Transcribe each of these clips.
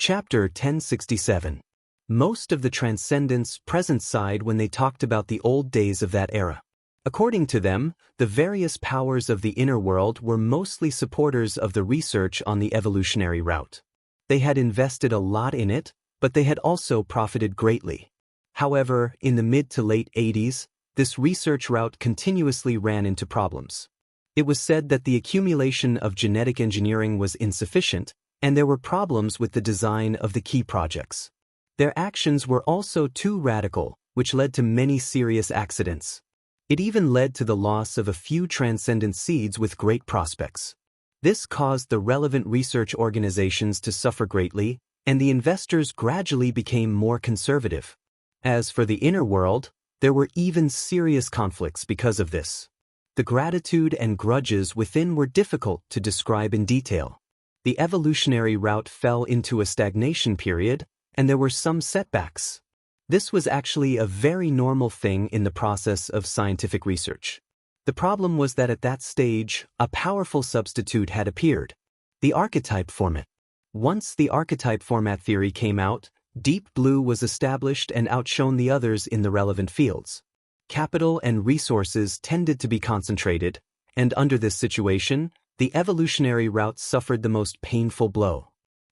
Chapter 1067. Most of the transcendents present side when they talked about the old days of that era. According to them, the various powers of the inner world were mostly supporters of the research on the evolutionary route. They had invested a lot in it, but they had also profited greatly. However, in the mid to late 80s, this research route continuously ran into problems. It was said that the accumulation of genetic engineering was insufficient, and there were problems with the design of the key projects. Their actions were also too radical, which led to many serious accidents. It even led to the loss of a few transcendent seeds with great prospects. This caused the relevant research organizations to suffer greatly, and the investors gradually became more conservative. As for the inner world, there were even serious conflicts because of this. The gratitude and grudges within were difficult to describe in detail. The evolutionary route fell into a stagnation period, and there were some setbacks. This was actually a very normal thing in the process of scientific research. The problem was that at that stage, a powerful substitute had appeared: the archetype format. Once the archetype format theory came out, Deep Blue was established and outshone the others in the relevant fields. Capital and resources tended to be concentrated, and under this situation, the evolutionary route suffered the most painful blow.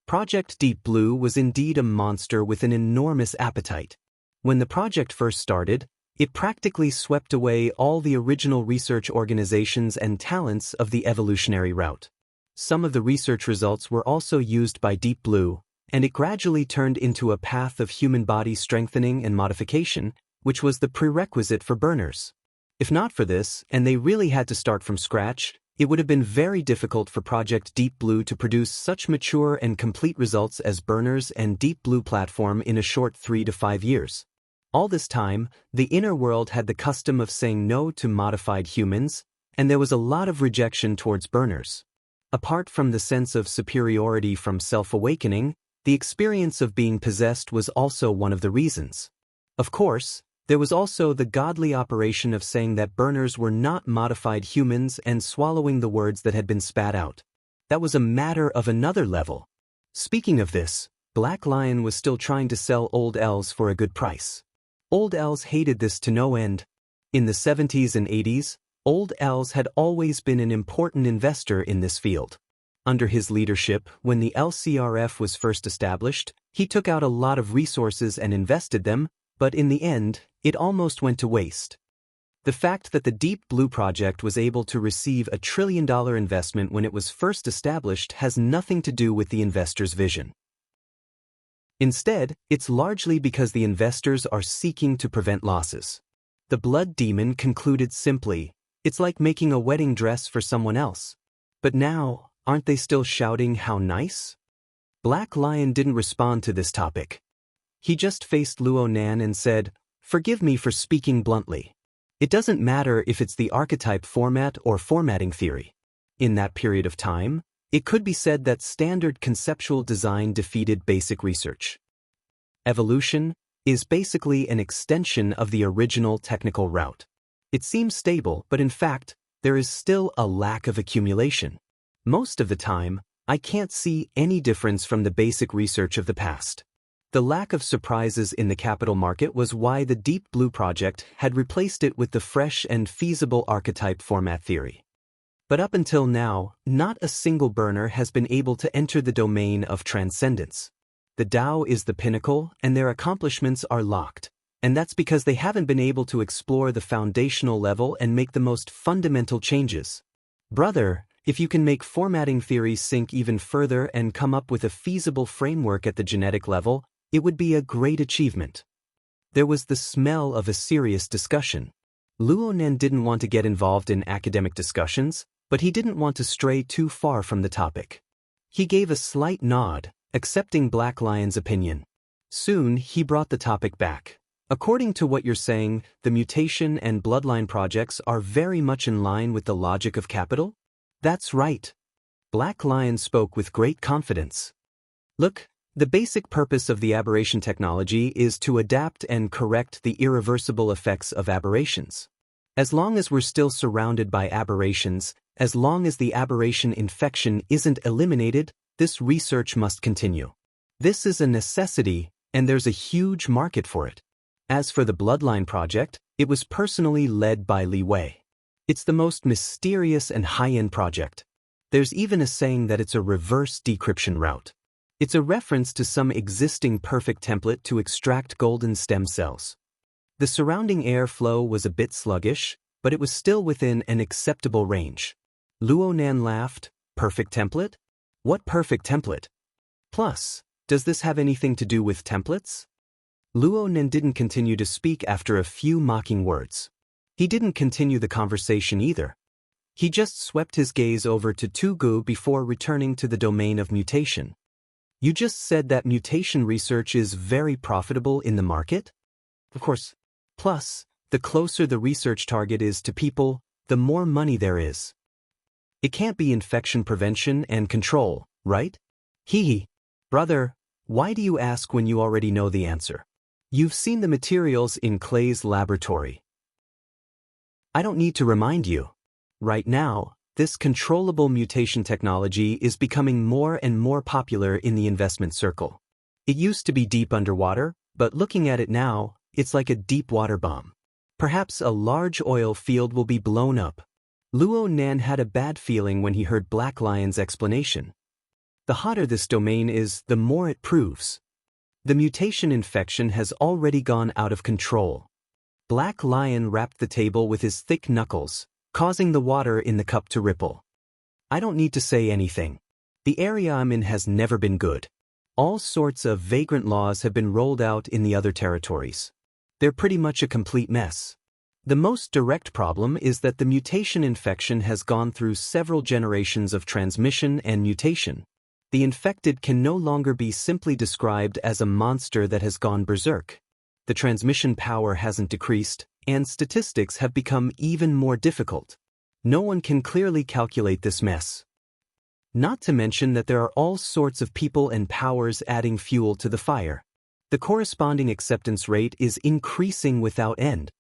Project Deep Blue was indeed a monster with an enormous appetite. When the project first started, it practically swept away all the original research organizations and talents of the evolutionary route. Some of the research results were also used by Deep Blue, and it gradually turned into a path of human body strengthening and modification, which was the prerequisite for burners. If not for this, and they really had to start from scratch, it would have been very difficult for Project Deep Blue to produce such mature and complete results as Burners and Deep Blue platform in a short 3 to 5 years. All this time, the inner world had the custom of saying no to modified humans, and there was a lot of rejection towards Burners. Apart from the sense of superiority from self-awakening, the experience of being possessed was also one of the reasons. Of course, there was also the godly operation of saying that Burners were not modified humans and swallowing the words that had been spat out. That was a matter of another level. Speaking of this, Black Lion was still trying to sell Old L's for a good price. Old L's hated this to no end. In the 70s and 80s, Old L's had always been an important investor in this field. Under his leadership, when the LCRF was first established, he took out a lot of resources and invested them, but in the end, it almost went to waste. The fact that the Deep Blue project was able to receive a $1 trillion investment when it was first established has nothing to do with the investor's vision. Instead, it's largely because the investors are seeking to prevent losses. The Blood Demon concluded simply, "It's like making a wedding dress for someone else." But now, aren't they still shouting how nice? Black Lion didn't respond to this topic. He just faced Luo Nan and said, "Forgive me for speaking bluntly. It doesn't matter if it's the archetype format or formatting theory. In that period of time, it could be said that standard conceptual design defeated basic research. Evolution is basically an extension of the original technical route. It seems stable, but in fact, there is still a lack of accumulation. Most of the time, I can't see any difference from the basic research of the past. The lack of surprises in the capital market was why the Deep Blue project had replaced it with the fresh and feasible archetype format theory. But up until now, not a single burner has been able to enter the domain of transcendence. The Tao is the pinnacle, and their accomplishments are locked, and that's because they haven't been able to explore the foundational level and make the most fundamental changes. Brother, if you can make formatting theory sink even further and come up with a feasible framework at the genetic level, it would be a great achievement." There was the smell of a serious discussion. Luo Nan didn't want to get involved in academic discussions, but he didn't want to stray too far from the topic. He gave a slight nod, accepting Black Lion's opinion. Soon, he brought the topic back. "According to what you're saying, the mutation and bloodline projects are very much in line with the logic of capital?" "That's right." Black Lion spoke with great confidence. "Look, the basic purpose of the aberration technology is to adapt and correct the irreversible effects of aberrations. As long as we're still surrounded by aberrations, as long as the aberration infection isn't eliminated, this research must continue. This is a necessity, and there's a huge market for it. As for the Bloodline project, it was personally led by Li Wei. It's the most mysterious and high-end project. There's even a saying that it's a reverse decryption route. It's a reference to some existing perfect template to extract golden stem cells. The surrounding air flow was a bit sluggish, but it was still within an acceptable range. Luo Nan laughed. Perfect template? What perfect template? Plus, does this have anything to do with templates? Luo Nan didn't continue to speak after a few mocking words. He didn't continue the conversation either. He just swept his gaze over to Tugu before returning to the domain of mutation. You just said that mutation research is very profitable in the market? Of course. Plus, the closer the research target is to people, the more money there is. It can't be infection prevention and control, right? Hee. Brother, why do you ask when you already know the answer? You've seen the materials in Clay's laboratory. I don't need to remind you. Right now, this controllable mutation technology is becoming more and more popular in the investment circle. It used to be deep underwater, but looking at it now, it's like a deep water bomb. Perhaps a large oil field will be blown up. Luo Nan had a bad feeling when he heard Black Lion's explanation. The hotter this domain is, the more it proves. The mutation infection has already gone out of control. Black Lion rapped the table with his thick knuckles, causing the water in the cup to ripple. I don't need to say anything. The area I'm in has never been good. All sorts of vagrant laws have been rolled out in the other territories. They're pretty much a complete mess. The most direct problem is that the mutation infection has gone through several generations of transmission and mutation. The infected can no longer be simply described as a monster that has gone berserk. The transmission power hasn't decreased, and statistics have become even more difficult. No one can clearly calculate this mess. Not to mention that there are all sorts of people and powers adding fuel to the fire. The corresponding acceptance rate is increasing without end.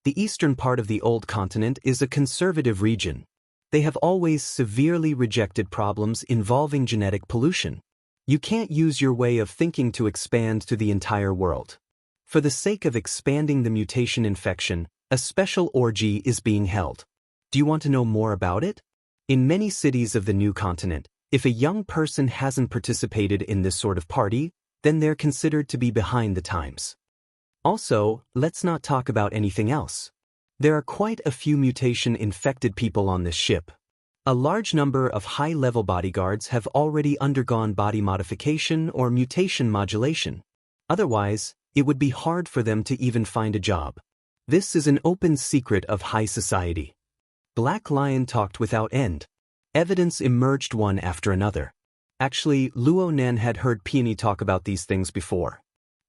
The eastern part of the old continent is a conservative region. They have always severely rejected problems involving genetic pollution. You can't use your way of thinking to expand to the entire world. For the sake of expanding the mutation infection, a special orgy is being held. Do you want to know more about it? In many cities of the new continent, if a young person hasn't participated in this sort of party, then they're considered to be behind the times. Also, let's not talk about anything else. There are quite a few mutation-infected people on this ship. A large number of high-level bodyguards have already undergone body modification or mutation modulation. Otherwise, it would be hard for them to even find a job. This is an open secret of high society. Black Lion talked without end. Evidence emerged one after another. Actually, Luo Nan had heard Peony talk about these things before.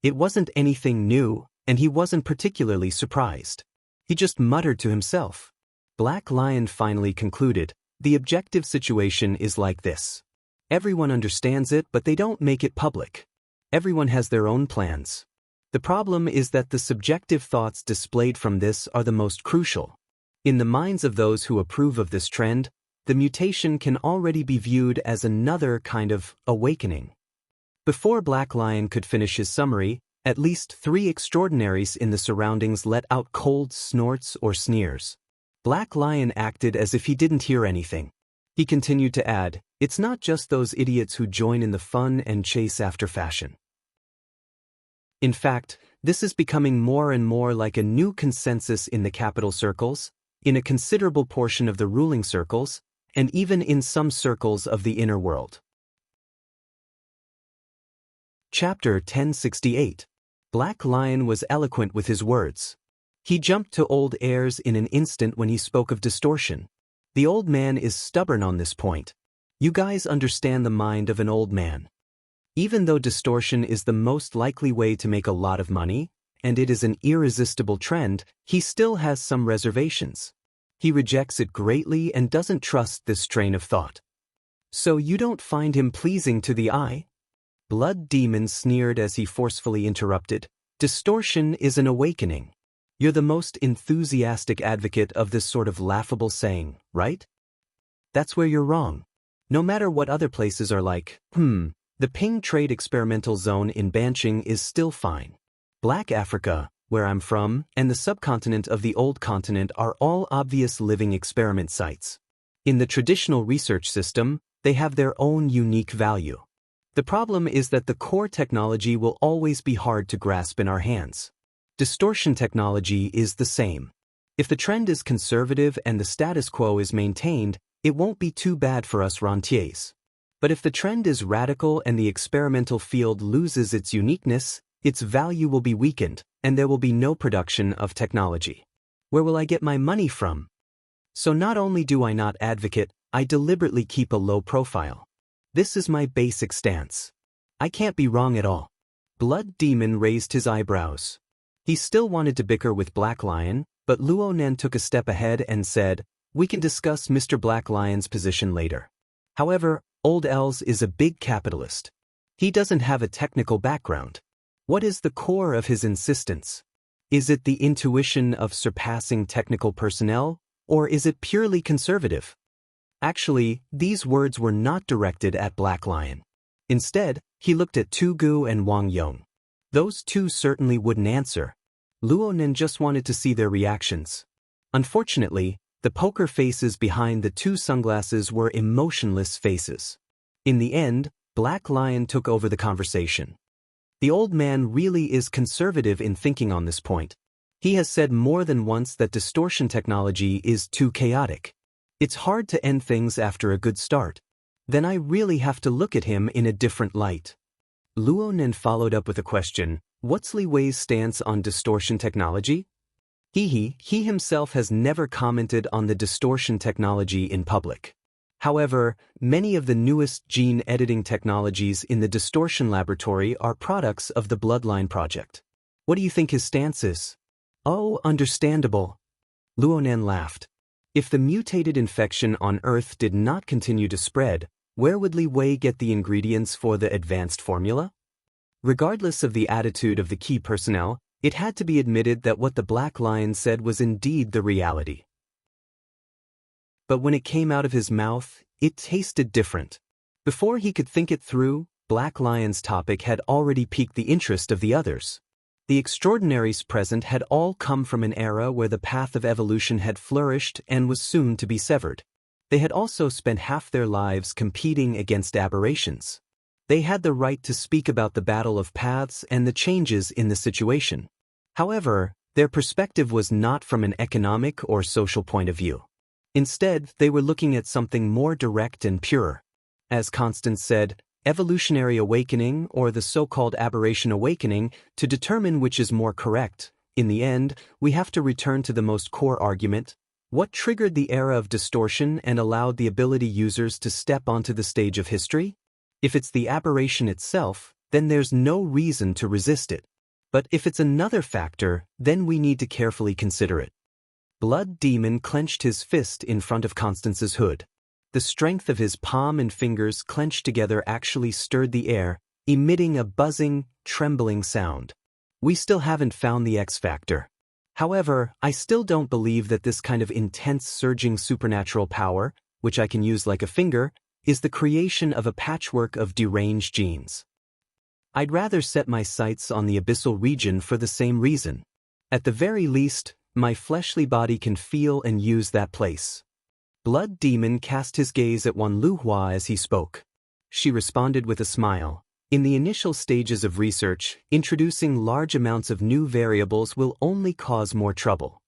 It wasn't anything new, and he wasn't particularly surprised. He just muttered to himself. Black Lion finally concluded, the objective situation is like this. Everyone understands it, but they don't make it public. Everyone has their own plans. The problem is that the subjective thoughts displayed from this are the most crucial. In the minds of those who approve of this trend, the mutation can already be viewed as another kind of awakening. Before Black Lion could finish his summary, at least 3 extraordinaries in the surroundings let out cold snorts or sneers. Black Lion acted as if he didn't hear anything. He continued to add, it's not just those idiots who join in the fun and chase after fashion. In fact, this is becoming more and more like a new consensus in the capital circles, in a considerable portion of the ruling circles, and even in some circles of the inner world. Chapter 1068. Black Lion was eloquent with his words. He jumped to old airs in an instant when he spoke of distortion. The old man is stubborn on this point. You guys understand the mind of an old man. Even though distortion is the most likely way to make a lot of money, and it is an irresistible trend, he still has some reservations. He rejects it greatly and doesn't trust this train of thought. So you don't find him pleasing to the eye? Blood Demon sneered as he forcefully interrupted. Distortion is an awakening. You're the most enthusiastic advocate of this sort of laughable saying, right? That's where you're wrong. No matter what other places are like, The Ping Trade Experimental Zone in Banqing is still fine. Black Africa, where I'm from, and the subcontinent of the Old Continent are all obvious living experiment sites. In the traditional research system, they have their own unique value. The problem is that the core technology will always be hard to grasp in our hands. Distortion technology is the same. If the trend is conservative and the status quo is maintained, it won't be too bad for us rentiers. But if the trend is radical and the experimental field loses its uniqueness, its value will be weakened, and there will be no production of technology. Where will I get my money from? So not only do I not advocate, I deliberately keep a low profile. This is my basic stance. I can't be wrong at all. Blood Demon raised his eyebrows. He still wanted to bicker with Black Lion, but Luo Nen took a step ahead and said, "We can discuss Mr. Black Lion's position later. However, Old Els is a big capitalist. He doesn't have a technical background. What is the core of his insistence? Is it the intuition of surpassing technical personnel, or is it purely conservative?" Actually, these words were not directed at Black Lion. Instead, he looked at Tu Gu and Wang Yong. Those two certainly wouldn't answer. Luo Nen just wanted to see their reactions. Unfortunately, the poker faces behind the two sunglasses were emotionless faces. In the end, Black Lion took over the conversation. The old man really is conservative in thinking on this point. He has said more than once that distortion technology is too chaotic. It's hard to end things after a good start. Then I really have to look at him in a different light. Luo Nen followed up with a question, "What's Li Wei's stance on distortion technology?" He himself has never commented on the distortion technology in public. However, many of the newest gene editing technologies in the distortion laboratory are products of the Bloodline project. What do you think his stance is? Oh, understandable. Luo Nen laughed. If the mutated infection on Earth did not continue to spread, where would Li Wei get the ingredients for the advanced formula? Regardless of the attitude of the key personnel, it had to be admitted that what the Black Lion said was indeed the reality. But when it came out of his mouth, it tasted different. Before he could think it through, Black Lion's topic had already piqued the interest of the others. The extraordinaries present had all come from an era where the path of evolution had flourished and was soon to be severed. They had also spent half their lives competing against aberrations. They had the right to speak about the battle of paths and the changes in the situation. However, their perspective was not from an economic or social point of view. Instead, they were looking at something more direct and pure. As Constance said, evolutionary awakening or the so-called aberration awakening, to determine which is more correct. In the end, we have to return to the most core argument. What triggered the era of distortion and allowed the ability users to step onto the stage of history? If it's the aberration itself, then there's no reason to resist it. But if it's another factor, then we need to carefully consider it. Blood Demon clenched his fist in front of Constance's hood. The strength of his palm and fingers clenched together actually stirred the air, emitting a buzzing, trembling sound. We still haven't found the X factor. However, I still don't believe that this kind of intense surging supernatural power, which I can use like a finger, is the creation of a patchwork of deranged genes. I'd rather set my sights on the abyssal region for the same reason. At the very least, my fleshly body can feel and use that place. Blood Demon cast his gaze at Wan Luhua as he spoke. She responded with a smile. In the initial stages of research, introducing large amounts of new variables will only cause more trouble.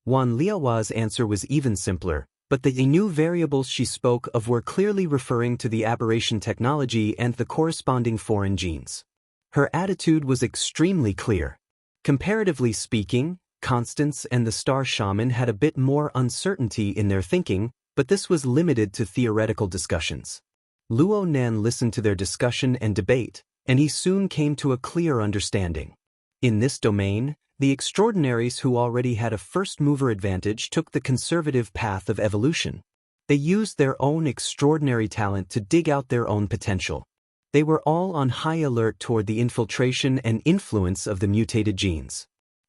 Wan Liaohua's answer was even simpler, but the new variables she spoke of were clearly referring to the aberration technology and the corresponding foreign genes. Her attitude was extremely clear. Comparatively speaking, Constance and the Star Shaman had a bit more uncertainty in their thinking, but this was limited to theoretical discussions. Luo Nen listened to their discussion and debate, and he soon came to a clear understanding. In this domain, the extraordinaries who already had a first-mover advantage took the conservative path of evolution. They used their own extraordinary talent to dig out their own potential. They were all on high alert toward the infiltration and influence of the mutated genes.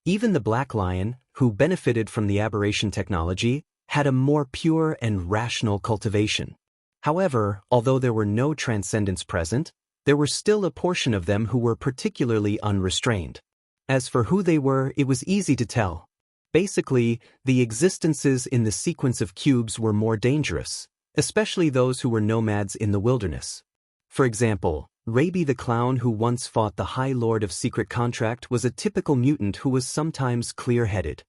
Even the Black Lion, who benefited from the aberration technology, had a more pure and rational cultivation. However, although there were no transcendents present, there were still a portion of them who were particularly unrestrained. As for who they were, it was easy to tell. Basically, the existences in the sequence of cubes were more dangerous, especially those who were nomads in the wilderness. For example, Rabi the clown who once fought the High Lord of Secret Contract was a typical mutant who was sometimes clear-headed.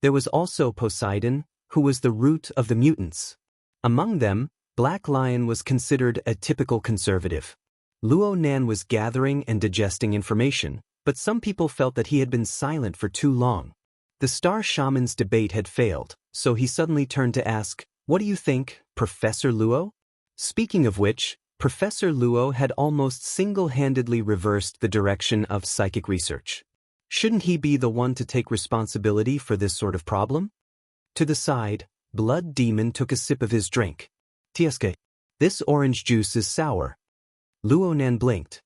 There was also Poseidon, who was the root of the mutants. Among them, Black Lion was considered a typical conservative. Luo Nan was gathering and digesting information, but some people felt that he had been silent for too long. The Star Shaman's debate had failed, so he suddenly turned to ask, "What do you think, Professor Luo?" Speaking of which, Professor Luo had almost single-handedly reversed the direction of psychic research. Shouldn't he be the one to take responsibility for this sort of problem? To the side, Blood Demon took a sip of his drink. "Tieske, this orange juice is sour." Luo Nan blinked.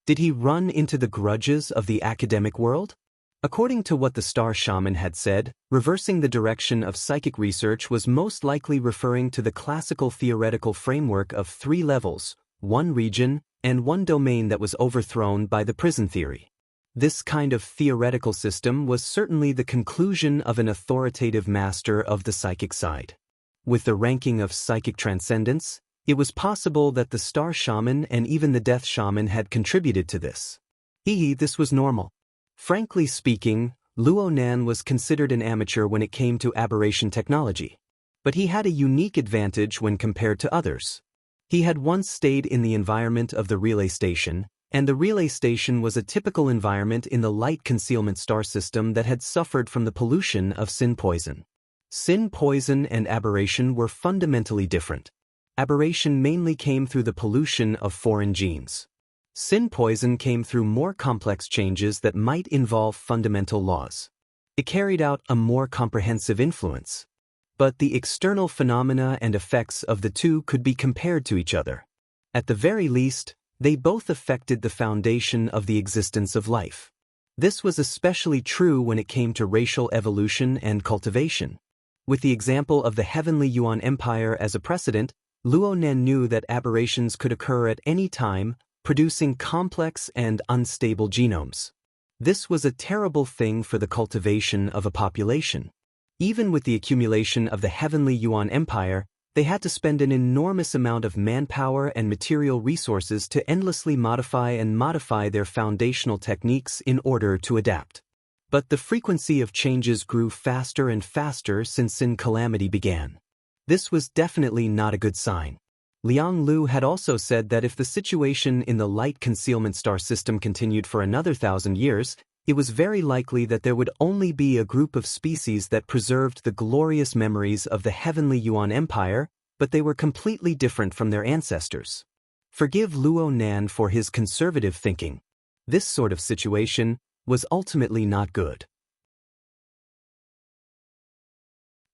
Did he run into the grudges of the academic world? According to what the Star Shaman had said, reversing the direction of psychic research was most likely referring to the classical theoretical framework of 3 levels, 1 region, and 1 domain that was overthrown by the prison theory. This kind of theoretical system was certainly the conclusion of an authoritative master of the psychic side. With the ranking of psychic transcendence, it was possible that the Star Shaman and even the Death Shaman had contributed to this. This was normal. Frankly speaking, Luo Nan was considered an amateur when it came to aberration technology. But he had a unique advantage when compared to others. He had once stayed in the environment of the relay station, and the relay station was a typical environment in the light concealment star system that had suffered from the pollution of sin poison. Sin poison and aberration were fundamentally different. Aberration mainly came through the pollution of foreign genes. Sin poison came through more complex changes that might involve fundamental laws. It carried out a more comprehensive influence. But the external phenomena and effects of the two could be compared to each other. At the very least, they both affected the foundation of the existence of life. This was especially true when it came to racial evolution and cultivation. With the example of the Heavenly Yuan Empire as a precedent, Luo Nan knew that aberrations could occur at any time, producing complex and unstable genomes. This was a terrible thing for the cultivation of a population. Even with the accumulation of the Heavenly Yuan Empire, they had to spend an enormous amount of manpower and material resources to endlessly modify their foundational techniques in order to adapt. But the frequency of changes grew faster and faster since Sin Calamity began. This was definitely not a good sign. Liang Lu had also said that if the situation in the light concealment star system continued for another 1,000 years, it was very likely that there would only be a group of species that preserved the glorious memories of the Heavenly Yuan Empire, but they were completely different from their ancestors. Forgive Luo Nan for his conservative thinking. This sort of situation was ultimately not good.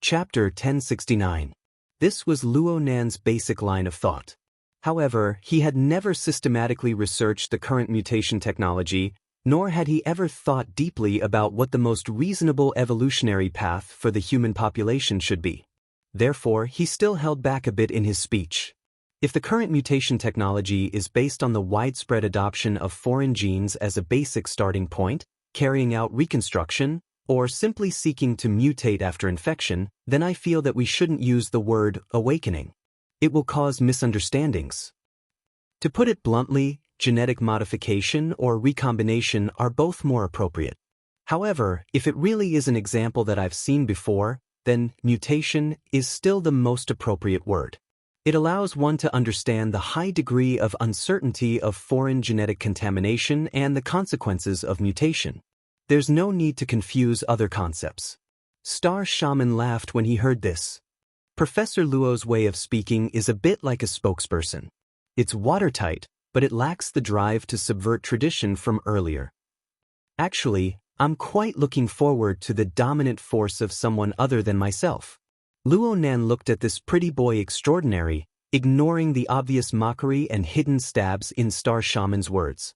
Chapter 1069. This was Luo Nan's basic line of thought. However, he had never systematically researched the current mutation technology, nor had he ever thought deeply about what the most reasonable evolutionary path for the human population should be. Therefore, he still held back a bit in his speech. If the current mutation technology is based on the widespread adoption of foreign genes as a basic starting point, carrying out reconstruction, or simply seeking to mutate after infection, then I feel that we shouldn't use the word awakening. It will cause misunderstandings. To put it bluntly, genetic modification or recombination are both more appropriate. However, if it really is an example that I've seen before, then mutation is still the most appropriate word. It allows one to understand the high degree of uncertainty of foreign genetic contamination and the consequences of mutation. There's no need to confuse other concepts. Star Shaman laughed when he heard this. Professor Luo's way of speaking is a bit like a spokesperson. It's watertight, but it lacks the drive to subvert tradition from earlier. Actually, I'm quite looking forward to the dominant force of someone other than myself. Luo Nan looked at this pretty boy extraordinary, ignoring the obvious mockery and hidden stabs in Star Shaman's words.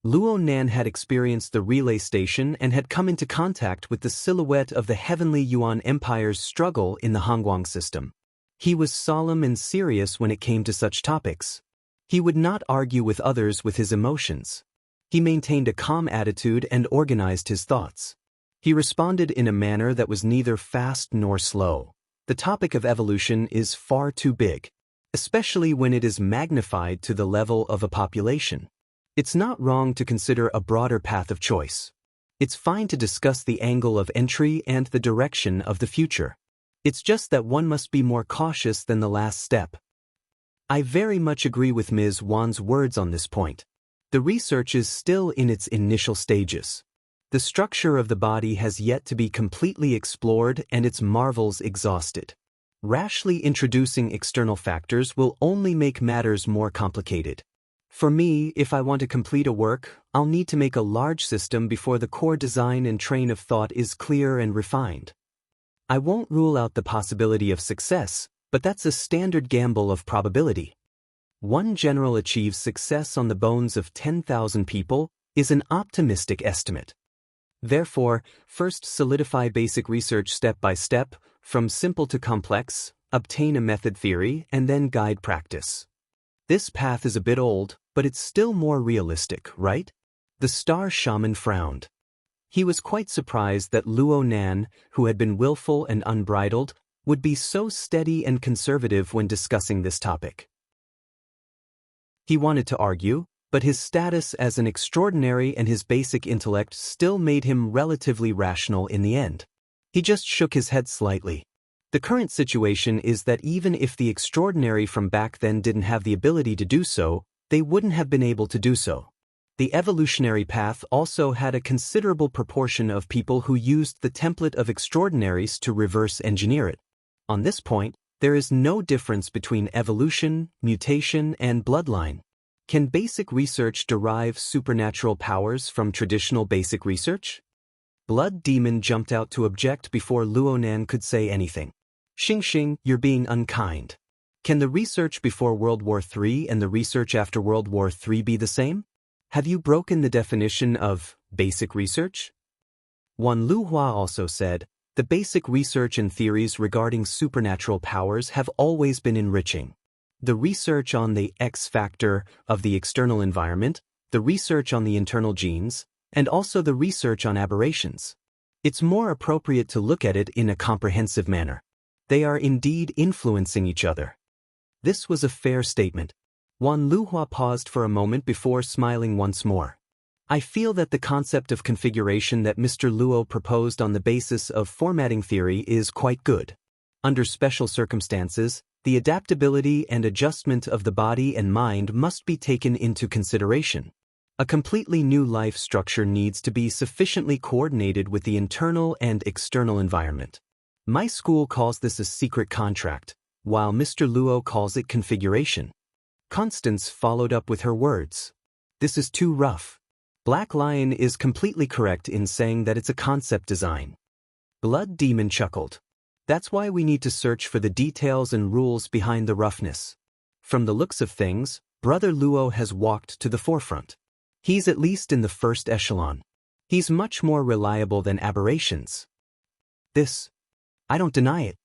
Luo Nan had experienced the relay station and had come into contact with the silhouette of the Heavenly Yuan Empire's struggle in the Hongguang system. He was solemn and serious when it came to such topics. He would not argue with others with his emotions. He maintained a calm attitude and organized his thoughts. He responded in a manner that was neither fast nor slow. The topic of evolution is far too big, especially when it is magnified to the level of a population. It's not wrong to consider a broader path of choice. It's fine to discuss the angle of entry and the direction of the future. It's just that one must be more cautious than the last step. I very much agree with Ms. Wan's words on this point. The research is still in its initial stages. The structure of the body has yet to be completely explored and its marvels exhausted. Rashly introducing external factors will only make matters more complicated. For me, if I want to complete a work, I'll need to make a large system before the core design and train of thought is clear and refined. I won't rule out the possibility of success, but that's a standard gamble of probability. One general achieves success on the bones of 10,000 people is an optimistic estimate. Therefore, first solidify basic research step by step, from simple to complex, obtain a method theory, and then guide practice. This path is a bit old, but it's still more realistic, right? The star shaman frowned. He was quite surprised that Luo Nan, who had been willful and unbridled, would be so steady and conservative when discussing this topic. He wanted to argue, but his status as an extraordinary and his basic intellect still made him relatively rational in the end. He just shook his head slightly. The current situation is that even if the extraordinary from back then didn't have the ability to do so, they wouldn't have been able to do so. The evolutionary path also had a considerable proportion of people who used the template of extraordinaries to reverse engineer it. On this point, there is no difference between evolution, mutation, and bloodline. Can basic research derive supernatural powers from traditional basic research? Blood Demon jumped out to object before Luonan could say anything. Xing, you're being unkind. Can the research before World War III and the research after World War III be the same? Have you broken the definition of basic research? Wan Luhua also said, the basic research and theories regarding supernatural powers have always been enriching. The research on the X factor of the external environment, the research on the internal genes, and also the research on aberrations. It's more appropriate to look at it in a comprehensive manner. They are indeed influencing each other. This was a fair statement. Wan Luhua paused for a moment before smiling once more. I feel that the concept of configuration that Mr. Luo proposed on the basis of formatting theory is quite good. Under special circumstances, the adaptability and adjustment of the body and mind must be taken into consideration. A completely new life structure needs to be sufficiently coordinated with the internal and external environment. My school calls this a secret contract, while Mr. Luo calls it configuration. Constance followed up with her words. This is too rough. Black Lion is completely correct in saying that it's a concept design. Blood Demon chuckled. That's why we need to search for the details and rules behind the roughness. From the looks of things, Brother Luo has walked to the forefront. He's at least in the first echelon. He's much more reliable than aberrations. I don't deny it.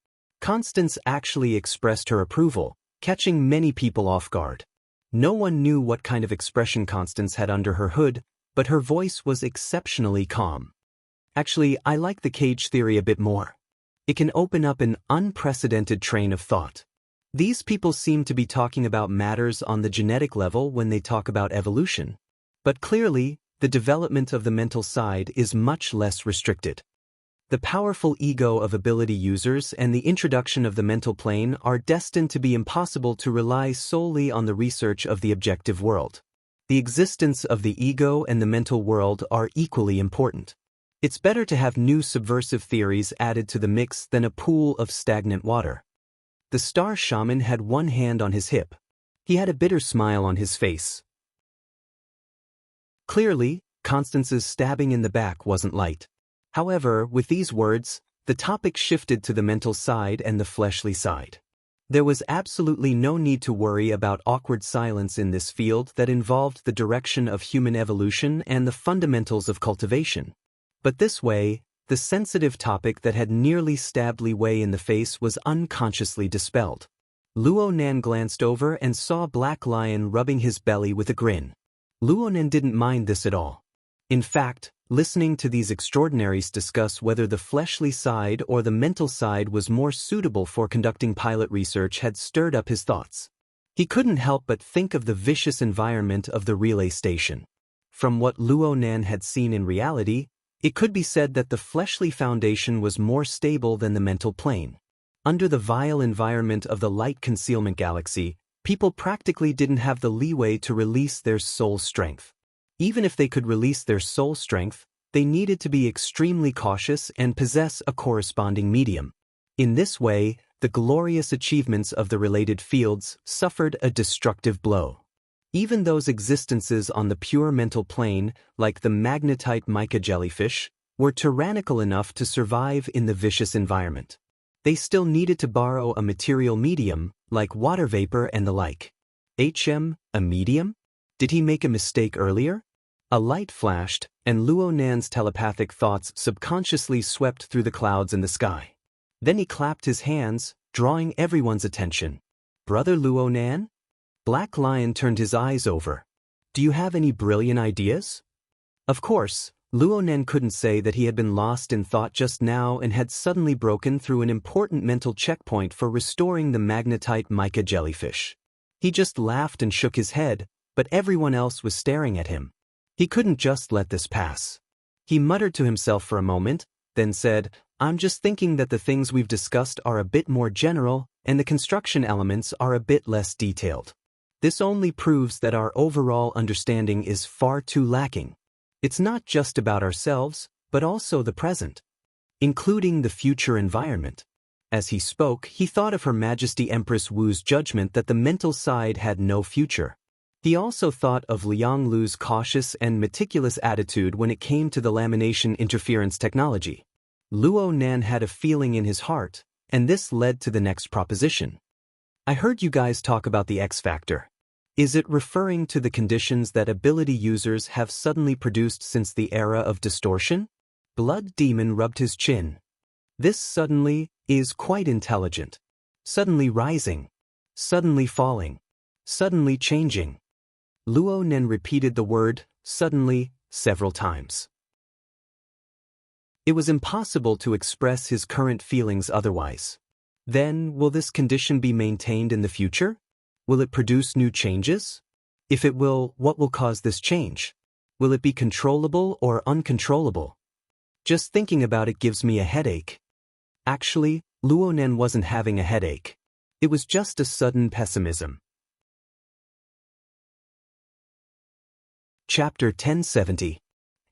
Constance actually expressed her approval, catching many people off guard. No one knew what kind of expression Constance had under her hood, but her voice was exceptionally calm. Actually, I like the cage theory a bit more. It can open up an unprecedented train of thought. These people seem to be talking about matters on the genetic level when they talk about evolution. But clearly, the development of the mental side is much less restricted. The powerful ego of ability users and the introduction of the mental plane are destined to be impossible to rely solely on the research of the objective world. The existence of the ego and the mental world are equally important. It's better to have new subversive theories added to the mix than a pool of stagnant water. The star shaman had one hand on his hip. He had a bitter smile on his face. Clearly, Constance's stabbing in the back wasn't light. However, with these words, the topic shifted to the mental side and the fleshly side. There was absolutely no need to worry about awkward silence in this field that involved the direction of human evolution and the fundamentals of cultivation. But this way, the sensitive topic that had nearly stabbed Li Wei in the face was unconsciously dispelled. Luo Nan glanced over and saw Black Lion rubbing his belly with a grin. Luo Nan didn't mind this at all. In fact, listening to these extraordinaries discuss whether the fleshly side or the mental side was more suitable for conducting pilot research had stirred up his thoughts. He couldn't help but think of the vicious environment of the relay station. From what Luo Nan had seen in reality, it could be said that the fleshly foundation was more stable than the mental plane. Under the vile environment of the light concealment galaxy, people practically didn't have the leeway to release their soul strength. Even if they could release their soul strength, they needed to be extremely cautious and possess a corresponding medium. In this way, the glorious achievements of the related fields suffered a destructive blow. Even those existences on the pure mental plane, like the magnetite mica jellyfish, were tyrannical enough to survive in the vicious environment. They still needed to borrow a material medium, like water vapor and the like. A medium? Did he make a mistake earlier? A light flashed, and Luo Nan's telepathic thoughts subconsciously swept through the clouds in the sky. Then he clapped his hands, drawing everyone's attention. "Brother Luo Nan?" Black Lion turned his eyes over. "Do you have any brilliant ideas?" Of course, Luo Nan couldn't say that he had been lost in thought just now and had suddenly broken through an important mental checkpoint for restoring the magnetite mica jellyfish. He just laughed and shook his head, but everyone else was staring at him. He couldn't just let this pass. He muttered to himself for a moment, then said, "I'm just thinking that the things we've discussed are a bit more general, and the construction elements are a bit less detailed. This only proves that our overall understanding is far too lacking. It's not just about ourselves, but also the present, including the future environment." As he spoke, he thought of Her Majesty Empress Wu's judgment that the mental side had no future. He also thought of Liang Lu's cautious and meticulous attitude when it came to the lamination interference technology. Luo Nan had a feeling in his heart, and this led to the next proposition. "I heard you guys talk about the X factor. Is it referring to the conditions that ability users have suddenly produced since the era of distortion?" Blood Demon rubbed his chin. "This suddenly is quite intelligent. Suddenly rising. Suddenly falling. Suddenly changing." Luo Nan repeated the word, "suddenly," several times. It was impossible to express his current feelings otherwise. Then, will this condition be maintained in the future? Will it produce new changes? If it will, what will cause this change? Will it be controllable or uncontrollable? Just thinking about it gives me a headache. Actually, Luo Nan wasn't having a headache. It was just a sudden pessimism. Chapter 1070.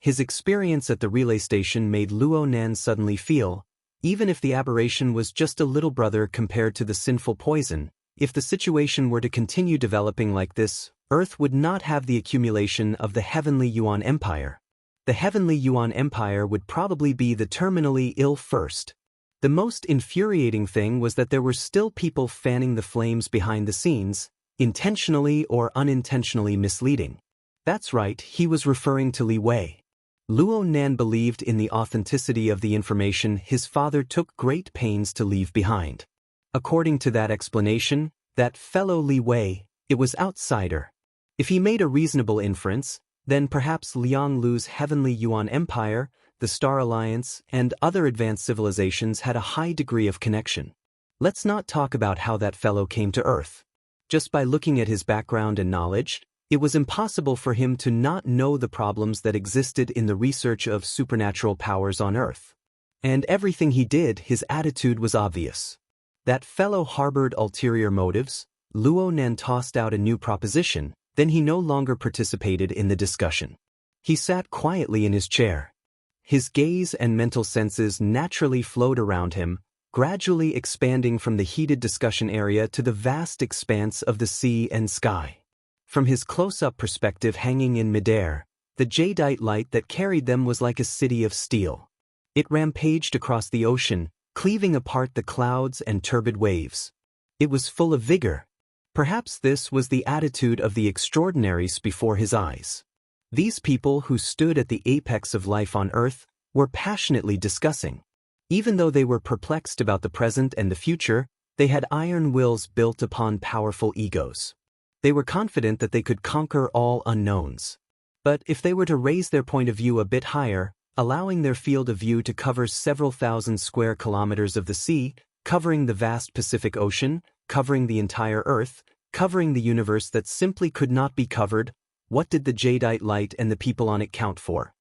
His experience at the relay station made Luo Nan suddenly feel, even if the aberration was just a little brother compared to the sinful poison, if the situation were to continue developing like this, Earth would not have the accumulation of the Heavenly Yuan Empire. The Heavenly Yuan Empire would probably be the terminally ill first. The most infuriating thing was that there were still people fanning the flames behind the scenes, intentionally or unintentionally misleading. That's right, he was referring to Li Wei. Luo Nan believed in the authenticity of the information his father took great pains to leave behind. According to that explanation, that fellow Li Wei, it was outsider. If he made a reasonable inference, then perhaps Liang Lu's Heavenly Yuan Empire, the Star Alliance, and other advanced civilizations had a high degree of connection. Let's not talk about how that fellow came to Earth. Just by looking at his background and knowledge, it was impossible for him to not know the problems that existed in the research of supernatural powers on Earth. And everything he did, his attitude was obvious. That fellow harbored ulterior motives. Luo Nan tossed out a new proposition, then he no longer participated in the discussion. He sat quietly in his chair. His gaze and mental senses naturally flowed around him, gradually expanding from the heated discussion area to the vast expanse of the sea and sky. From his close-up perspective hanging in midair, the jadeite light that carried them was like a city of steel. It rampaged across the ocean, cleaving apart the clouds and turbid waves. It was full of vigor. Perhaps this was the attitude of the extraordinaries before his eyes. These people who stood at the apex of life on Earth were passionately discussing. Even though they were perplexed about the present and the future, They had iron wills built upon powerful egos. They were confident that they could conquer all unknowns. But if they were to raise their point of view a bit higher, allowing their field of view to cover several thousand square kilometers of the sea, covering the vast Pacific Ocean, covering the entire Earth, covering the universe that simply could not be covered, what did the jadeite light and the people on it count for?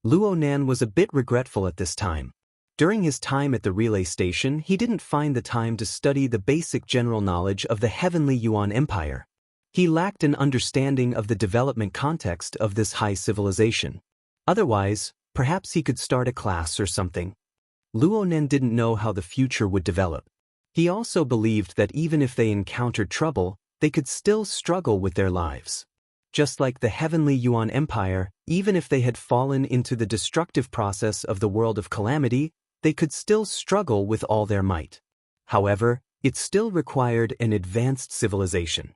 Luo Nan was a bit regretful at this time. During his time at the relay station, he didn't find the time to study the basic general knowledge of the heavenly Yuan Empire. He lacked an understanding of the development context of this high civilization. Otherwise, perhaps he could start a class or something. Luo Nan didn't know how the future would develop. He also believed that even if they encountered trouble, they could still struggle with their lives. Just like the heavenly Yuan Empire, even if they had fallen into the destructive process of the world of calamity, they could still struggle with all their might. However, it still required an advanced civilization.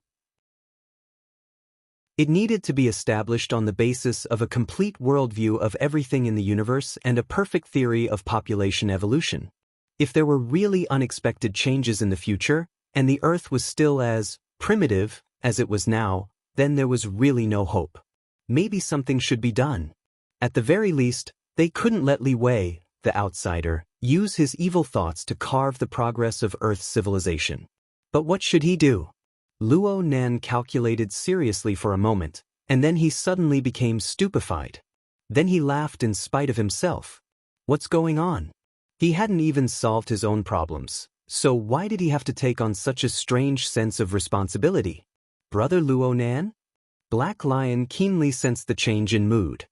It needed to be established on the basis of a complete worldview of everything in the universe and a perfect theory of population evolution. If there were really unexpected changes in the future, and the Earth was still as primitive as it was now, then there was really no hope. Maybe something should be done. At the very least, they couldn't let Li Wei, the outsider, use his evil thoughts to carve the progress of Earth's civilization. But what should he do? Luo Nan calculated seriously for a moment, and then he suddenly became stupefied. Then he laughed in spite of himself. What's going on? He hadn't even solved his own problems, so why did he have to take on such a strange sense of responsibility? Brother Luo Nan? Black Lion keenly sensed the change in mood.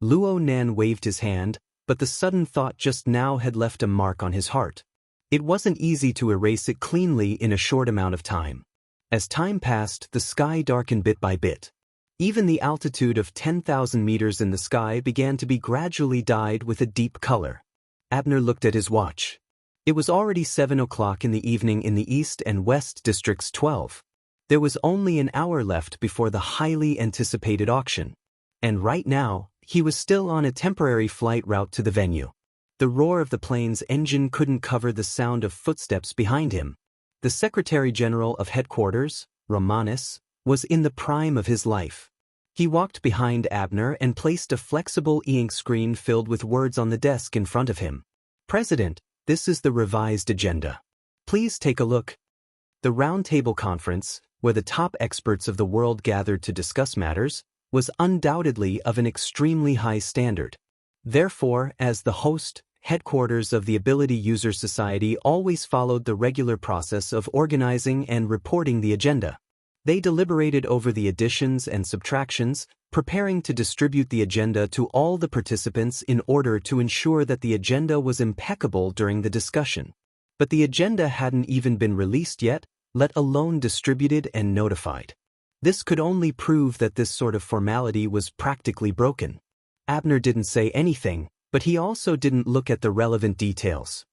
Luo Nan waved his hand, but the sudden thought just now had left a mark on his heart. It wasn't easy to erase it cleanly in a short amount of time. As time passed, the sky darkened bit by bit. Even the altitude of 10,000 meters in the sky began to be gradually dyed with a deep color. Abner looked at his watch. It was already 7 o'clock in the evening in the East and West Districts 12. There was only an hour left before the highly anticipated auction. And right now, he was still on a temporary flight route to the venue. The roar of the plane's engine couldn't cover the sound of footsteps behind him. The Secretary General of Headquarters, Romanus, was in the prime of his life. He walked behind Abner and placed a flexible e-ink screen filled with words on the desk in front of him. President, this is the revised agenda. Please take a look. The roundtable conference, where the top experts of the world gathered to discuss matters, was undoubtedly of an extremely high standard. Therefore, as the host, headquarters of the Ability User Society always followed the regular process of organizing and reporting the agenda. They deliberated over the additions and subtractions, preparing to distribute the agenda to all the participants in order to ensure that the agenda was impeccable during the discussion. But the agenda hadn't even been released yet, let alone distributed and notified. This could only prove that this sort of formality was practically broken. Abner didn't say anything, but he also didn't look at the relevant details.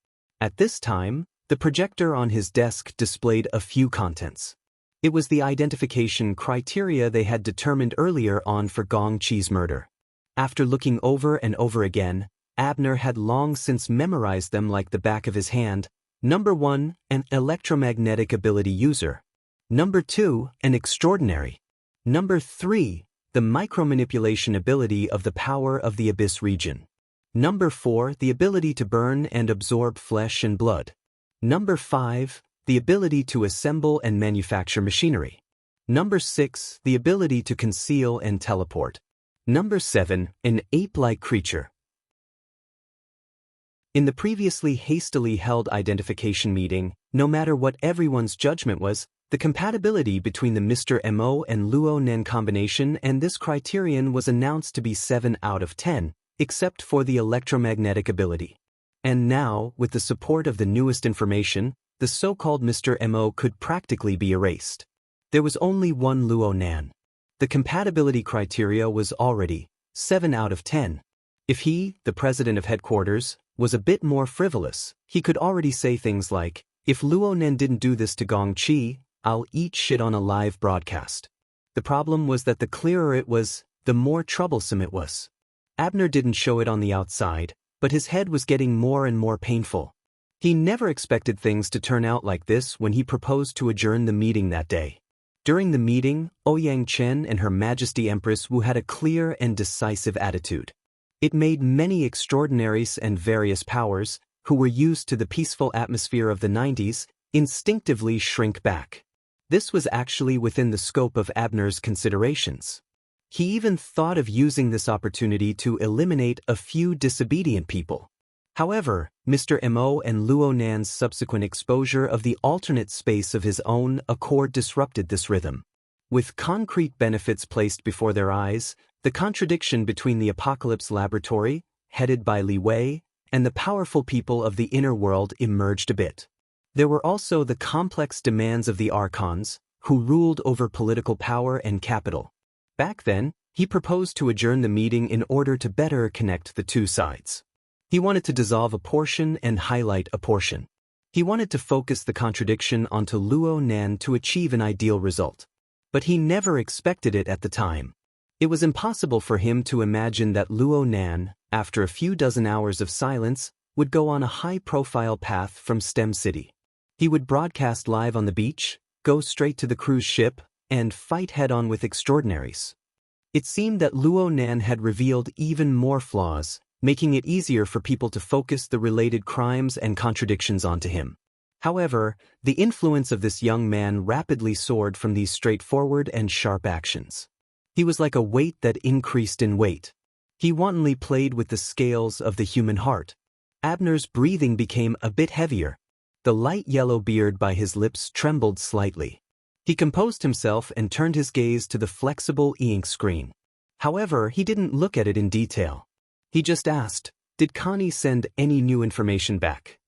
At this time, the projector on his desk displayed a few contents. It was the identification criteria they had determined earlier on for Gong Chi's murder. After looking over and over again, Abner had long since memorized them like the back of his hand. Number 1, an electromagnetic ability user. Number 2, an extraordinary. Number 3, the micromanipulation ability of the power of the abyss region. Number 4, the ability to burn and absorb flesh and blood. Number 5, the ability to assemble and manufacture machinery. Number 6, the ability to conceal and teleport. Number 7, an ape-like creature. In the previously hastily held identification meeting, no matter what everyone's judgment was, the compatibility between the Mr. Mo and Luo Nan combination and this criterion was announced to be 7 out of 10, except for the electromagnetic ability. And now, with the support of the newest information, the so-called Mr. Mo could practically be erased. There was only one Luo Nan. The compatibility criteria was already 7 out of 10. If he, the president of headquarters, was a bit more frivolous, he could already say things like, if Luo Nan didn't do this to Gong Chi, I'll eat shit on a live broadcast. The problem was that the clearer it was, the more troublesome it was. Abner didn't show it on the outside, but his head was getting more and more painful. He never expected things to turn out like this when he proposed to adjourn the meeting that day. During the meeting, Ouyang Chen and Her Majesty Empress Wu had a clear and decisive attitude. It made many extraordinaries and various powers, who were used to the peaceful atmosphere of the 90s, instinctively shrink back. This was actually within the scope of Abner's considerations. He even thought of using this opportunity to eliminate a few disobedient people. However, Mr. Mo and Luo Nan's subsequent exposure of the alternate space of his own accord disrupted this rhythm. With concrete benefits placed before their eyes, the contradiction between the Apocalypse Laboratory, headed by Li Wei, and the powerful people of the inner world emerged a bit. There were also the complex demands of the Archons, who ruled over political power and capital. Back then, he proposed to adjourn the meeting in order to better connect the two sides. He wanted to dissolve a portion and highlight a portion. He wanted to focus the contradiction onto Luo Nan to achieve an ideal result. But he never expected it at the time. It was impossible for him to imagine that Luo Nan, after a few dozen hours of silence, would go on a high-profile path from STEM City. He would broadcast live on the beach, go straight to the cruise ship, and fight head-on with extraordinaries. It seemed that Luo Nan had revealed even more flaws, making it easier for people to focus the related crimes and contradictions onto him. However, the influence of this young man rapidly soared from these straightforward and sharp actions. He was like a weight that increased in weight. He wantonly played with the scales of the human heart. Abner's breathing became a bit heavier. The light yellow beard by his lips trembled slightly. He composed himself and turned his gaze to the flexible e-ink screen. However, he didn't look at it in detail. He just asked, "Did Connie send any new information back?"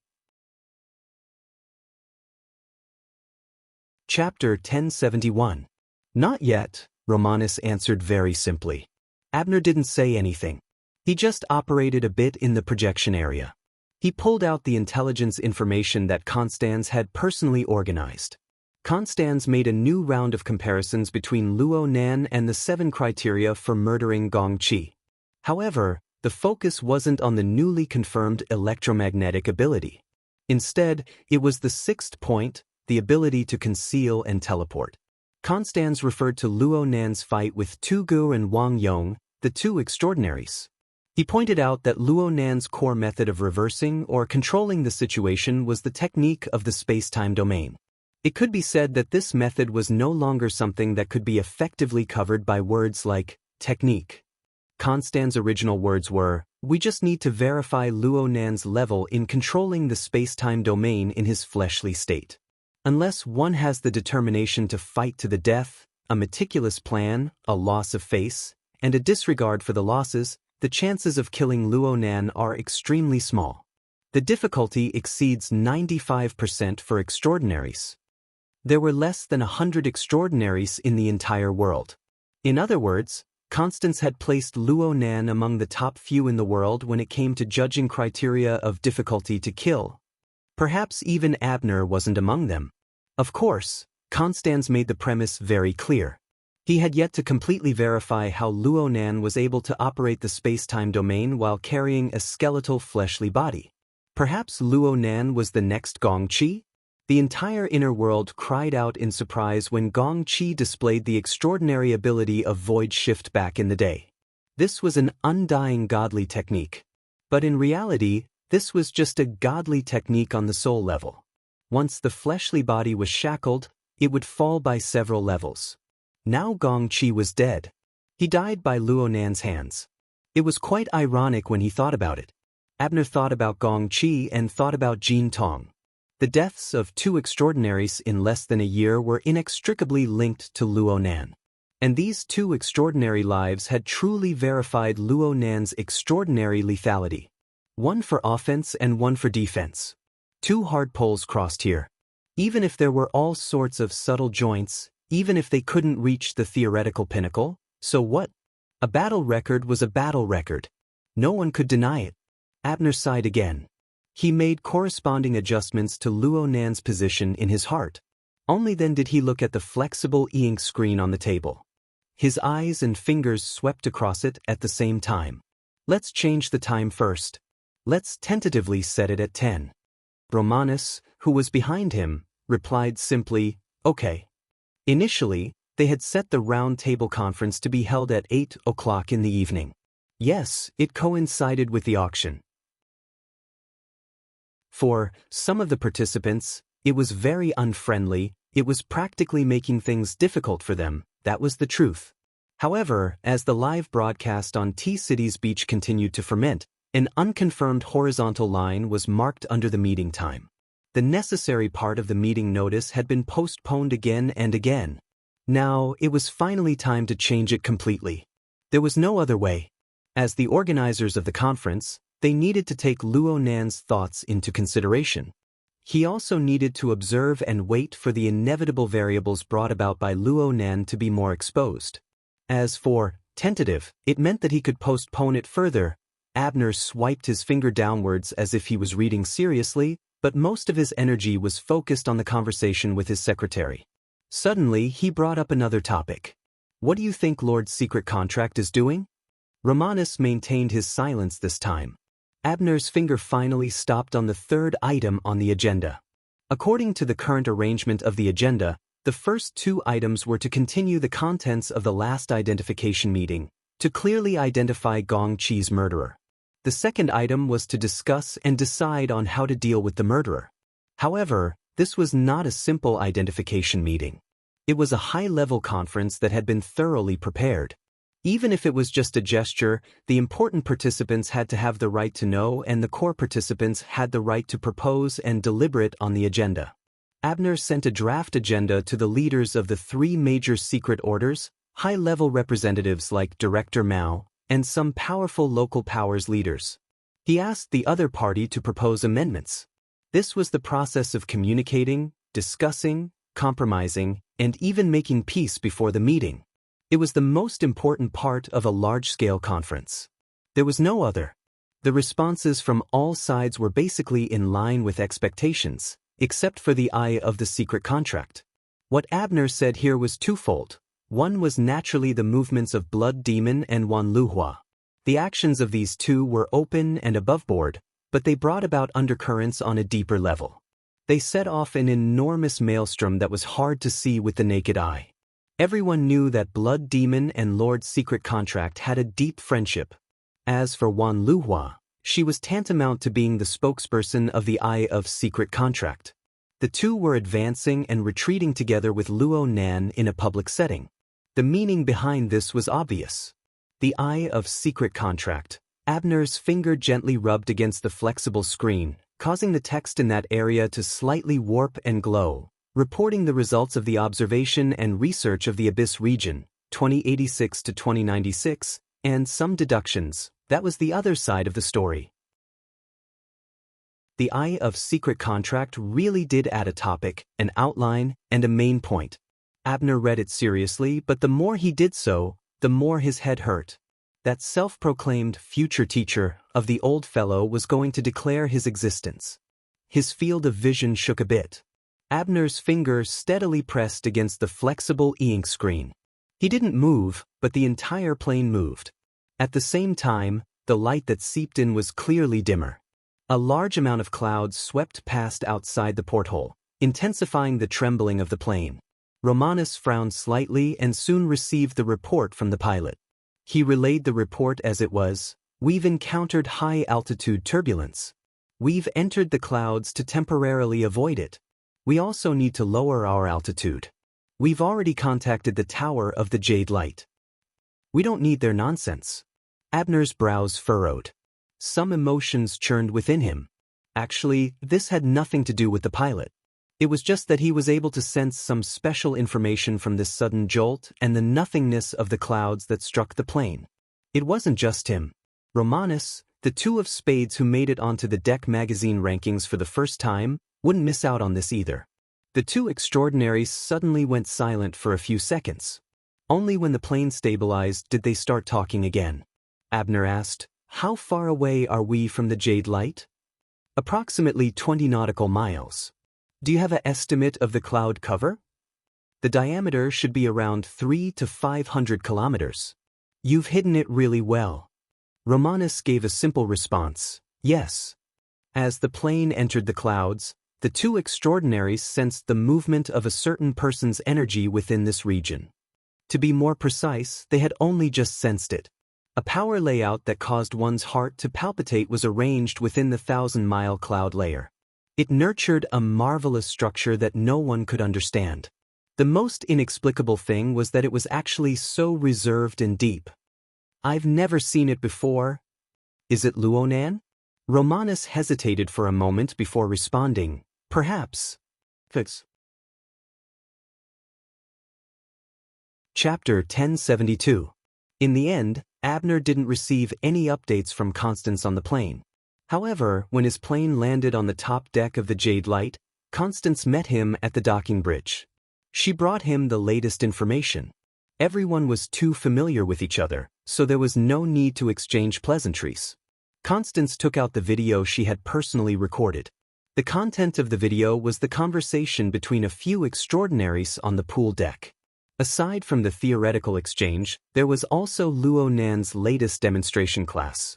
Chapter 1071. Not yet, Romanus answered very simply. Abner didn't say anything. He just operated a bit in the projection area. He pulled out the intelligence information that Constans had personally organized. Constans made a new round of comparisons between Luo Nan and the 7 criteria for murdering Gong Qi. However, the focus wasn't on the newly confirmed electromagnetic ability. Instead, it was the 6th point, the ability to conceal and teleport. Constans referred to Luo Nan's fight with Tu Gu and Wang Yong, the 2 extraordinaries. He pointed out that Luo Nan's core method of reversing or controlling the situation was the technique of the space-time domain. It could be said that this method was no longer something that could be effectively covered by words like technique. Constans' original words were, "We just need to verify Luo Nan's level in controlling the space-time domain in his fleshly state. Unless one has the determination to fight to the death, a meticulous plan, a loss of face, and a disregard for the losses, the chances of killing Luo Nan are extremely small. The difficulty exceeds 95% for extraordinaries. There were less than 100 extraordinaries in the entire world. In other words, Constans had placed Luo Nan among the top few in the world when it came to judging criteria of difficulty to kill. Perhaps even Abner wasn't among them. Of course, Constans made the premise very clear. He had yet to completely verify how Luo Nan was able to operate the space-time domain while carrying a skeletal fleshly body. Perhaps Luo Nan was the next Gong Qi? The entire inner world cried out in surprise when Gong Qi displayed the extraordinary ability of void shift back in the day. This was an undying godly technique. But in reality, this was just a godly technique on the soul level. Once the fleshly body was shackled, it would fall by several levels. Now Gong Qi was dead. He died by Luo Nan's hands. It was quite ironic when he thought about it. Abner thought about Gong Qi and thought about Jin Tong. The deaths of 2 extraordinaries in less than a year were inextricably linked to Luo Nan. And these 2 extraordinary lives had truly verified Luo Nan's extraordinary lethality. One for offense and one for defense. 2 hard poles crossed here. Even if there were all sorts of subtle joints, even if they couldn't reach the theoretical pinnacle, so what? A battle record was a battle record. No one could deny it. Abner sighed again. He made corresponding adjustments to Luo Nan's position in his heart. Only then did he look at the flexible e-ink screen on the table. His eyes and fingers swept across it at the same time. Let's change the time first. Let's tentatively set it at 10. Romanus, who was behind him, replied simply, "Okay." Initially, they had set the round table conference to be held at 8 o'clock in the evening. Yes, it coincided with the auction. For some of the participants, it was very unfriendly, it was practically making things difficult for them, that was the truth. However, as the live broadcast on T-City's beach continued to ferment, an unconfirmed horizontal line was marked under the meeting time. The necessary part of the meeting notice had been postponed again and again. Now, it was finally time to change it completely. There was no other way. As the organizers of the conference, they needed to take Luo Nan's thoughts into consideration. He also needed to observe and wait for the inevitable variables brought about by Luo Nan to be more exposed. As for tentative, it meant that he could postpone it further. Abner swiped his finger downwards as if he was reading seriously, but most of his energy was focused on the conversation with his secretary. Suddenly, he brought up another topic. "What do you think Lord's secret contract is doing?" Romanus maintained his silence this time. Abner's finger finally stopped on the third item on the agenda. According to the current arrangement of the agenda, the first two items were to continue the contents of the last identification meeting, to clearly identify Gong Chi's murderer. The second item was to discuss and decide on how to deal with the murderer. However, this was not a simple identification meeting. It was a high-level conference that had been thoroughly prepared. Even if it was just a gesture, the important participants had to have the right to know and the core participants had the right to propose and deliberate on the agenda. Abner sent a draft agenda to the leaders of the three major secret orders, high-level representatives like Director Mao, and some powerful local powers leaders. He asked the other party to propose amendments. This was the process of communicating, discussing, compromising, and even making peace before the meeting. It was the most important part of a large-scale conference. There was no other. The responses from all sides were basically in line with expectations, except for the eye of the secret contract. What Abner said here was twofold. One was naturally the movements of Blood Demon and Wan Luhua. The actions of these two were open and aboveboard, but they brought about undercurrents on a deeper level. They set off an enormous maelstrom that was hard to see with the naked eye. Everyone knew that Blood Demon and Lord's secret contract had a deep friendship. As for Wan Luhua, she was tantamount to being the spokesperson of the Eye of Secret Contract. The two were advancing and retreating together with Luo Nan in a public setting. The meaning behind this was obvious. The Eye of Secret Contract. Abner's finger gently rubbed against the flexible screen, causing the text in that area to slightly warp and glow, reporting the results of the observation and research of the Abyss region, 2086 to 2096, and some deductions. That was the other side of the story. The Eye of Secret Contract really did add a topic, an outline, and a main point. Abner read it seriously, but the more he did so, the more his head hurt. That self-proclaimed future teacher of the old fellow was going to declare his existence. His field of vision shook a bit. Abner's finger steadily pressed against the flexible e-ink screen. He didn't move, but the entire plane moved. At the same time, the light that seeped in was clearly dimmer. A large amount of clouds swept past outside the porthole, intensifying the trembling of the plane. Romanus frowned slightly and soon received the report from the pilot. He relayed the report as it was. "We've encountered high-altitude turbulence. We've entered the clouds to temporarily avoid it. We also need to lower our altitude. We've already contacted the Tower of the Jade Light. We don't need their nonsense." Abner's brows furrowed. Some emotions churned within him. Actually, this had nothing to do with the pilot. It was just that he was able to sense some special information from this sudden jolt and the nothingness of the clouds that struck the plane. It wasn't just him. Romanus, the two of spades who made it onto the Deck magazine rankings for the first time, wouldn't miss out on this either. The two extraordinaries suddenly went silent for a few seconds. Only when the plane stabilized did they start talking again. Abner asked, "How far away are we from the Jade Light?" "Approximately 20 nautical miles. Do you have an estimate of the cloud cover?" "The diameter should be around 300 to 500 kilometers. "You've hidden it really well." Romanus gave a simple response, "Yes." As the plane entered the clouds, the two extraordinaries sensed the movement of a certain person's energy within this region. To be more precise, they had only just sensed it. A power layout that caused one's heart to palpitate was arranged within the 1,000-mile cloud layer. It nurtured a marvelous structure that no one could understand. The most inexplicable thing was that it was actually so reserved and deep. "I've never seen it before. Is it Luonan?" Romanus hesitated for a moment before responding, "Perhaps." Fix. Chapter 1072. In the end, Abner didn't receive any updates from Constance on the plane. However, when his plane landed on the top deck of the Jade Light, Constance met him at the docking bridge. She brought him the latest information. Everyone was too familiar with each other, so there was no need to exchange pleasantries. Constance took out the video she had personally recorded. The content of the video was the conversation between a few extraordinaries on the pool deck. Aside from the theoretical exchange, there was also Luonan's latest demonstration class.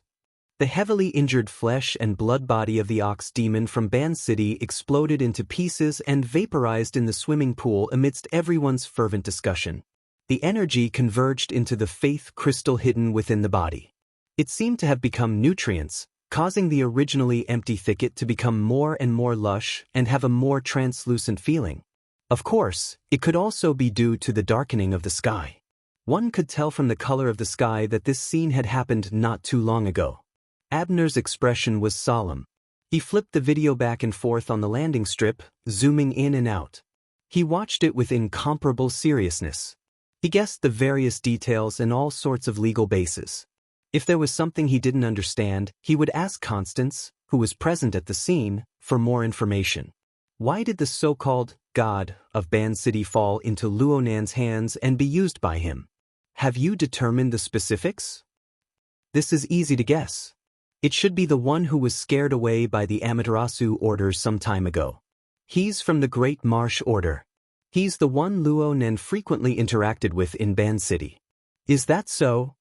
The heavily injured flesh and blood body of the ox demon from Ban City exploded into pieces and vaporized in the swimming pool amidst everyone's fervent discussion. The energy converged into the faith crystal hidden within the body. It seemed to have become nutrients, causing the originally empty thicket to become more and more lush and have a more translucent feeling. Of course, it could also be due to the darkening of the sky. One could tell from the color of the sky that this scene had happened not too long ago. Abner's expression was solemn. He flipped the video back and forth on the landing strip, zooming in and out. He watched it with incomparable seriousness. He guessed the various details and all sorts of legal bases. If there was something he didn't understand, he would ask Constance, who was present at the scene, for more information. Why did the so-called God of Ban City fall into Luonan's hands and be used by him? Have you determined the specifics? This is easy to guess. It should be the one who was scared away by the Amaterasu orders some time ago. He's from the Great Marsh Order. He's the one Luonan frequently interacted with in Ban City. Is that so?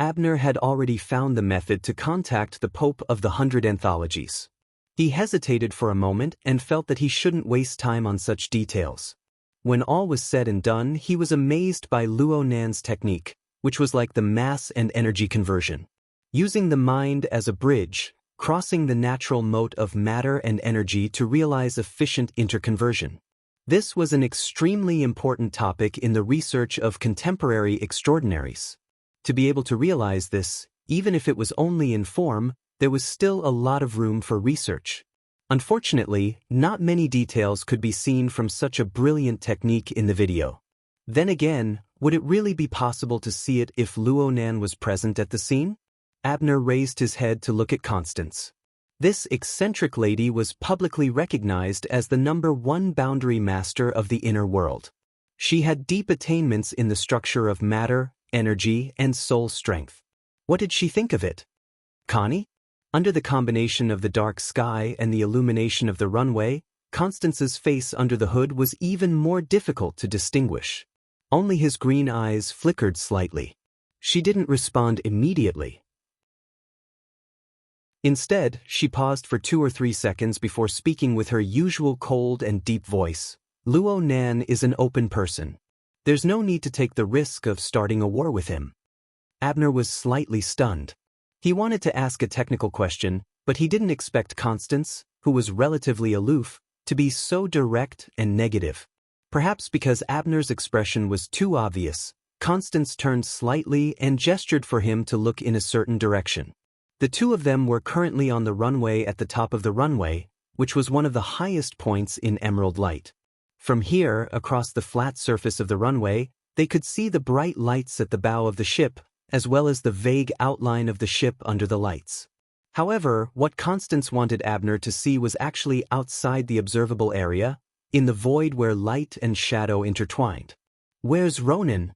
Abner had already found the method to contact the Pope of the 100 Anthologies. He hesitated for a moment and felt that he shouldn't waste time on such details. When all was said and done, he was amazed by Luonan's technique, which was like the mass and energy conversion. Using the mind as a bridge, crossing the natural moat of matter and energy to realize efficient interconversion. This was an extremely important topic in the research of contemporary extraordinaries. To be able to realize this, even if it was only in form, there was still a lot of room for research. Unfortunately, not many details could be seen from such a brilliant technique in the video. Then again, would it really be possible to see it if Luonan was present at the scene? Abner raised his head to look at Constance. This eccentric lady was publicly recognized as the #1 boundary master of the inner world. She had deep attainments in the structure of matter, energy, and soul strength. What did she think of it? Connie? Under the combination of the dark sky and the illumination of the runway, Constance's face under the hood was even more difficult to distinguish. Only his green eyes flickered slightly. She didn't respond immediately. Instead, she paused for 2 or 3 seconds before speaking with her usual cold and deep voice. Luonan is an open person. There's no need to take the risk of starting a war with him. Abner was slightly stunned. He wanted to ask a technical question, but he didn't expect Constance, who was relatively aloof, to be so direct and negative. Perhaps because Abner's expression was too obvious, Constance turned slightly and gestured for him to look in a certain direction. The two of them were currently on the runway at the top of the runway, which was one of the highest points in Emerald Light. From here, across the flat surface of the runway, they could see the bright lights at the bow of the ship, as well as the vague outline of the ship under the lights. However, what Constance wanted Abner to see was actually outside the observable area, in the void where light and shadow intertwined. Where's Ronan?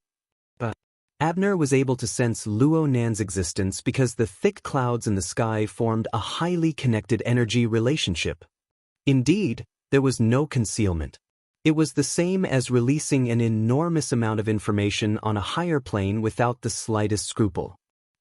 Abner was able to sense Luonan's existence because the thick clouds in the sky formed a highly connected energy relationship. Indeed, there was no concealment. It was the same as releasing an enormous amount of information on a higher plane without the slightest scruple.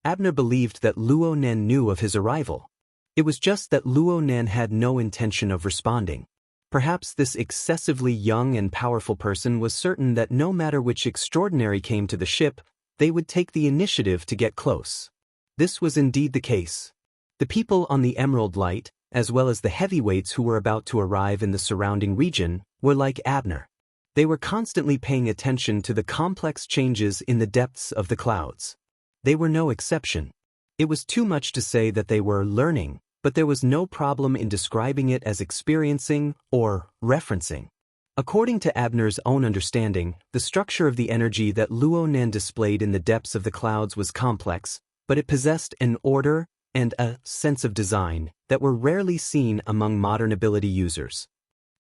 Abner believed that Luonan knew of his arrival. It was just that Luo Nan had no intention of responding. Perhaps this excessively young and powerful person was certain that no matter which extraordinary came to the ship, they would take the initiative to get close. This was indeed the case. The people on the Emerald Light, as well as the heavyweights who were about to arrive in the surrounding region, were like Abner. They were constantly paying attention to the complex changes in the depths of the clouds. They were no exception. It was too much to say that they were learning, but there was no problem in describing it as experiencing or referencing. According to Abner's own understanding, the structure of the energy that Luo Nan displayed in the depths of the clouds was complex, but it possessed an order and a sense of design that were rarely seen among modern ability users.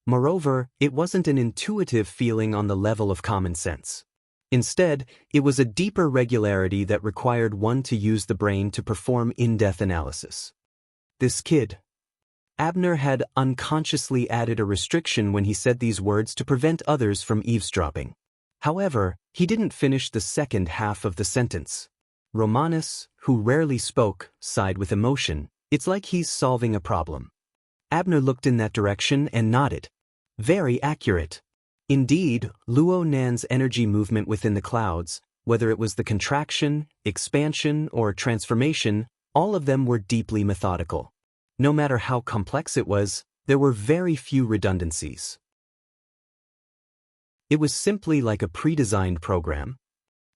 Moreover, it wasn't an intuitive feeling on the level of common sense. Instead, it was a deeper regularity that required one to use the brain to perform in-depth analysis. This kid. Abner had unconsciously added a restriction when he said these words to prevent others from eavesdropping. However, he didn't finish the second half of the sentence. Romanus, who rarely spoke, sighed with emotion. It's like he's solving a problem. Abner looked in that direction and nodded. Very accurate. Indeed, Luo Nan's energy movement within the clouds, whether it was the contraction, expansion, or transformation, all of them were deeply methodical. No matter how complex it was, there were very few redundancies. It was simply like a pre-designed program.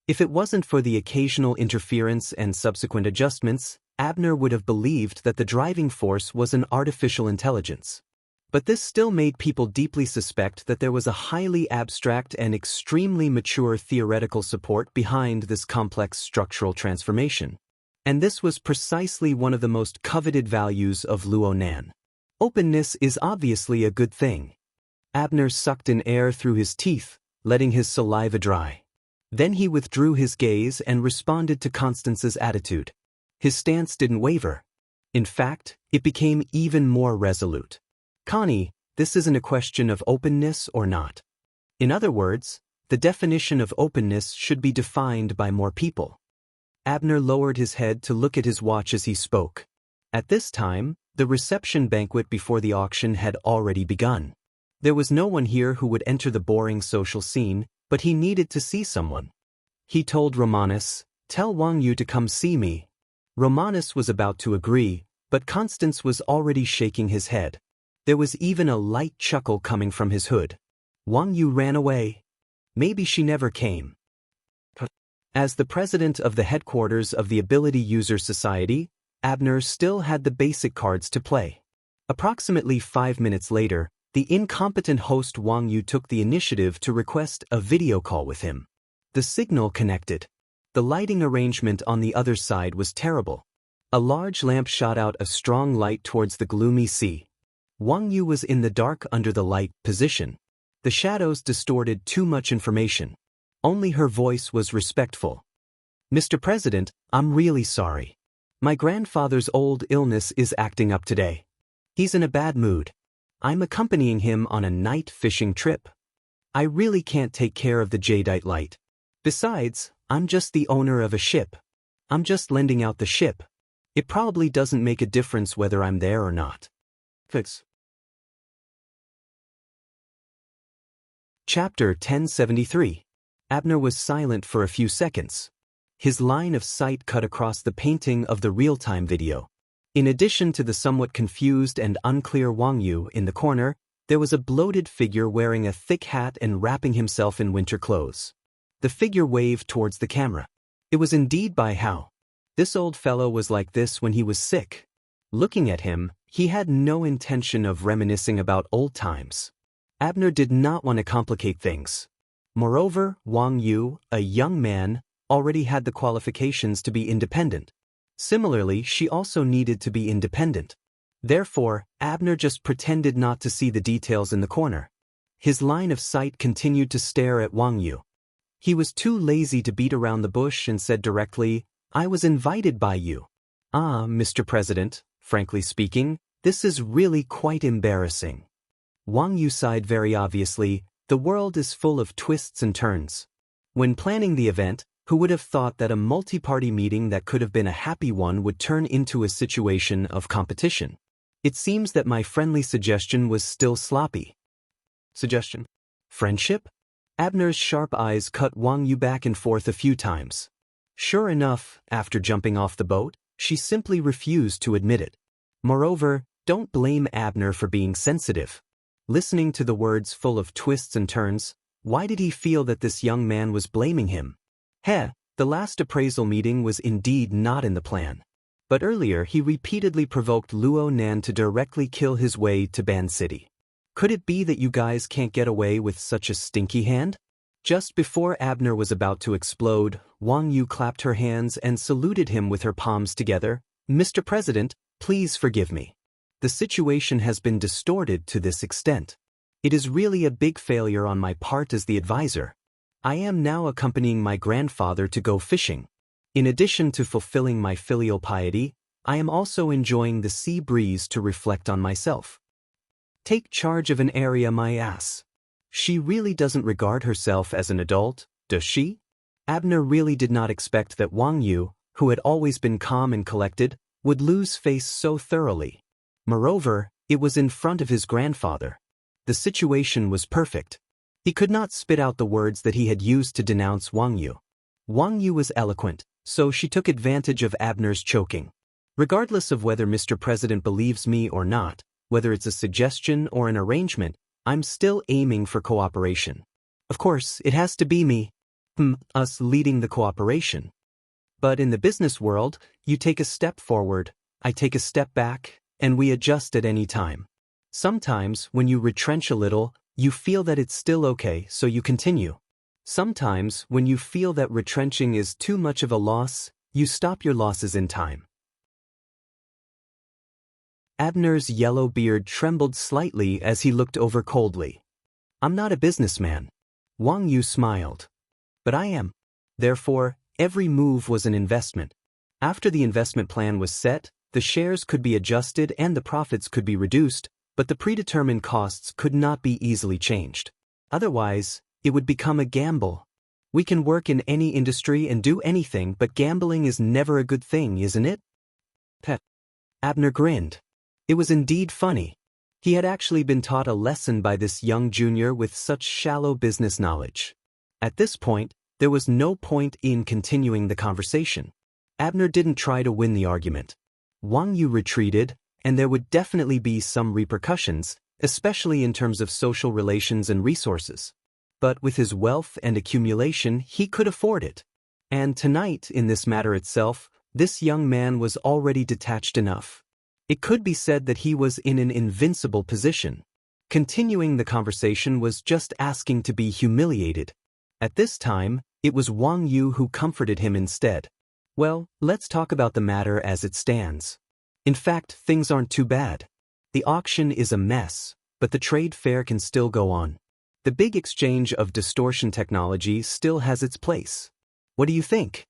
If it wasn't for the occasional interference and subsequent adjustments, Abner would have believed that the driving force was an artificial intelligence. But this still made people deeply suspect that there was a highly abstract and extremely mature theoretical support behind this complex structural transformation. And this was precisely one of the most coveted values of Luo Nan. Openness is obviously a good thing. Abner sucked in air through his teeth, letting his saliva dry. Then he withdrew his gaze and responded to Constance's attitude. His stance didn't waver. In fact, it became even more resolute. Connie, this isn't a question of openness or not. In other words, the definition of openness should be defined by more people. Abner lowered his head to look at his watch as he spoke. At this time, the reception banquet before the auction had already begun. There was no one here who would enter the boring social scene, but he needed to see someone. He told Romanus, "Tell Wang Yu to come see me." Romanus was about to agree, but Constance was already shaking his head. There was even a light chuckle coming from his hood. Wang Yu ran away. Maybe she never came. As the president of the headquarters of the Ability User Society, Abner still had the basic cards to play. Approximately 5 minutes later, the incompetent host Wang Yu took the initiative to request a video call with him. The signal connected. The lighting arrangement on the other side was terrible. A large lamp shot out a strong light towards the gloomy sea. Wang Yu was in the dark under the light position. The shadows distorted too much information. Only her voice was respectful. "Mr. President, I'm really sorry. My grandfather's old illness is acting up today. He's in a bad mood. I'm accompanying him on a night fishing trip. I really can't take care of the jadeite light. Besides, I'm just the owner of a ship. I'm just lending out the ship. It probably doesn't make a difference whether I'm there or not." Fix. Chapter 1073. Abner was silent for a few seconds. His line of sight cut across the painting of the real-time video. In addition to the somewhat confused and unclear Wang Yu in the corner, there was a bloated figure wearing a thick hat and wrapping himself in winter clothes. The figure waved towards the camera. It was indeed Bai Hao. This old fellow was like this when he was sick. Looking at him, he had no intention of reminiscing about old times. Abner did not want to complicate things. Moreover, Wang Yu, a young man, already had the qualifications to be independent. Similarly, she also needed to be independent. Therefore, Abner just pretended not to see the details in the corner. His line of sight continued to stare at Wang Yu. He was too lazy to beat around the bush and said directly, "I was invited by you." "Ah, Mr. President, frankly speaking, this is really quite embarrassing." Wang Yu sighed very obviously. The world is full of twists and turns. When planning the event, Who would have thought that a multi-party meeting that could have been a happy one would turn into a situation of competition? It seems that my friendly suggestion was still sloppy. Suggestion? Friendship? Abner's sharp eyes cut Wang Yu back and forth a few times. Sure enough, after jumping off the boat, she simply refused to admit it. Moreover, don't blame Abner for being sensitive. Listening to the words full of twists and turns, why did he feel that this young man was blaming him? The last appraisal meeting was indeed not in the plan. But earlier he repeatedly provoked Luo Nan to directly kill his way to Ban City. Could it be that you guys can't get away with such a stinky hand? Just before Abner was about to explode, Wang Yu clapped her hands and saluted him with her palms together. Mr. President, please forgive me. The situation has been distorted to this extent. It is really a big failure on my part as the advisor. I am now accompanying my grandfather to go fishing. In addition to fulfilling my filial piety, I am also enjoying the sea breeze to reflect on myself. Take charge of an area, my ass. She really doesn't regard herself as an adult, does she? Abner really did not expect that Wang Yu, who had always been calm and collected, would lose face so thoroughly. Moreover, it was in front of his grandfather. The situation was perfect. He could not spit out the words that he had used to denounce Wang Yu. Wang Yu was eloquent, so she took advantage of Abner's choking. Regardless of whether Mr. President believes me or not, whether it's a suggestion or an arrangement, I'm still aiming for cooperation. Of course, it has to be me, us leading the cooperation. But in the business world, you take a step forward, I take a step back, and we adjust at any time. Sometimes, when you retrench a little, you feel that it's still okay, so you continue. Sometimes, when you feel that retrenching is too much of a loss, you stop your losses in time. Abner's yellow beard trembled slightly as he looked over coldly. I'm not a businessman. Wang Yu smiled. But I am. Therefore, every move was an investment. After the investment plan was set, the shares could be adjusted and the profits could be reduced, but the predetermined costs could not be easily changed. Otherwise, it would become a gamble. We can work in any industry and do anything, but gambling is never a good thing, isn't it? Abner grinned. It was indeed funny. He had actually been taught a lesson by this young junior with such shallow business knowledge. At this point, there was no point in continuing the conversation. Abner didn't try to win the argument. Wang Yu retreated, and there would definitely be some repercussions, especially in terms of social relations and resources. But with his wealth and accumulation, he could afford it. And tonight, in this matter itself, this young man was already detached enough. It could be said that he was in an invincible position. Continuing the conversation was just asking to be humiliated. At this time, it was Wang Yu who comforted him instead. Well, let's talk about the matter as it stands. In fact, things aren't too bad. The auction is a mess, but the trade fair can still go on. The big exchange of distortion technology still has its place. What do you think?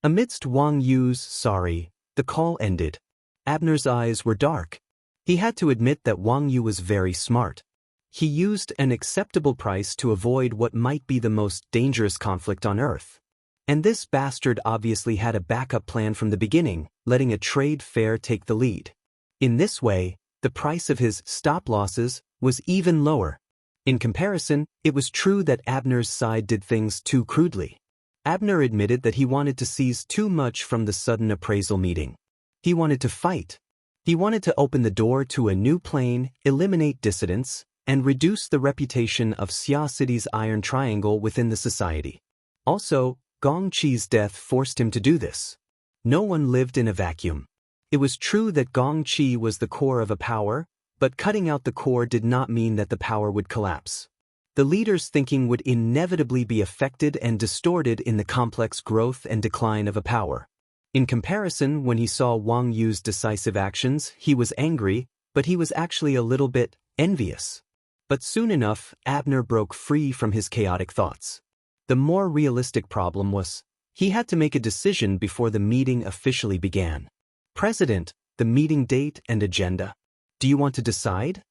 Amidst Wang Yu's sorry, the call ended. Abner's eyes were dark. He had to admit that Wang Yu was very smart. He used an acceptable price to avoid what might be the most dangerous conflict on Earth. And this bastard obviously had a backup plan from the beginning, letting a trade fair take the lead. In this way, the price of his stop-losses was even lower. In comparison, it was true that Abner's side did things too crudely. Abner admitted that he wanted to seize too much from the sudden appraisal meeting. He wanted to fight. He wanted to open the door to a new plane, eliminate dissidents, and reduce the reputation of Xia City's Iron Triangle within the society. Also, Gong Qi's death forced him to do this. No one lived in a vacuum. It was true that Gong Qi was the core of a power, but cutting out the core did not mean that the power would collapse. The leader's thinking would inevitably be affected and distorted in the complex growth and decline of a power. In comparison, when he saw Wang Yu's decisive actions, he was angry, but he was actually a little bit envious. But soon enough, Abner broke free from his chaotic thoughts. The more realistic problem was, he had to make a decision before the meeting officially began. President, the meeting date and agenda. Do you want to decide?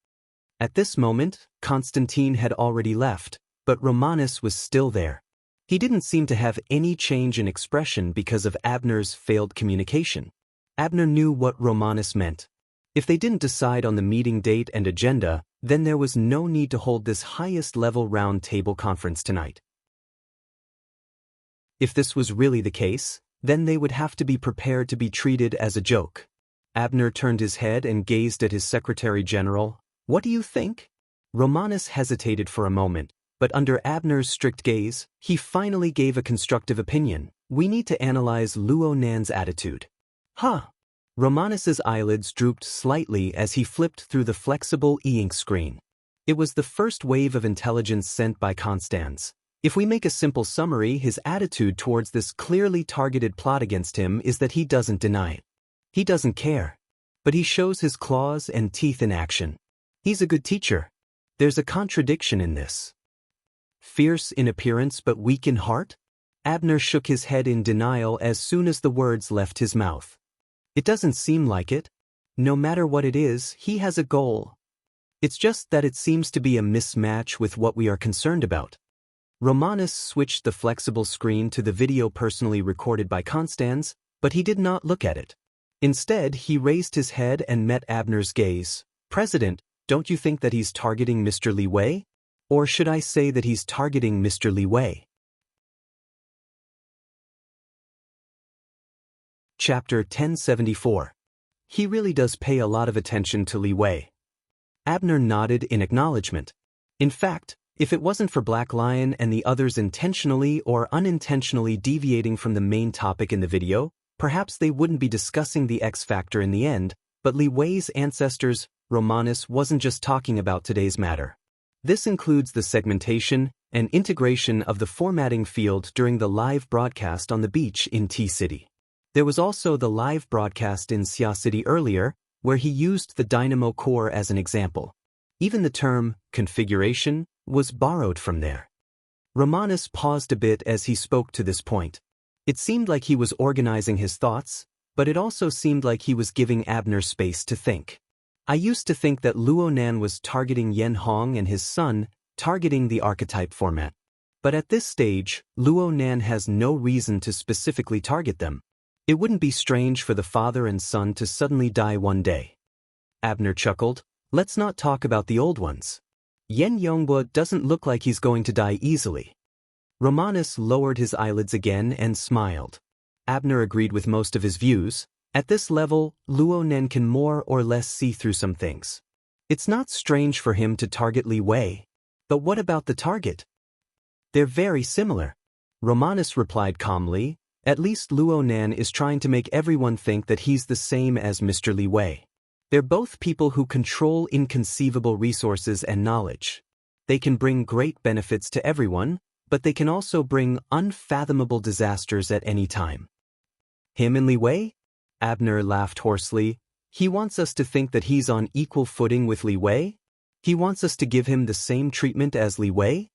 At this moment, Constantine had already left, but Romanus was still there. He didn't seem to have any change in expression because of Abner's failed communication. Abner knew what Romanus meant. If they didn't decide on the meeting date and agenda, then there was no need to hold this highest-level round-table conference tonight. If this was really the case, then they would have to be prepared to be treated as a joke. Abner turned his head and gazed at his Secretary General. "What do you think?" Romanus hesitated for a moment, but under Abner's strict gaze, he finally gave a constructive opinion. "We need to analyze Luo Nan's attitude." "Huh." Romanus's eyelids drooped slightly as he flipped through the flexible e-ink screen. It was the first wave of intelligence sent by Constans. If we make a simple summary, his attitude towards this clearly targeted plot against him is that he doesn't deny it. He doesn't care. But he shows his claws and teeth in action. He's a good teacher. There's a contradiction in this. Fierce in appearance but weak in heart? Abner shook his head in denial as soon as the words left his mouth. It doesn't seem like it. No matter what it is, he has a goal. It's just that it seems to be a mismatch with what we are concerned about. Romanus switched the flexible screen to the video personally recorded by Constans, but he did not look at it. Instead, he raised his head and met Abner's gaze. "President, don't you think that he's targeting Mr. Li Wei? Or should I say that he's targeting Mr. Li Wei?" Chapter 1074. He really does pay a lot of attention to Li Wei. Abner nodded in acknowledgement. In fact, if it wasn't for Black Lion and the others intentionally or unintentionally deviating from the main topic in the video, perhaps they wouldn't be discussing the X Factor in the end, but Li Wei's ancestors, Romanus wasn't just talking about today's matter. This includes the segmentation and integration of the formatting field during the live broadcast on the beach in T-City. There was also the live broadcast in Xia City earlier, where he used the Dynamo core as an example. Even the term configuration was borrowed from there. Romanus paused a bit as he spoke to this point. It seemed like he was organizing his thoughts, but it also seemed like he was giving Abner space to think. "I used to think that Luo Nan was targeting Yen Hong and his son, targeting the archetype format. But at this stage, Luo Nan has no reason to specifically target them. It wouldn't be strange for the father and son to suddenly die one day." Abner chuckled. "Let's not talk about the old ones. Yen Yongbo doesn't look like he's going to die easily." Romanus lowered his eyelids again and smiled. Abner agreed with most of his views. At this level, Luo Nen can more or less see through some things. It's not strange for him to target Li Wei. But what about the target? "They're very similar." Romanus replied calmly. "At least Luo Nan is trying to make everyone think that he's the same as Mr. Li Wei. They're both people who control inconceivable resources and knowledge. They can bring great benefits to everyone, but they can also bring unfathomable disasters at any time." "Him and Li Wei?" Abner laughed hoarsely. "He wants us to think that he's on equal footing with Li Wei? He wants us to give him the same treatment as Li Wei?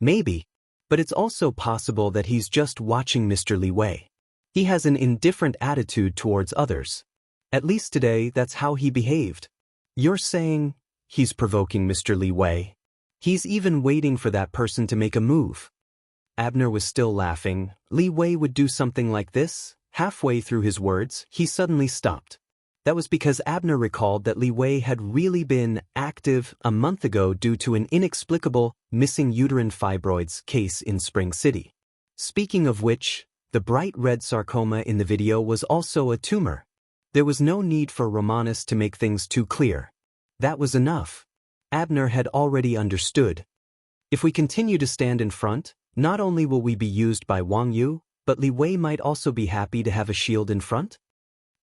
Maybe. But it's also possible that he's just watching Mr. Li Wei. He has an indifferent attitude towards others. At least today, that's how he behaved. You're saying he's provoking Mr. Li Wei? He's even waiting for that person to make a move." Abner was still laughing. "Li Wei would do something like this?" Halfway through his words, he suddenly stopped. That was because Abner recalled that Li Wei had really been active a month ago due to an inexplicable missing uterine fibroids case in Spring City. Speaking of which, the bright red sarcoma in the video was also a tumor. There was no need for Romanus to make things too clear. That was enough. Abner had already understood. If we continue to stand in front, not only will we be used by Wang Yu, but Li Wei might also be happy to have a shield in front?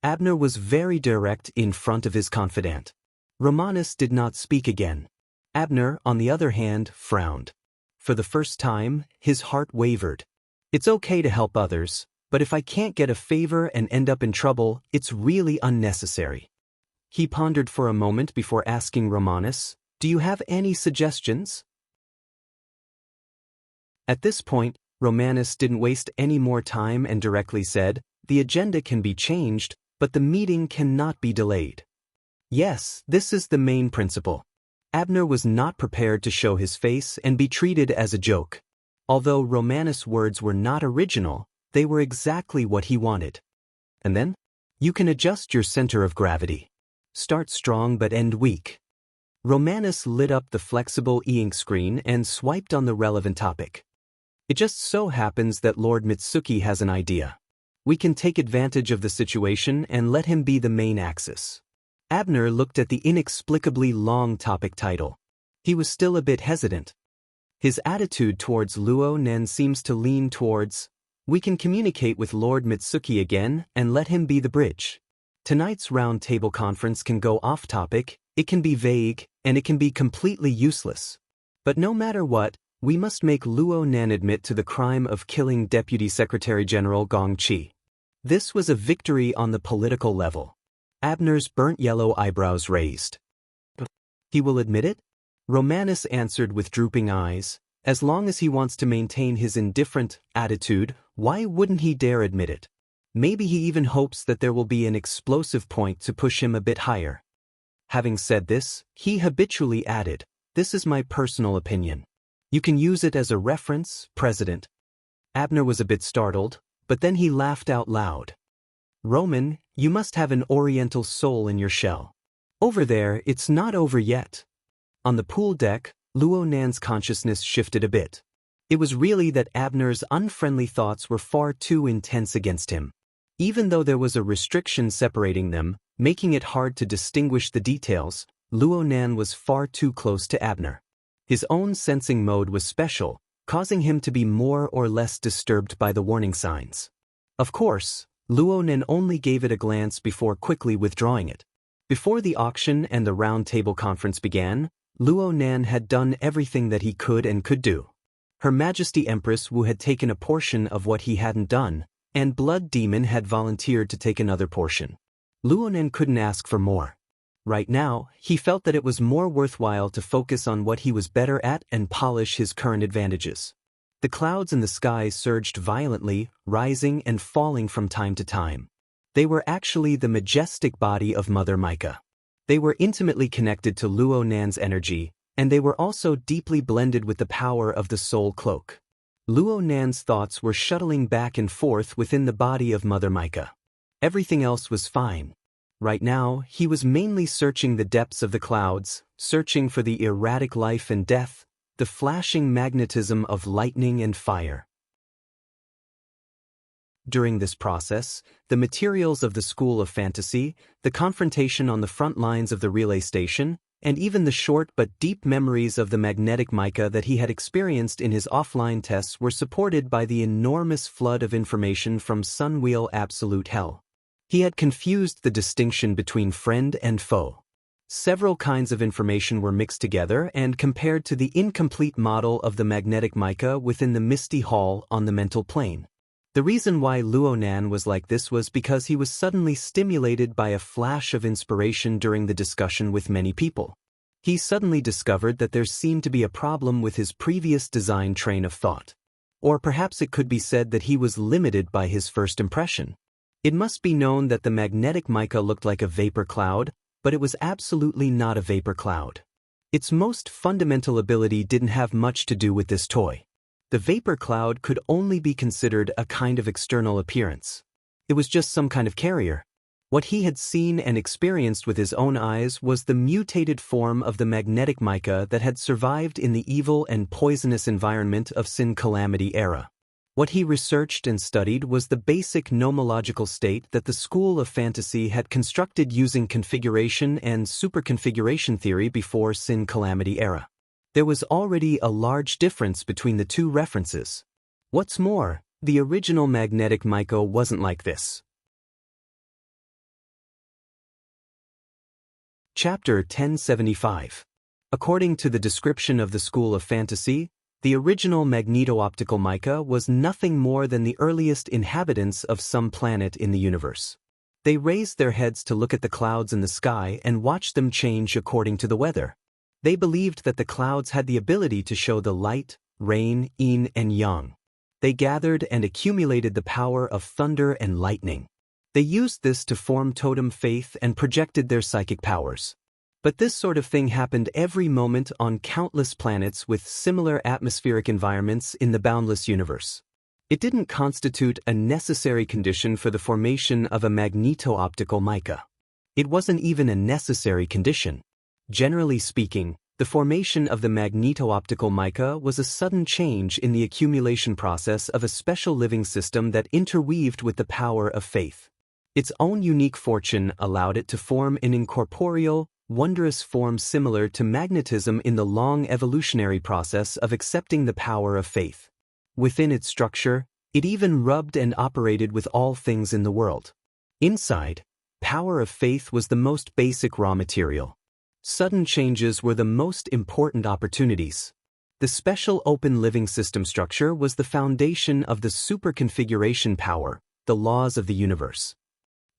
Abner was very direct in front of his confidant. Romanus did not speak again. Abner, on the other hand, frowned. For the first time, his heart wavered. It's okay to help others, but if I can't get a favor and end up in trouble, it's really unnecessary. He pondered for a moment before asking Romanus, "Do you have any suggestions?" At this point, Romanus didn't waste any more time and directly said, "The agenda can be changed, but the meeting cannot be delayed." Yes, this is the main principle. Abner was not prepared to show his face and be treated as a joke. Although Romanus' words were not original, they were exactly what he wanted. And then? You can adjust your center of gravity. Start strong but end weak. Romanus lit up the flexible e-ink screen and swiped on the relevant topic. It just so happens that Lord Mitsuki has an idea. We can take advantage of the situation and let him be the main axis. Abner looked at the inexplicably long topic title. He was still a bit hesitant. His attitude towards Luo Nen seems to lean towards, we can communicate with Lord Mitsuki again and let him be the bridge. Tonight's round table conference can go off topic, it can be vague, and it can be completely useless. But no matter what, we must make Luo Nen admit to the crime of killing Deputy Secretary General Gong Chi. This was a victory on the political level. Abner's burnt yellow eyebrows raised. He will admit it? Romanus answered with drooping eyes. As long as he wants to maintain his indifferent attitude, why wouldn't he dare admit it? Maybe he even hopes that there will be an explosive point to push him a bit higher. Having said this, he habitually added, this is my personal opinion. You can use it as a reference, President. Abner was a bit startled, but then he laughed out loud. Roman, you must have an oriental soul in your shell. Over there, it's not over yet. On the pool deck, Luo Nan's consciousness shifted a bit. It was really that Abner's unfriendly thoughts were far too intense against him. Even though there was a restriction separating them, making it hard to distinguish the details, Luo Nan was far too close to Abner. His own sensing mode was special, causing him to be more or less disturbed by the warning signs. Of course, Luo Nan only gave it a glance before quickly withdrawing it. Before the auction and the round table conference began, Luo Nan had done everything that he could and could do. Her Majesty Empress Wu had taken a portion of what he hadn't done, and Blood Demon had volunteered to take another portion. Luo Nan couldn't ask for more. Right now, he felt that it was more worthwhile to focus on what he was better at and polish his current advantages. The clouds in the sky surged violently, rising and falling from time to time. They were actually the majestic body of Mother Micah. They were intimately connected to Luo Nan's energy, and they were also deeply blended with the power of the soul cloak. Luo Nan's thoughts were shuttling back and forth within the body of Mother Micah. Everything else was fine. Right now, he was mainly searching the depths of the clouds, searching for the erratic life and death, the flashing magnetism of lightning and fire. During this process, the materials of the School of Fantasy, the confrontation on the front lines of the relay station, and even the short but deep memories of the magnetic mica that he had experienced in his offline tests were supported by the enormous flood of information from Sunwheel Absolute Hell. He had confused the distinction between friend and foe. Several kinds of information were mixed together and compared to the incomplete model of the magnetic mica within the Misty Hall on the mental plane. The reason why Luo Nan was like this was because he was suddenly stimulated by a flash of inspiration during the discussion with many people. He suddenly discovered that there seemed to be a problem with his previous design train of thought. Or perhaps it could be said that he was limited by his first impression. It must be known that the magnetic mica looked like a vapor cloud, but it was absolutely not a vapor cloud. Its most fundamental ability didn't have much to do with this toy. The vapor cloud could only be considered a kind of external appearance. It was just some kind of carrier. What he had seen and experienced with his own eyes was the mutated form of the magnetic mica that had survived in the evil and poisonous environment of Sin Calamity era. What he researched and studied was the basic nomological state that the School of Fantasy had constructed using configuration and superconfiguration theory before Sin Calamity era. There was already a large difference between the two references. What's more, the original magnetic mica wasn't like this. Chapter 1075. According to the description of the School of Fantasy, the original magneto-optical mica was nothing more than the earliest inhabitants of some planet in the universe. They raised their heads to look at the clouds in the sky and watch them change according to the weather. They believed that the clouds had the ability to show the light, rain, yin and yang. They gathered and accumulated the power of thunder and lightning. They used this to form totem faith and projected their psychic powers. But this sort of thing happened every moment on countless planets with similar atmospheric environments in the boundless universe. It didn't constitute a necessary condition for the formation of a magneto-optical mica. It wasn't even a necessary condition. Generally speaking, the formation of the magneto-optical mica was a sudden change in the accumulation process of a special living system that interweaved with the power of faith. Its own unique fortune allowed it to form an incorporeal, wondrous form similar to magnetism in the long evolutionary process of accepting the power of faith. Within its structure, it even rubbed and operated with all things in the world. Inside, power of faith was the most basic raw material. Sudden changes were the most important opportunities. The special open living system structure was the foundation of the superconfiguration power, the laws of the universe.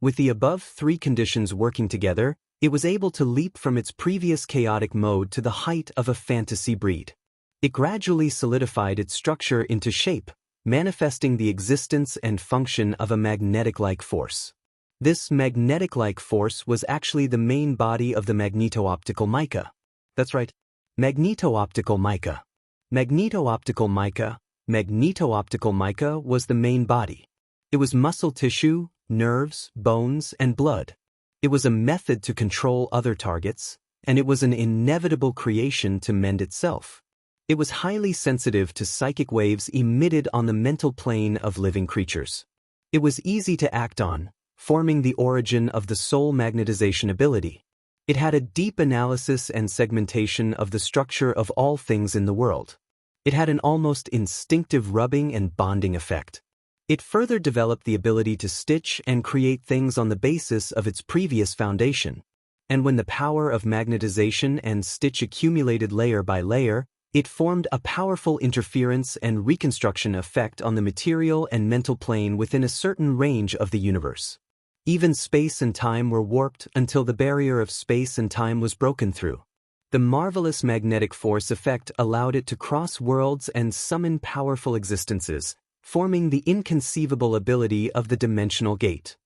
With the above three conditions working together, it was able to leap from its previous chaotic mode to the height of a fantasy breed. It gradually solidified its structure into shape, manifesting the existence and function of a magnetic-like force. This magnetic-like force was actually the main body of the magneto-optical mica. That's right, magneto-optical mica. Magneto-optical mica. Magneto-optical mica was the main body. It was muscle tissue, nerves, bones, and blood. It was a method to control other targets, and it was an inevitable creation to mend itself. It was highly sensitive to psychic waves emitted on the mental plane of living creatures. It was easy to act on, forming the origin of the soul magnetization ability. It had a deep analysis and segmentation of the structure of all things in the world. It had an almost instinctive rubbing and bonding effect. It further developed the ability to stitch and create things on the basis of its previous foundation. And when the power of magnetization and stitch accumulated layer by layer, it formed a powerful interference and reconstruction effect on the material and mental plane within a certain range of the universe. Even space and time were warped until the barrier of space and time was broken through. The marvelous magnetic force effect allowed it to cross worlds and summon powerful existences, forming the inconceivable ability of the dimensional gate.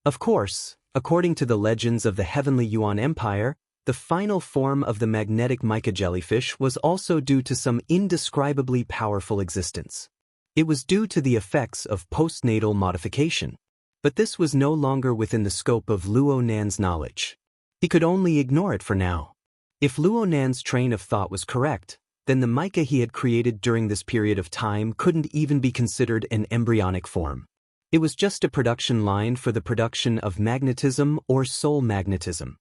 Of course, according to the legends of the heavenly Yuan Empire, the final form of the magnetic mica jellyfish was also due to some indescribably powerful existence. It was due to the effects of postnatal modification. But this was no longer within the scope of Luo Nan's knowledge. He could only ignore it for now. If Luo Nan's train of thought was correct, then the mica he had created during this period of time couldn't even be considered an embryonic form. It was just a production line for the production of magnetism or soul magnetism.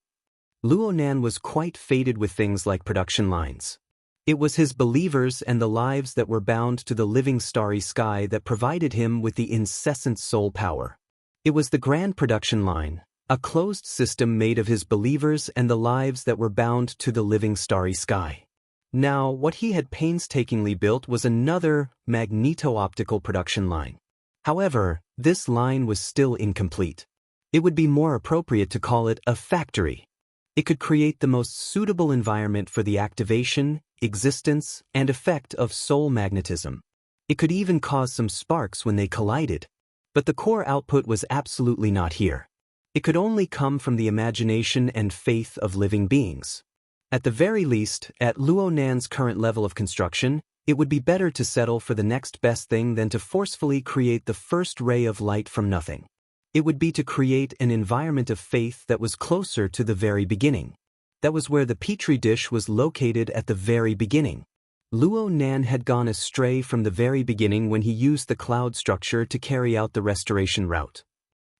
Luo Nan was quite fated with things like production lines. It was his believers and the lives that were bound to the living starry sky that provided him with the incessant soul power. It was the grand production line, a closed system made of his believers and the lives that were bound to the living starry sky. Now, what he had painstakingly built was another magneto-optical production line. However, this line was still incomplete. It would be more appropriate to call it a factory. It could create the most suitable environment for the activation, existence, and effect of soul magnetism. It could even cause some sparks when they collided. But the core output was absolutely not here. It could only come from the imagination and faith of living beings. At the very least, at Luo Nan's current level of construction, it would be better to settle for the next best thing than to forcefully create the first ray of light from nothing. It would be to create an environment of faith that was closer to the very beginning. That was where the petri dish was located at the very beginning. Luo Nan had gone astray from the very beginning when he used the cloud structure to carry out the restoration route.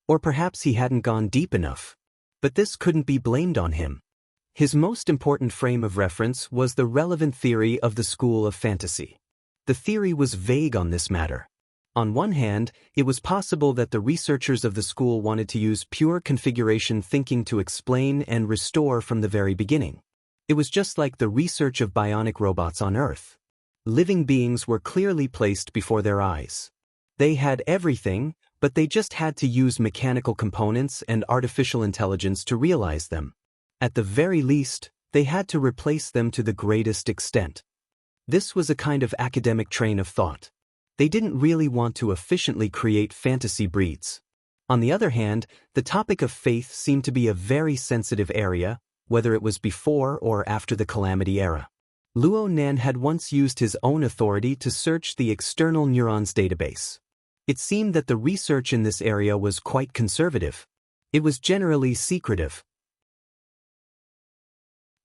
Or perhaps he hadn't gone deep enough. But this couldn't be blamed on him. His most important frame of reference was the relevant theory of the school of fantasy. The theory was vague on this matter. On one hand, it was possible that the researchers of the school wanted to use pure configuration thinking to explain and restore from the very beginning. It was just like the research of bionic robots on Earth. Living beings were clearly placed before their eyes. They had everything, but they just had to use mechanical components and artificial intelligence to realize them. At the very least, they had to replace them to the greatest extent. This was a kind of academic train of thought. They didn't really want to efficiently create fantasy breeds. On the other hand, the topic of faith seemed to be a very sensitive area, whether it was before or after the Calamity era. Luo Nan had once used his own authority to search the external neurons database. It seemed that the research in this area was quite conservative. It was generally secretive.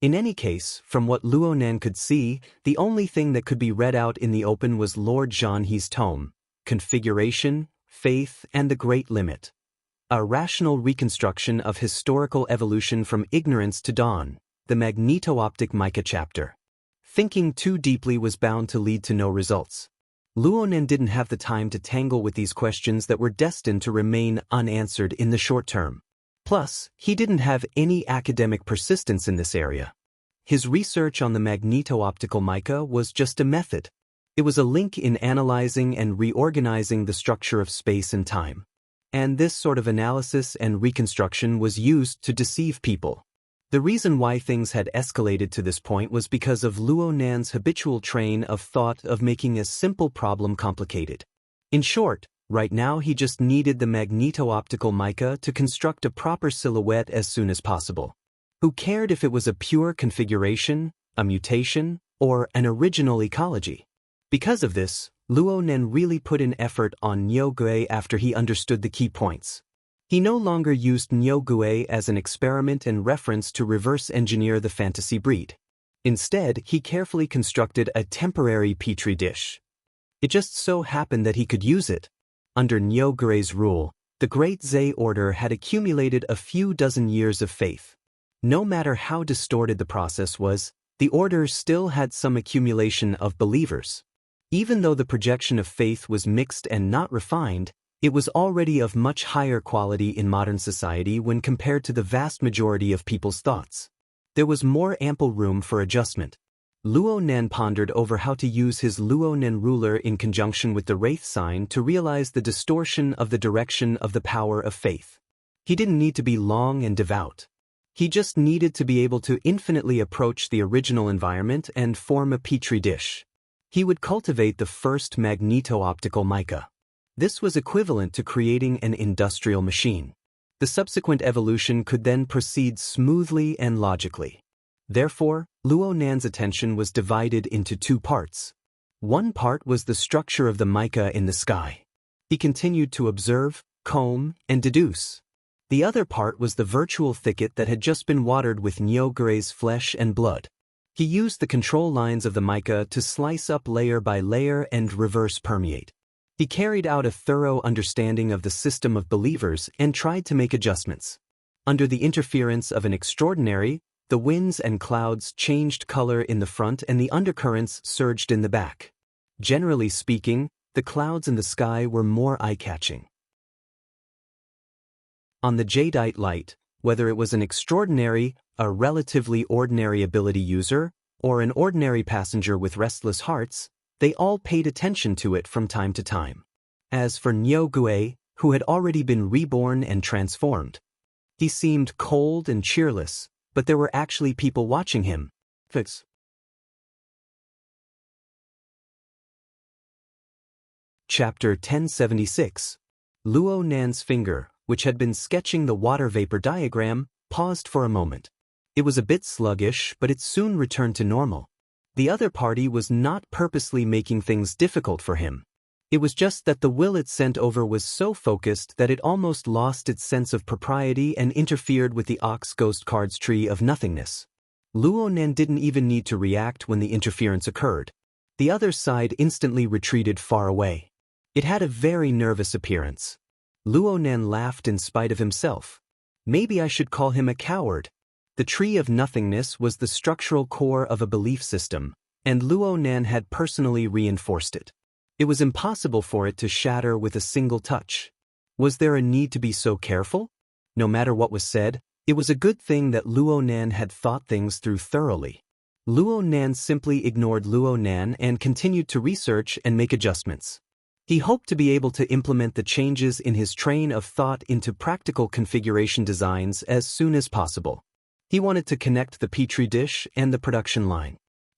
In any case, from what Luo Nan could see, the only thing that could be read out in the open was Lord Zhanhe's tome, Configuration, Faith, and the Great Limit. A rational reconstruction of historical evolution from ignorance to dawn, the magneto-optic mica chapter. Thinking too deeply was bound to lead to no results. Luo Nan didn't have the time to tangle with these questions that were destined to remain unanswered in the short term. Plus, he didn't have any academic persistence in this area. His research on the magneto-optical mica was just a method. It was a link in analyzing and reorganizing the structure of space and time. And this sort of analysis and reconstruction was used to deceive people. The reason why things had escalated to this point was because of Luo Nan's habitual train of thought of making a simple problem complicated. In short, right now he just needed the magneto-optical mica to construct a proper silhouette as soon as possible. Who cared if it was a pure configuration, a mutation, or an original ecology? Because of this, Luo Nan really put in effort on Niugui after he understood the key points. He no longer used Niugui as an experiment and reference to reverse engineer the fantasy breed. Instead, he carefully constructed a temporary petri dish. It just so happened that he could use it. Under Niugui's rule, the Great Zhe Order had accumulated a few dozen years of faith. No matter how distorted the process was, the Order still had some accumulation of believers. Even though the projection of faith was mixed and not refined, it was already of much higher quality in modern society when compared to the vast majority of people's thoughts. There was more ample room for adjustment. Luo Nan pondered over how to use his Luo Nan ruler in conjunction with the Wraith sign to realize the distortion of the direction of the power of faith. He didn't need to be long and devout. He just needed to be able to infinitely approach the original environment and form a petri dish. He would cultivate the first magneto-optical mica. This was equivalent to creating an industrial machine. The subsequent evolution could then proceed smoothly and logically. Therefore, Luo Nan's attention was divided into two parts. One part was the structure of the mica in the sky. He continued to observe, comb, and deduce. The other part was the virtual thicket that had just been watered with Niugui's flesh and blood. He used the control lines of the mica to slice up layer by layer and reverse permeate. He carried out a thorough understanding of the system of believers and tried to make adjustments. Under the interference of an extraordinary, the winds and clouds changed color in the front and the undercurrents surged in the back. Generally speaking, the clouds in the sky were more eye-catching. On the jadeite light, whether it was an extraordinary, a relatively ordinary ability user, or an ordinary passenger with restless hearts, they all paid attention to it from time to time. As for Niugui, who had already been reborn and transformed, he seemed cold and cheerless, but there were actually people watching him. Chapter 1076. Luo Nan's finger, which had been sketching the water vapor diagram, paused for a moment. It was a bit sluggish, but it soon returned to normal. The other party was not purposely making things difficult for him. It was just that the will it sent over was so focused that it almost lost its sense of propriety and interfered with the Ox Ghost card's tree of nothingness. Luo Nan didn't even need to react when the interference occurred. The other side instantly retreated far away. It had a very nervous appearance. Luo Nan laughed in spite of himself. Maybe I should call him a coward. The tree of nothingness was the structural core of a belief system, and Luo Nan had personally reinforced it. It was impossible for it to shatter with a single touch. Was there a need to be so careful? No matter what was said, it was a good thing that Luo Nan had thought things through thoroughly. Luo Nan simply ignored Luo Nan and continued to research and make adjustments. He hoped to be able to implement the changes in his train of thought into practical configuration designs as soon as possible. He wanted to connect the petri dish and the production line.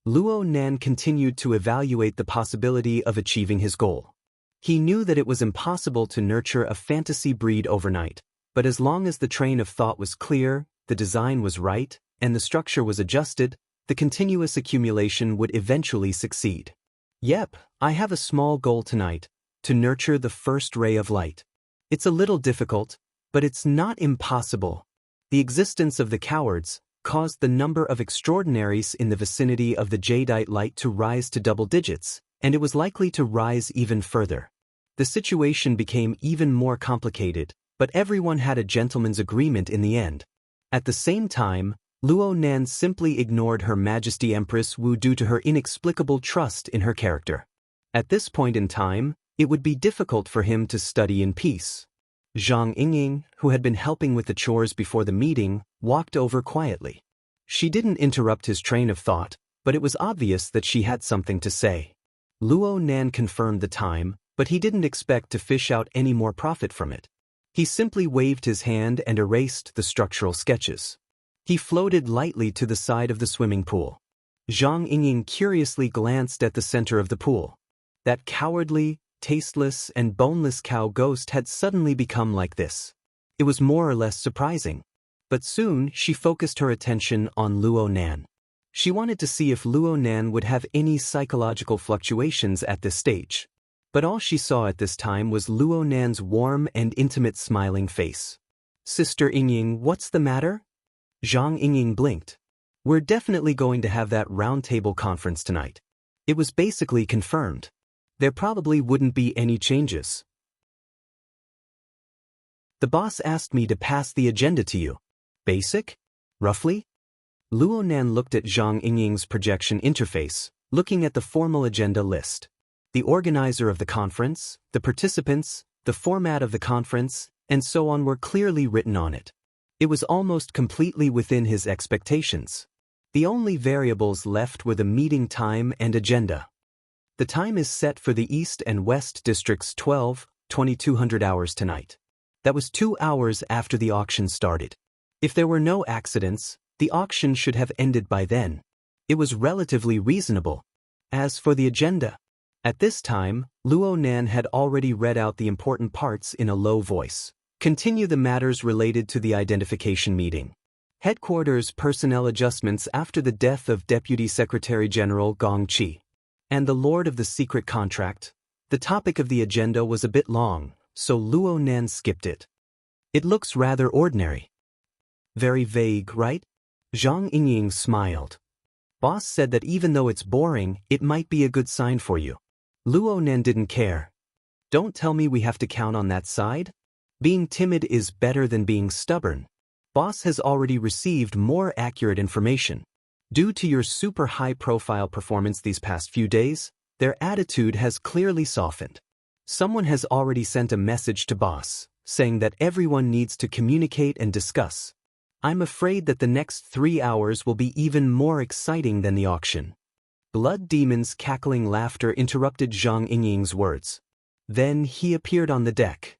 Luo Nan continued to evaluate the possibility of achieving his goal. He knew that it was impossible to nurture a fantasy breed overnight, but as long as the train of thought was clear, the design was right, and the structure was adjusted, the continuous accumulation would eventually succeed. Yep, I have a small goal tonight, to nurture the first ray of light. It's a little difficult, but it's not impossible. The existence of the cowards caused the number of extraordinaries in the vicinity of the jadeite light to rise to double digits, and it was likely to rise even further. The situation became even more complicated, but everyone had a gentleman's agreement in the end. At the same time, Luo Nan simply ignored Her Majesty Empress Wu due to her inexplicable trust in her character. At this point in time, it would be difficult for him to study in peace. Zhang Yingying, who had been helping with the chores before the meeting, walked over quietly. She didn't interrupt his train of thought, but it was obvious that she had something to say. Luo Nan confirmed the time, but he didn't expect to fish out any more profit from it. He simply waved his hand and erased the structural sketches. He floated lightly to the side of the swimming pool. Zhang Yingying curiously glanced at the center of the pool. That cowardly, tasteless, and boneless cow ghost had suddenly become like this. It was more or less surprising. But soon she focused her attention on Luo Nan. She wanted to see if Luo Nan would have any psychological fluctuations at this stage. But all she saw at this time was Luo Nan's warm and intimate smiling face. "Sister Yingying, what's the matter?" Zhang Yingying blinked. "We're definitely going to have that roundtable conference tonight." It was basically confirmed. There probably wouldn't be any changes. "The boss asked me to pass the agenda to you. Basic? Roughly?" Luo Nan looked at Zhang Yingying's projection interface, looking at the formal agenda list. The organizer of the conference, the participants, the format of the conference, and so on were clearly written on it. It was almost completely within his expectations. The only variables left were the meeting time and agenda. The time is set for the East and West Districts 2200 hours tonight. That was 2 hours after the auction started. If there were no accidents, the auction should have ended by then. It was relatively reasonable. As for the agenda, at this time, Luo Nan had already read out the important parts in a low voice. Continue the matters related to the identification meeting. Headquarters personnel adjustments after the death of Deputy Secretary General Gong Qi. And the Lord of the Secret Contract. The topic of the agenda was a bit long, so Luo Nan skipped it. It looks rather ordinary. Very vague, right? Zhang Yingying smiled. Boss said that even though it's boring, it might be a good sign for you. Luo Nan didn't care. Don't tell me we have to count on that side? Being timid is better than being stubborn. Boss has already received more accurate information. Due to your super high-profile performance these past few days, their attitude has clearly softened. Someone has already sent a message to boss, saying that everyone needs to communicate and discuss. I'm afraid that the next 3 hours will be even more exciting than the auction. Blood Demon's cackling laughter interrupted Zhang Yingying's words. Then he appeared on the deck.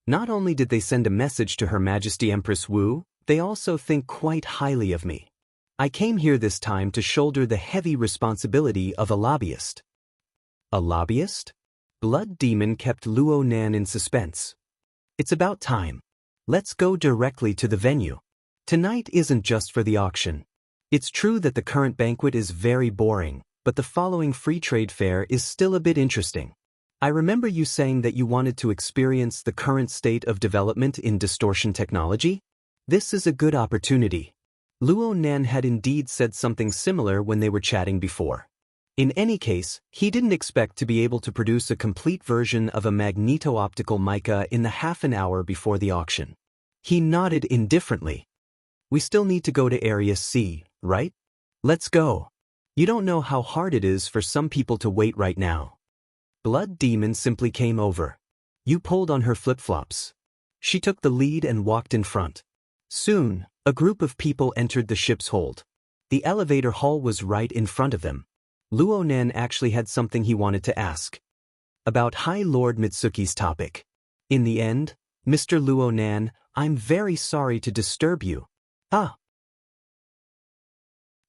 Not only did they send a message to Her Majesty Empress Wu, they also think quite highly of me. I came here this time to shoulder the heavy responsibility of a lobbyist. A lobbyist? Blood Demon kept Luo Nan in suspense. It's about time. Let's go directly to the venue. Tonight isn't just for the auction. It's true that the current banquet is very boring, but the following free trade fair is still a bit interesting. I remember you saying that you wanted to experience the current state of development in distortion technology. This is a good opportunity. Luo Nan had indeed said something similar when they were chatting before. In any case, he didn't expect to be able to produce a complete version of a magneto-optical mica in the half an hour before the auction. He nodded indifferently. We still need to go to Area C, right? Let's go. You don't know how hard it is for some people to wait right now. Blood Demon simply came over. You pulled on her flip-flops. She took the lead and walked in front. Soon, a group of people entered the ship's hold. The elevator hall was right in front of them. Luo Nan actually had something he wanted to ask. About High Lord Mitsuki's topic. In the end, Mr. Luo Nan, I'm very sorry to disturb you. Ah.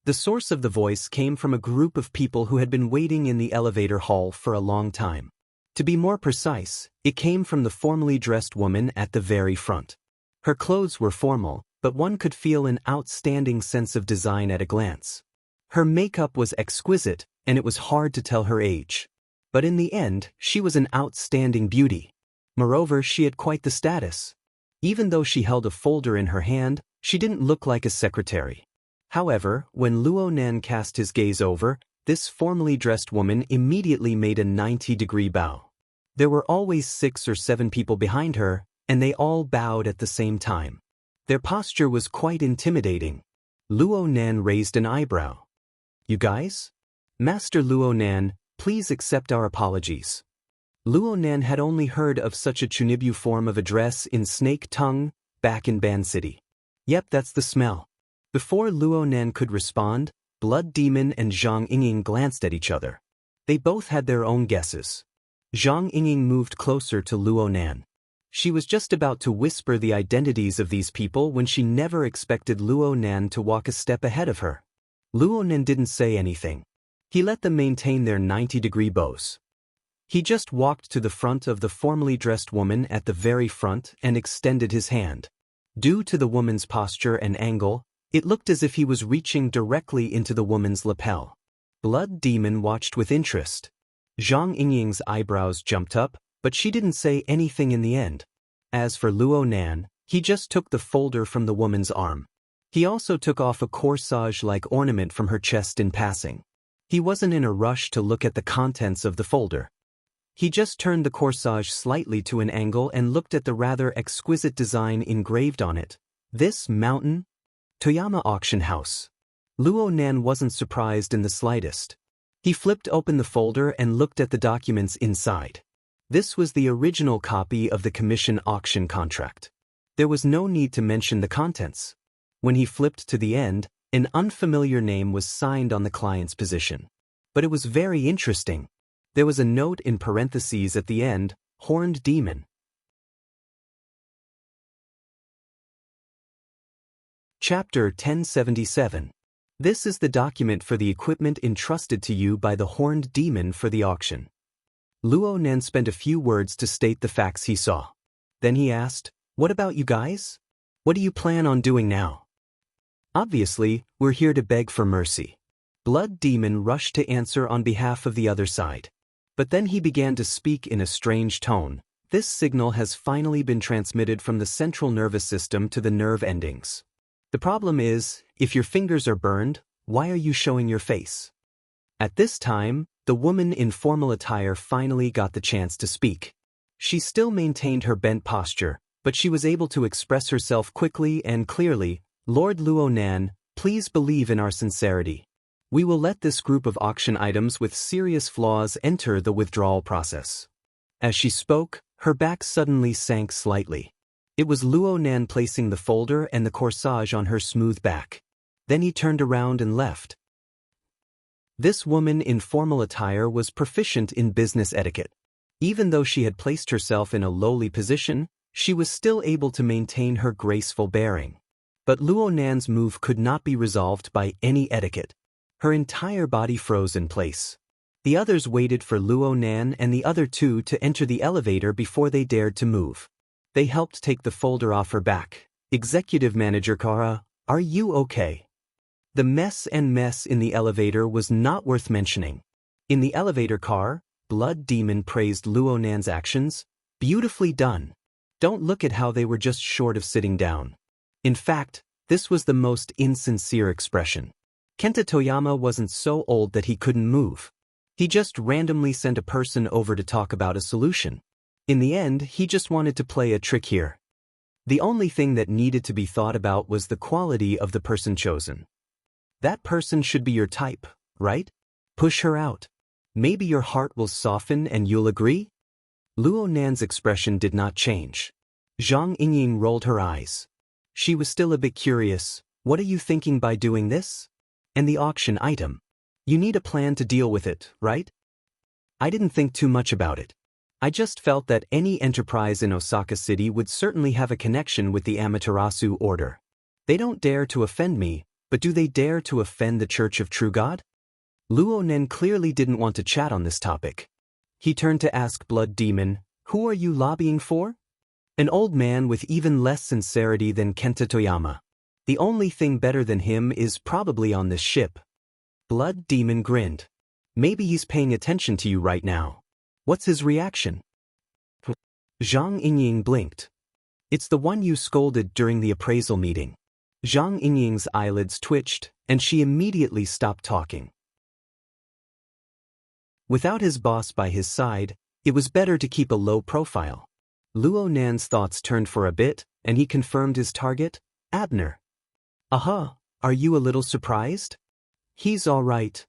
The source of the voice came from a group of people who had been waiting in the elevator hall for a long time. To be more precise, it came from the formally dressed woman at the very front. Her clothes were formal, but one could feel an outstanding sense of design at a glance. Her makeup was exquisite, and it was hard to tell her age. But in the end, she was an outstanding beauty. Moreover, she had quite the status. Even though she held a folder in her hand, she didn't look like a secretary. However, when Luo Nan cast his gaze over, this formally dressed woman immediately made a 90-degree bow. There were always 6 or 7 people behind her, and they all bowed at the same time. Their posture was quite intimidating. Luo Nan raised an eyebrow. "You guys? Master Luo Nan, please accept our apologies." Luo Nan had only heard of such a Chunibyu form of address in Snake Tongue, back in Ban City. Yep, that's the smell. Before Luo Nan could respond, Blood Demon and Zhang Yingying glanced at each other. They both had their own guesses. Zhang Yingying moved closer to Luo Nan. She was just about to whisper the identities of these people when she never expected Luo Nan to walk a step ahead of her. Luo Nan didn't say anything. He let them maintain their 90-degree bows. He just walked to the front of the formally dressed woman at the very front and extended his hand. Due to the woman's posture and angle, it looked as if he was reaching directly into the woman's lapel. Blood Demon watched with interest. Zhang Yingying's eyebrows jumped up, but she didn't say anything in the end. As for Luo Nan, he just took the folder from the woman's arm. He also took off a corsage-like ornament from her chest in passing. He wasn't in a rush to look at the contents of the folder. He just turned the corsage slightly to an angle and looked at the rather exquisite design engraved on it. "This mountain? Toyama Auction House." Luo Nan wasn't surprised in the slightest. He flipped open the folder and looked at the documents inside. This was the original copy of the commission auction contract. There was no need to mention the contents. When he flipped to the end, an unfamiliar name was signed on the client's position. But it was very interesting. There was a note in parentheses at the end, "Horned Demon." Chapter 1077. This is the document for the equipment entrusted to you by the Horned Demon for the auction. Luo Nan spent a few words to state the facts he saw. Then he asked, "What about you guys? What do you plan on doing now?" "Obviously, we're here to beg for mercy." Blood Demon rushed to answer on behalf of the other side. But then he began to speak in a strange tone. "This signal has finally been transmitted from the central nervous system to the nerve endings. The problem is, if your fingers are burned, why are you showing your face?" At this time, the woman in formal attire finally got the chance to speak. She still maintained her bent posture, but she was able to express herself quickly and clearly. "Lord Luo Nan, please believe in our sincerity. We will let this group of auction items with serious flaws enter the withdrawal process." As she spoke, her back suddenly sank slightly. It was Luo Nan placing the folder and the corsage on her smooth back. Then he turned around and left. This woman in formal attire was proficient in business etiquette. Even though she had placed herself in a lowly position, she was still able to maintain her graceful bearing. But Luo Nan's move could not be resolved by any etiquette. Her entire body froze in place. The others waited for Luo Nan and the other two to enter the elevator before they dared to move. They helped take the folder off her back. "Executive Manager Kara, are you okay?" The mess in the elevator was not worth mentioning. In the elevator car, Blood Demon praised Luo Nan's actions. "Beautifully done. Don't look at how they were just short of sitting down." In fact, this was the most insincere expression. Kenta Toyama wasn't so old that he couldn't move. He just randomly sent a person over to talk about a solution. In the end, he just wanted to play a trick here. The only thing that needed to be thought about was the quality of the person chosen. That person should be your type, right? Push her out. Maybe your heart will soften and you'll agree? Luo Nan's expression did not change. Zhang Yingying rolled her eyes. She was still a bit curious. "What are you thinking by doing this? And the auction item. You need a plan to deal with it, right?" I didn't think too much about it. I just felt that any enterprise in Osaka City would certainly have a connection with the Amaterasu Order. They don't dare to offend me, but do they dare to offend the Church of True God? Luo Nan clearly didn't want to chat on this topic. He turned to ask Blood Demon, "Who are you lobbying for?" An old man with even less sincerity than Kenta Toyama. The only thing better than him is probably on this ship. Blood Demon grinned. Maybe he's paying attention to you right now. What's his reaction? Zhang Yingying blinked. It's the one you scolded during the appraisal meeting. Zhang Yingying's eyelids twitched, and she immediately stopped talking. Without his boss by his side, it was better to keep a low profile. Luo Nan's thoughts turned for a bit, and he confirmed his target, Abner. Aha, are you a little surprised? He's all right.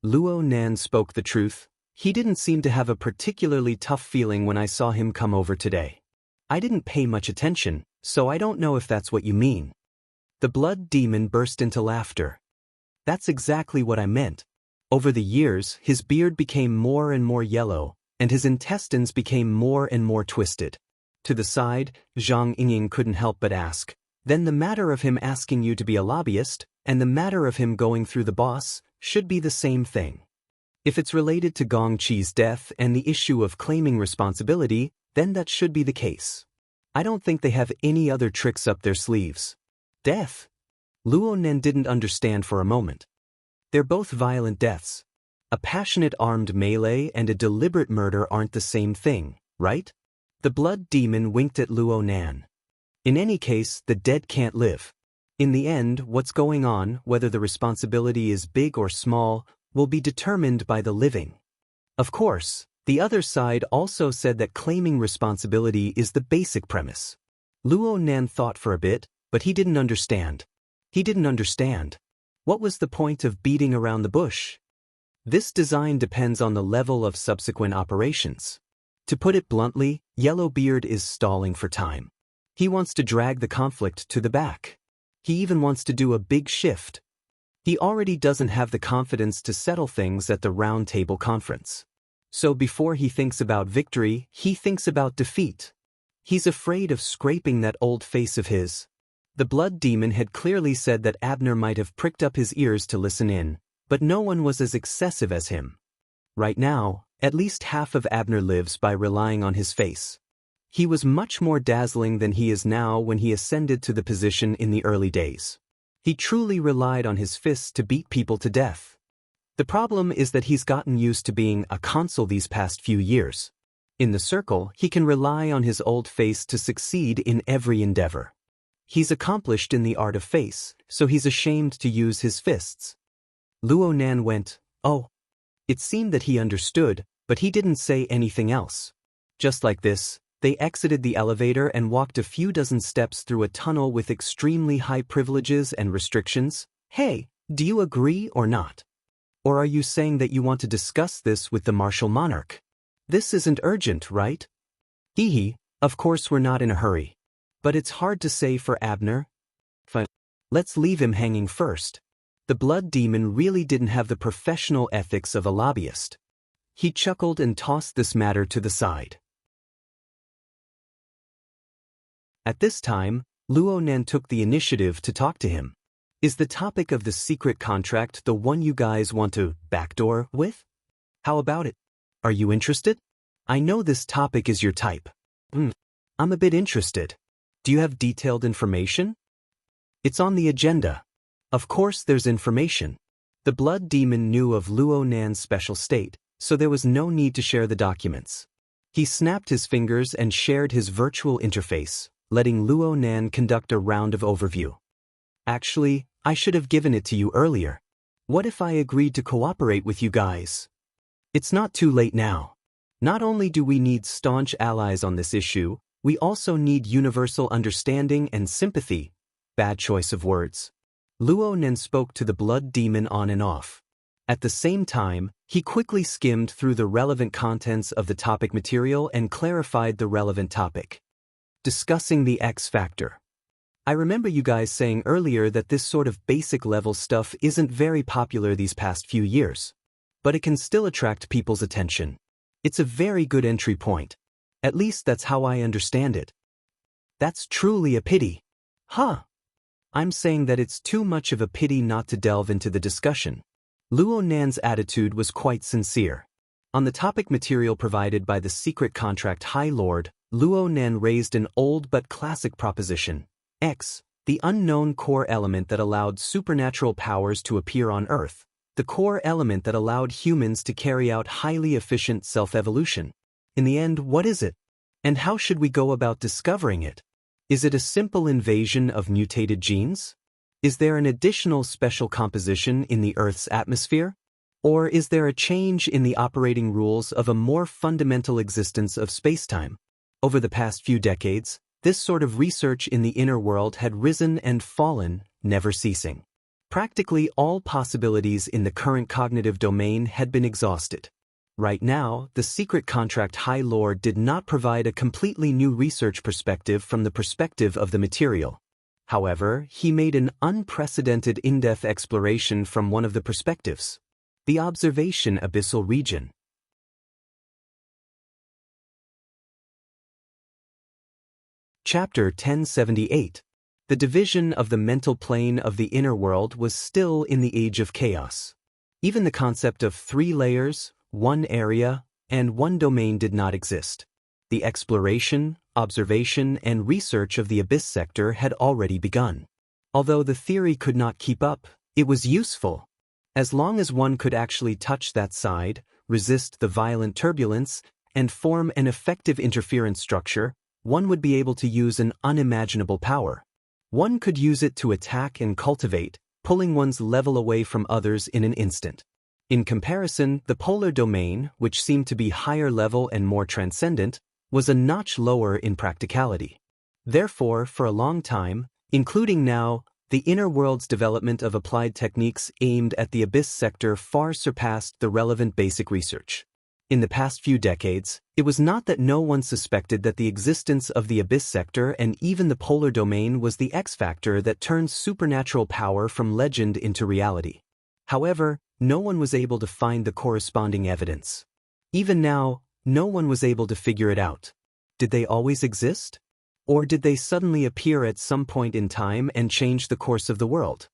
Luo Nan spoke the truth. He didn't seem to have a particularly tough feeling when I saw him come over today. I didn't pay much attention, so I don't know if that's what you mean. The Blood Demon burst into laughter. That's exactly what I meant. Over the years, his beard became more and more yellow, and his intestines became more and more twisted. To the side, Zhang Yingying couldn't help but ask, then the matter of him asking you to be a lobbyist, and the matter of him going through the boss, should be the same thing. If it's related to Gong Qi's death and the issue of claiming responsibility, then that should be the case. I don't think they have any other tricks up their sleeves. Death? Luo Nen didn't understand for a moment. They're both violent deaths. A passionate armed melee and a deliberate murder aren't the same thing, right? The Blood Demon winked at Luo Nan. In any case, the dead can't live. In the end, what's going on, whether the responsibility is big or small, will be determined by the living. Of course, the other side also said that claiming responsibility is the basic premise. Luo Nan thought for a bit, but he didn't understand. He didn't understand. What was the point of beating around the bush? This design depends on the level of subsequent operations. To put it bluntly, Yellowbeard is stalling for time. He wants to drag the conflict to the back. He even wants to do a big shift. He already doesn't have the confidence to settle things at the Round Table Conference. So before he thinks about victory, he thinks about defeat. He's afraid of scraping that old face of his. The Blood Demon had clearly said that Abner might have pricked up his ears to listen in, but no one was as excessive as him. Right now, at least half of Abner lives by relying on his face. He was much more dazzling than he is now when he ascended to the position in the early days. He truly relied on his fists to beat people to death. The problem is that he's gotten used to being a consul these past few years. In the circle, he can rely on his old face to succeed in every endeavor. He's accomplished in the art of face, so he's ashamed to use his fists. Luo Nan went, "Oh." It seemed that he understood, but he didn't say anything else. Just like this, they exited the elevator and walked a few dozen steps through a tunnel with extremely high privileges and restrictions. Hey, do you agree or not? Or are you saying that you want to discuss this with the martial monarch? This isn't urgent, right? Hehe, of course we're not in a hurry. But it's hard to say for Abner. Fine. Let's leave him hanging first. The Blood Demon really didn't have the professional ethics of a lobbyist. He chuckled and tossed this matter to the side. At this time, Luo Nan took the initiative to talk to him. Is the topic of the secret contract the one you guys want to backdoor with? How about it? Are you interested? I know this topic is your type. I'm a bit interested. Do you have detailed information? It's on the agenda. Of course there's information. The Blood Demon knew of Luo Nan's special state, so there was no need to share the documents. He snapped his fingers and shared his virtual interface, letting Luo Nan conduct a round of overview. Actually, I should have given it to you earlier. What if I agreed to cooperate with you guys? It's not too late now. Not only do we need staunch allies on this issue, we also need universal understanding and sympathy. Bad choice of words. Luo Nan spoke to the Blood Demon on and off. At the same time, he quickly skimmed through the relevant contents of the topic material and clarified the relevant topic. Discussing the X factor. I remember you guys saying earlier that this sort of basic level stuff isn't very popular these past few years. But it can still attract people's attention. It's a very good entry point. At least that's how I understand it. That's truly a pity. Huh? I'm saying that it's too much of a pity not to delve into the discussion. Luo Nan's attitude was quite sincere. On the topic material provided by the secret contract High Lord, Luo Nan raised an old but classic proposition. X, the unknown core element that allowed supernatural powers to appear on Earth, the core element that allowed humans to carry out highly efficient self-evolution. In the end, what is it? And how should we go about discovering it? Is it a simple invasion of mutated genes? Is there an additional special composition in the Earth's atmosphere? Or is there a change in the operating rules of a more fundamental existence of spacetime? Over the past few decades, this sort of research in the inner world had risen and fallen, never ceasing. Practically all possibilities in the current cognitive domain had been exhausted. Right now, the secret contract High Lord did not provide a completely new research perspective from the perspective of the material. However, he made an unprecedented in-depth exploration from one of the perspectives. The observation abyssal region. Chapter 1078. The division of the mental plane of the inner world was still in the age of chaos. Even the concept of 3 layers, 1 area, and 1 domain did not exist. The exploration, observation, and research of the abyss sector had already begun. Although the theory could not keep up, it was useful. As long as one could actually touch that side, resist the violent turbulence, and form an effective interference structure, one would be able to use an unimaginable power. One could use it to attack and cultivate, pulling one's level away from others in an instant. In comparison, the polar domain, which seemed to be higher level and more transcendent, was a notch lower in practicality. Therefore, for a long time, including now, the inner world's development of applied techniques aimed at the abyss sector far surpassed the relevant basic research. In the past few decades, it was not that no one suspected that the existence of the abyss sector and even the polar domain was the X factor that turns supernatural power from legend into reality. However, no one was able to find the corresponding evidence. Even now, no one was able to figure it out. Did they always exist? Or did they suddenly appear at some point in time and change the course of the world?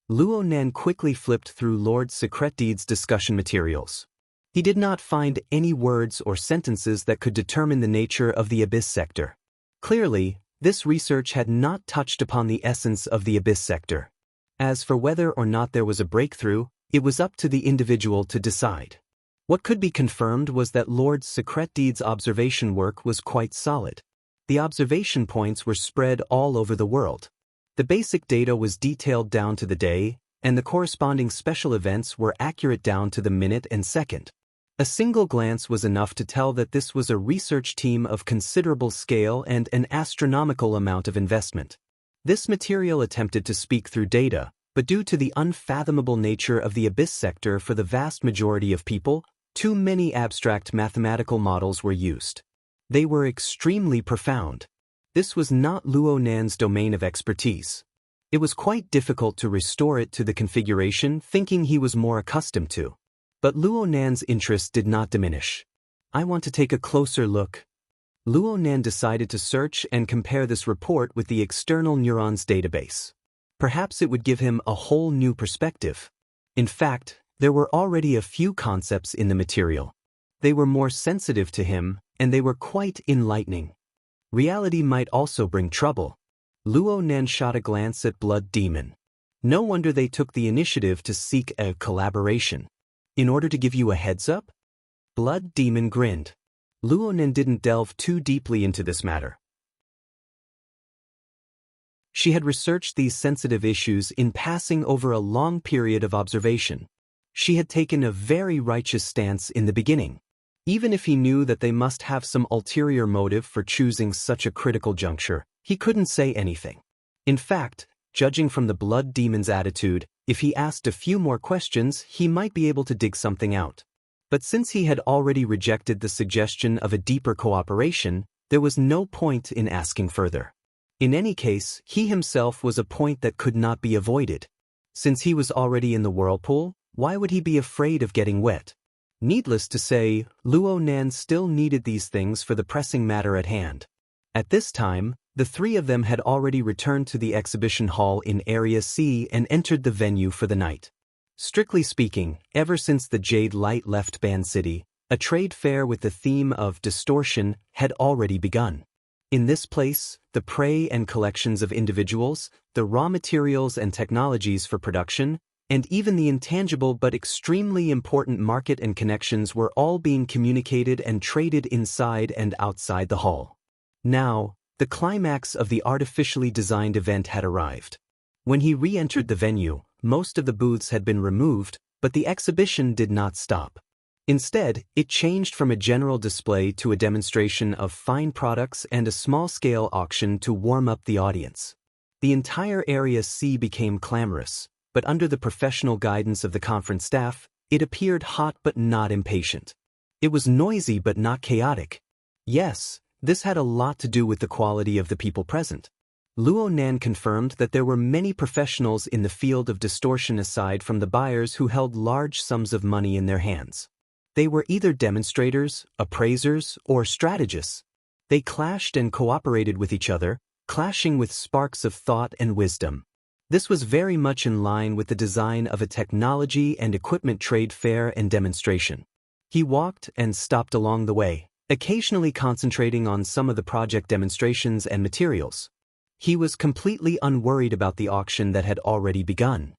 Luo Nan quickly flipped through Lord Secretdeed's discussion materials. He did not find any words or sentences that could determine the nature of the abyss sector. Clearly, this research had not touched upon the essence of the abyss sector. As for whether or not there was a breakthrough, it was up to the individual to decide. What could be confirmed was that Lord Secretdeed's observation work was quite solid. The observation points were spread all over the world. The basic data was detailed down to the day, and the corresponding special events were accurate down to the minute and second. A single glance was enough to tell that this was a research team of considerable scale and an astronomical amount of investment. This material attempted to speak through data, but due to the unfathomable nature of the abyss sector for the vast majority of people, too many abstract mathematical models were used. They were extremely profound. This was not Luo Nan's domain of expertise. It was quite difficult to restore it to the configuration thinking he was more accustomed to. But Luo Nan's interest did not diminish. I want to take a closer look. Luo Nan decided to search and compare this report with the external neurons database. Perhaps it would give him a whole new perspective. In fact, there were already a few concepts in the material. They were more sensitive to him, and they were quite enlightening. Reality might also bring trouble. Luo Nan shot a glance at Blood Demon. No wonder they took the initiative to seek a collaboration. In order to give you a heads up? Blood Demon grinned. Luo Nan didn't delve too deeply into this matter. She had researched these sensitive issues in passing over a long period of observation. She had taken a very righteous stance in the beginning. Even if he knew that they must have some ulterior motive for choosing such a critical juncture, he couldn't say anything. In fact, judging from the Blood Demon's attitude, if he asked a few more questions, he might be able to dig something out. But since he had already rejected the suggestion of a deeper cooperation, there was no point in asking further. In any case, he himself was a point that could not be avoided. Since he was already in the whirlpool, why would he be afraid of getting wet? Needless to say, Luo Nan still needed these things for the pressing matter at hand. At this time, the 3 of them had already returned to the exhibition hall in Area C and entered the venue for the night. Strictly speaking, ever since the Jade Light left Band City, A trade fair with the theme of distortion had already begun. In this place, the prey and collections of individuals, the raw materials and technologies for production, and even the intangible but extremely important market and connections were all being communicated and traded inside and outside the hall. Now, the climax of the artificially designed event had arrived. When he re-entered the venue, most of the booths had been removed, but the exhibition did not stop. Instead, it changed from a general display to a demonstration of fine products and a small-scale auction to warm up the audience. The entire Area C became clamorous, but under the professional guidance of the conference staff, it appeared hot but not impatient. It was noisy but not chaotic. Yes, this had a lot to do with the quality of the people present. Luo Nan confirmed that there were many professionals in the field of distortion aside from the buyers who held large sums of money in their hands. They were either demonstrators, appraisers, or strategists. They clashed and cooperated with each other, clashing with sparks of thought and wisdom. This was very much in line with the design of a technology and equipment trade fair and demonstration. He walked and stopped along the way, occasionally concentrating on some of the project demonstrations and materials. He was completely unworried about the auction that had already begun.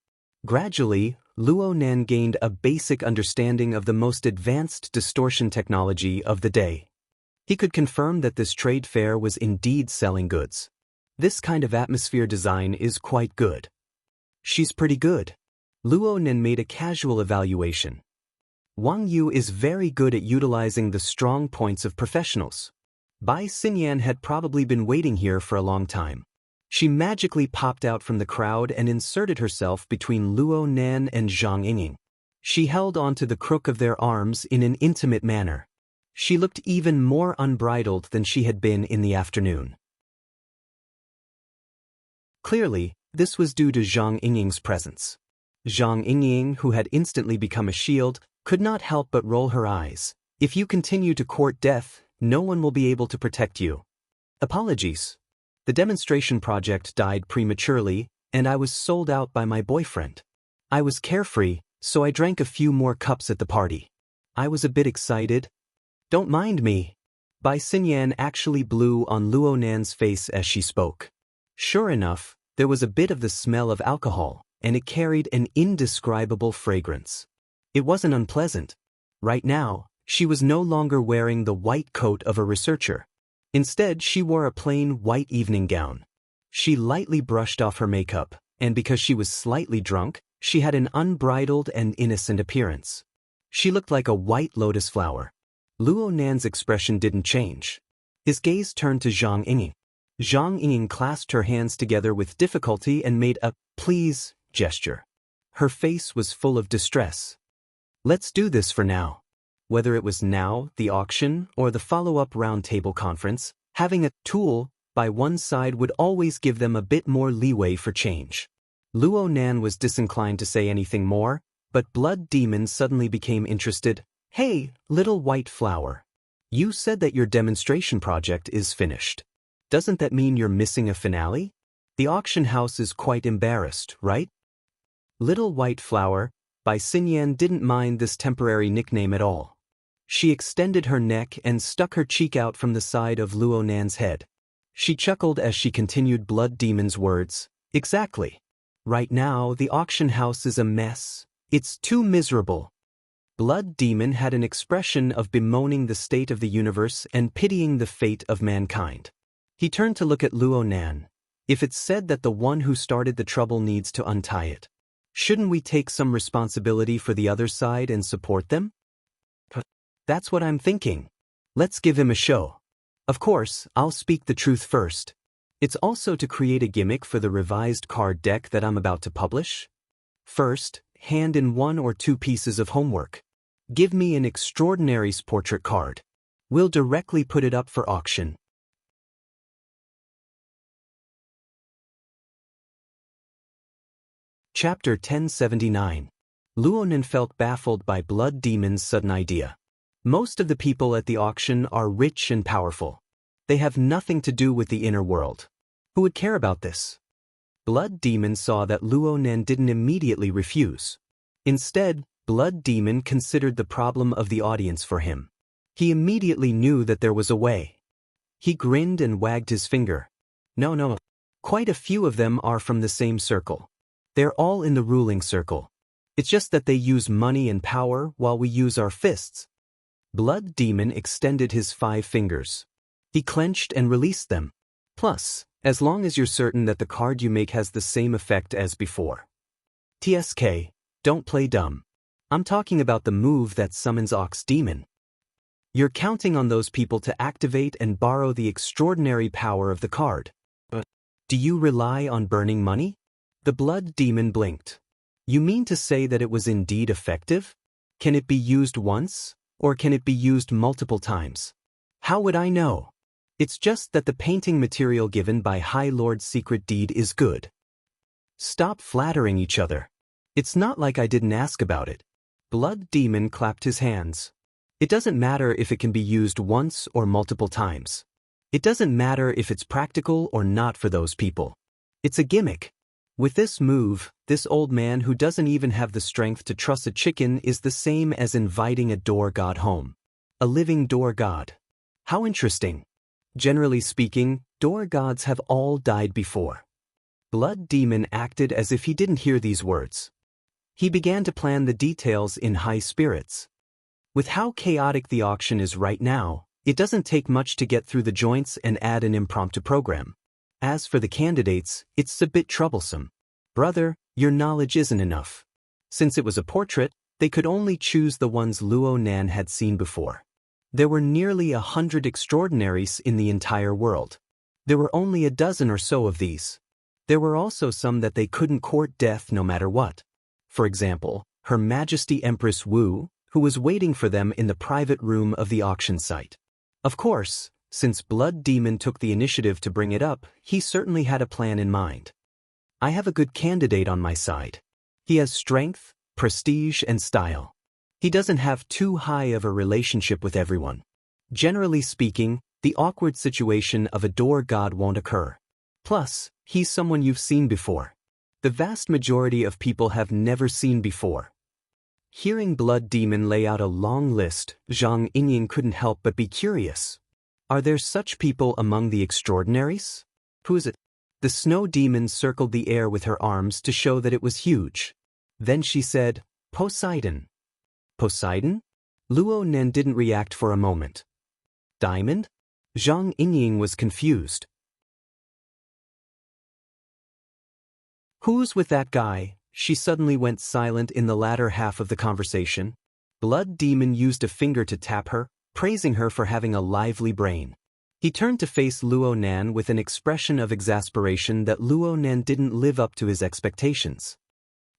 Gradually, Luo Nan gained a basic understanding of the most advanced distortion technology of the day. He could confirm that this trade fair was indeed selling goods. This kind of atmosphere design is quite good. She's pretty good. Luo Nan made a casual evaluation. Wang Yu is very good at utilizing the strong points of professionals. Bai Xinyan had probably been waiting here for a long time. She magically popped out from the crowd and inserted herself between Luo Nan and Zhang Yingying. She held onto the crook of their arms in an intimate manner. She looked even more unbridled than she had been in the afternoon. Clearly, this was due to Zhang Yingying's presence. Zhang Yingying, who had instantly become a shield, could not help but roll her eyes. If you continue to court death, no one will be able to protect you. Apologies. The demonstration project died prematurely, and I was sold out by my boyfriend. I was carefree, so I drank a few more cups at the party. I was a bit excited. Don't mind me. Bai Xinyan actually blew on Luo Nan's face as she spoke. Sure enough, there was a bit of the smell of alcohol, and it carried an indescribable fragrance. It wasn't unpleasant. Right now, she was no longer wearing the white coat of a researcher. Instead, she wore a plain white evening gown. She lightly brushed off her makeup, and because she was slightly drunk, she had an unbridled and innocent appearance. She looked like a white lotus flower. Luo Nan's expression didn't change. His gaze turned to Zhang Yingying. Zhang Yingying clasped her hands together with difficulty and made a "please" gesture. Her face was full of distress. Let's do this for now. Whether it was now, the auction, or the follow-up round-table conference, having a tool by one side would always give them a bit more leeway for change. Luo Nan was disinclined to say anything more, but Blood Demon suddenly became interested. Hey, little white flower. You said that your demonstration project is finished. Doesn't that mean you're missing a finale? The auction house is quite embarrassed, right? Little white flower, Bai Xinyan didn't mind this temporary nickname at all. She extended her neck and stuck her cheek out from the side of Luo Nan's head. She chuckled as she continued Blood Demon's words. Exactly. Right now, the auction house is a mess. It's too miserable. Blood Demon had an expression of bemoaning the state of the universe and pitying the fate of mankind. He turned to look at Luo Nan. If it's said that the one who started the trouble needs to untie it, shouldn't we take some responsibility for the other side and support them? That's what I'm thinking. Let's give him a show. Of course, I'll speak the truth first. It's also to create a gimmick for the revised card deck that I'm about to publish. First, hand in 1 or 2 pieces of homework. Give me an extraordinary's portrait card. We'll directly put it up for auction. Chapter 1079. Luo Nan felt baffled by Blood Demon's sudden idea. Most of the people at the auction are rich and powerful. They have nothing to do with the inner world. Who would care about this? Blood Demon saw that Luo Nan didn't immediately refuse. Instead, Blood Demon considered the problem of the audience for him. He immediately knew that there was a way. He grinned and wagged his finger. No. Quite a few of them are from the same circle. They're all in the ruling circle. It's just that they use money and power while we use our fists. Blood Demon extended his 5 fingers. He clenched and released them. Plus, as long as you're certain that the card you make has the same effect as before. TSK, don't play dumb. I'm talking about the move that summons Ox Demon. You're counting on those people to activate and borrow the extraordinary power of the card. But do you rely on burning money? The Blood Demon blinked. You mean to say that it was indeed effective? Can it be used once, or can it be used multiple times? How would I know? It's just that the painting material given by High Lord's secret deed is good. Stop flattering each other. It's not like I didn't ask about it. Blood Demon clapped his hands. It doesn't matter if it can be used once or multiple times. It doesn't matter if it's practical or not for those people. It's a gimmick. With this move, this old man who doesn't even have the strength to truss a chicken is the same as inviting a door god home. A living door god. How interesting. Generally speaking, door gods have all died before. Blood Demon acted as if he didn't hear these words. He began to plan the details in high spirits. With how chaotic the auction is right now, it doesn't take much to get through the joints and add an impromptu program. As for the candidates, it's a bit troublesome. Brother, your knowledge isn't enough. Since it was a portrait, they could only choose the ones Luo Nan had seen before. There were nearly 100 extraordinaries in the entire world. There were only a dozen or so of these. There were also some that they couldn't court death no matter what. For example, Her Majesty Empress Wu, who was waiting for them in the private room of the auction site. Of course, since Blood Demon took the initiative to bring it up, he certainly had a plan in mind. I have a good candidate on my side. He has strength, prestige, and style. He doesn't have too high of a relationship with everyone. Generally speaking, the awkward situation of a door god won't occur. Plus, he's someone you've seen before. The vast majority of people have never seen before. Hearing Blood Demon lay out a long list, Zhang Yingying couldn't help but be curious. Are there such people among the extraordinaries? Who is it? The Snow Demon circled the air with her arms to show that it was huge. Then she said, Poseidon. Poseidon? Luo Nen didn't react for a moment. Diamond? Zhang Yingying was confused. Who's with that guy? She suddenly went silent in the latter half of the conversation. Blood Demon used a finger to tap her, praising her for having a lively brain. He turned to face Luo Nan with an expression of exasperation that Luo Nan didn't live up to his expectations.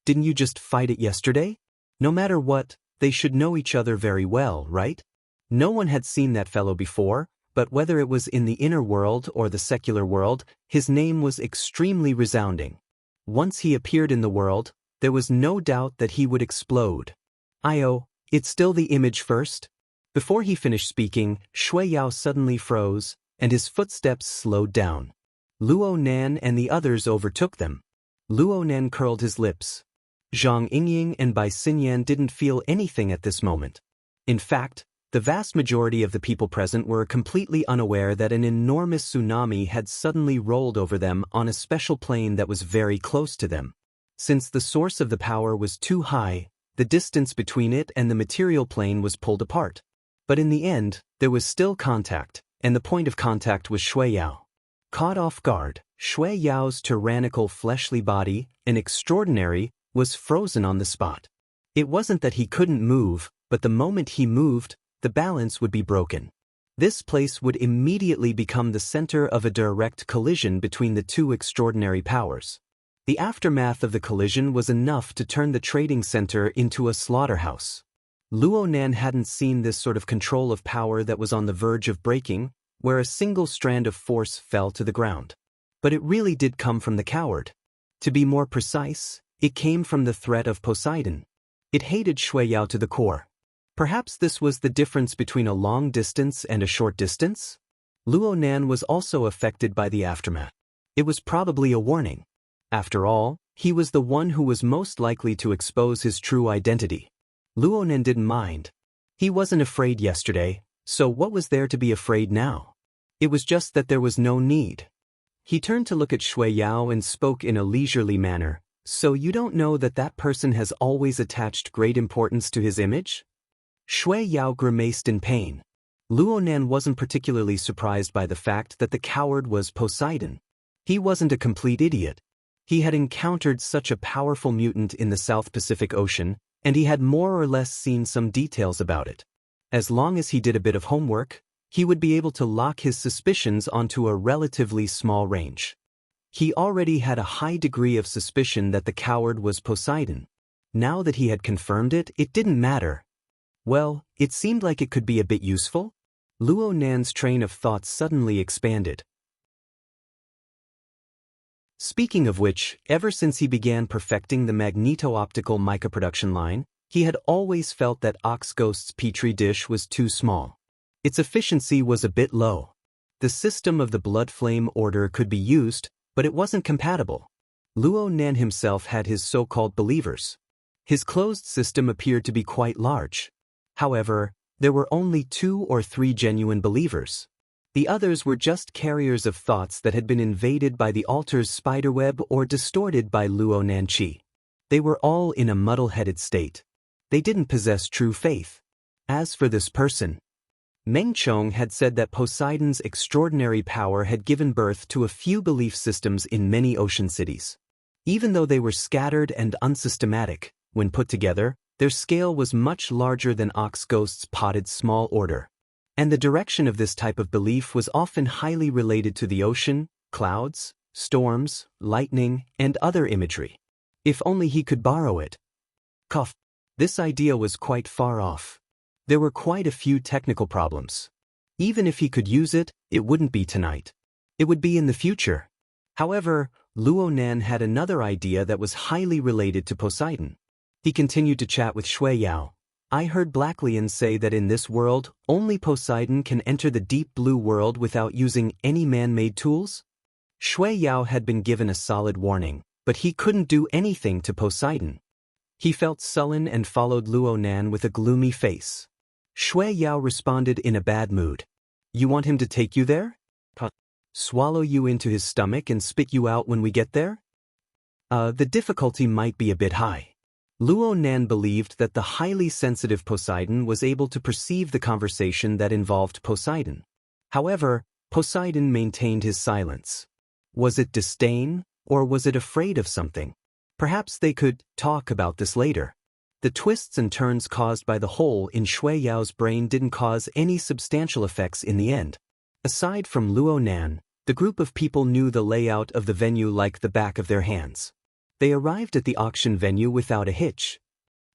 Didn't you just fight it yesterday? No matter what, they should know each other very well, right? No one had seen that fellow before, but whether it was in the inner world or the secular world, his name was extremely resounding. Once he appeared in the world, there was no doubt that he would explode. It's still the image first? Before he finished speaking, Shui Yao suddenly froze, and his footsteps slowed down. Luo Nan and the others overtook them. Luo Nan curled his lips. Zhang Yingying and Bai Xinyan didn't feel anything at this moment. In fact, the vast majority of the people present were completely unaware that an enormous tsunami had suddenly rolled over them on a special plane that was very close to them. Since the source of the power was too high, the distance between it and the material plane was pulled apart. But in the end, there was still contact, and the point of contact was Shui Yao. Caught off guard, Shui Yao's tyrannical fleshly body, an extraordinary, was frozen on the spot. It wasn't that he couldn't move, but the moment he moved, the balance would be broken. This place would immediately become the center of a direct collision between the two extraordinary powers. The aftermath of the collision was enough to turn the trading center into a slaughterhouse. Luo Nan hadn't seen this sort of control of power that was on the verge of breaking, where a single strand of force fell to the ground. But it really did come from the coward. To be more precise, it came from the threat of Poseidon. It hated Shui Yao to the core. Perhaps this was the difference between a long distance and a short distance? Luo Nan was also affected by the aftermath. It was probably a warning. After all, he was the one who was most likely to expose his true identity. Luonan didn't mind. He wasn't afraid yesterday, so what was there to be afraid now? It was just that there was no need. He turned to look at Shui Yao and spoke in a leisurely manner. So you don't know that that person has always attached great importance to his image? Shui Yao grimaced in pain. Luonan wasn't particularly surprised by the fact that the coward was Poseidon. He wasn't a complete idiot. He had encountered such a powerful mutant in the South Pacific Ocean, and he had more or less seen some details about it. As long as he did a bit of homework, he would be able to lock his suspicions onto a relatively small range. He already had a high degree of suspicion that the coward was Poseidon. Now that he had confirmed it, it didn't matter. Well, it seemed like it could be a bit useful. Luonan's train of thought suddenly expanded. Speaking of which, ever since he began perfecting the magneto-optical mica production line, he had always felt that Oxghost's petri dish was too small. Its efficiency was a bit low. The system of the blood flame order could be used, but it wasn't compatible. Luonan himself had his so-called believers. His closed system appeared to be quite large. However, there were only 2 or 3 genuine believers. The others were just carriers of thoughts that had been invaded by the altar's spiderweb or distorted by Luonan Qi. They were all in a muddle-headed state. They didn't possess true faith. As for this person, Meng Chong had said that Poseidon's extraordinary power had given birth to a few belief systems in many ocean cities. Even though they were scattered and unsystematic, when put together, their scale was much larger than Oxghost's potted small order. And the direction of this type of belief was often highly related to the ocean, clouds, storms, lightning, and other imagery. If only he could borrow it. Cough. This idea was quite far off. There were quite a few technical problems. Even if he could use it, it wouldn't be tonight. It would be in the future. However, Luonan had another idea that was highly related to Poseidon. He continued to chat with Shui Yao. I heard Blacklian say that in this world, only Poseidon can enter the deep blue world without using any man-made tools? Shui Yao had been given a solid warning, but he couldn't do anything to Poseidon. He felt sullen and followed Luonan with a gloomy face. Shui Yao responded in a bad mood. You want him to take you there? Swallow you into his stomach and spit you out when we get there? The difficulty might be a bit high. Luonan believed that the highly sensitive Poseidon was able to perceive the conversation that involved Poseidon. However, Poseidon maintained his silence. Was it disdain, or was it afraid of something? Perhaps they could talk about this later. The twists and turns caused by the hole in Shui Yao's brain didn't cause any substantial effects in the end. Aside from Luonan, the group of people knew the layout of the venue like the back of their hands. They arrived at the auction venue without a hitch.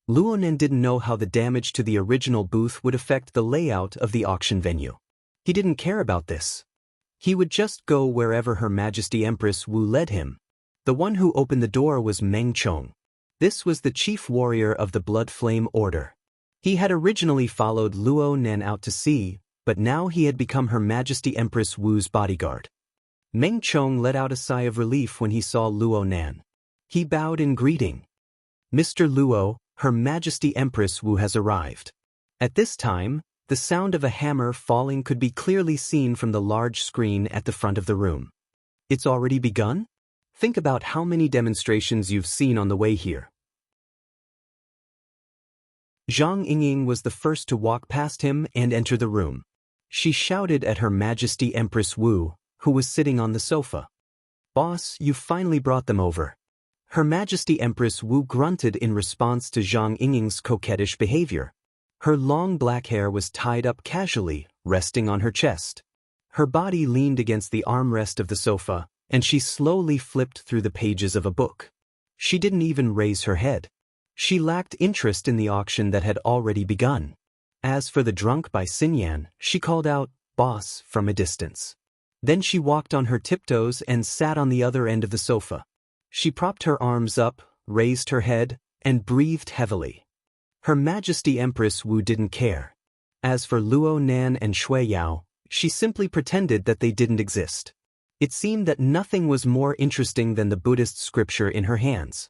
Luonan didn't know how the damage to the original booth would affect the layout of the auction venue. He didn't care about this. He would just go wherever Her Majesty Empress Wu led him. The one who opened the door was Meng Chong. This was the chief warrior of the Blood Flame Order. He had originally followed Luonan out to sea, but now he had become Her Majesty Empress Wu's bodyguard. Meng Chong let out a sigh of relief when he saw Luonan. He bowed in greeting. Mr. Luo, Her Majesty Empress Wu has arrived. At this time, the sound of a hammer falling could be clearly seen from the large screen at the front of the room. It's already begun? Think about how many demonstrations you've seen on the way here. Zhang Yingying was the first to walk past him and enter the room. She shouted at Her Majesty Empress Wu, who was sitting on the sofa. Boss, you finally brought them over. Her Majesty Empress Wu grunted in response to Zhang Yingying's coquettish behavior. Her long black hair was tied up casually, resting on her chest. Her body leaned against the armrest of the sofa, and she slowly flipped through the pages of a book. She didn't even raise her head. She lacked interest in the auction that had already begun. As for the drunk by Xinyan, she called out, "Boss," from a distance. Then she walked on her tiptoes and sat on the other end of the sofa. She propped her arms up, raised her head, and breathed heavily. Her Majesty Empress Wu didn't care. As for Luonan and Shui Yao, she simply pretended that they didn't exist. It seemed that nothing was more interesting than the Buddhist scripture in her hands.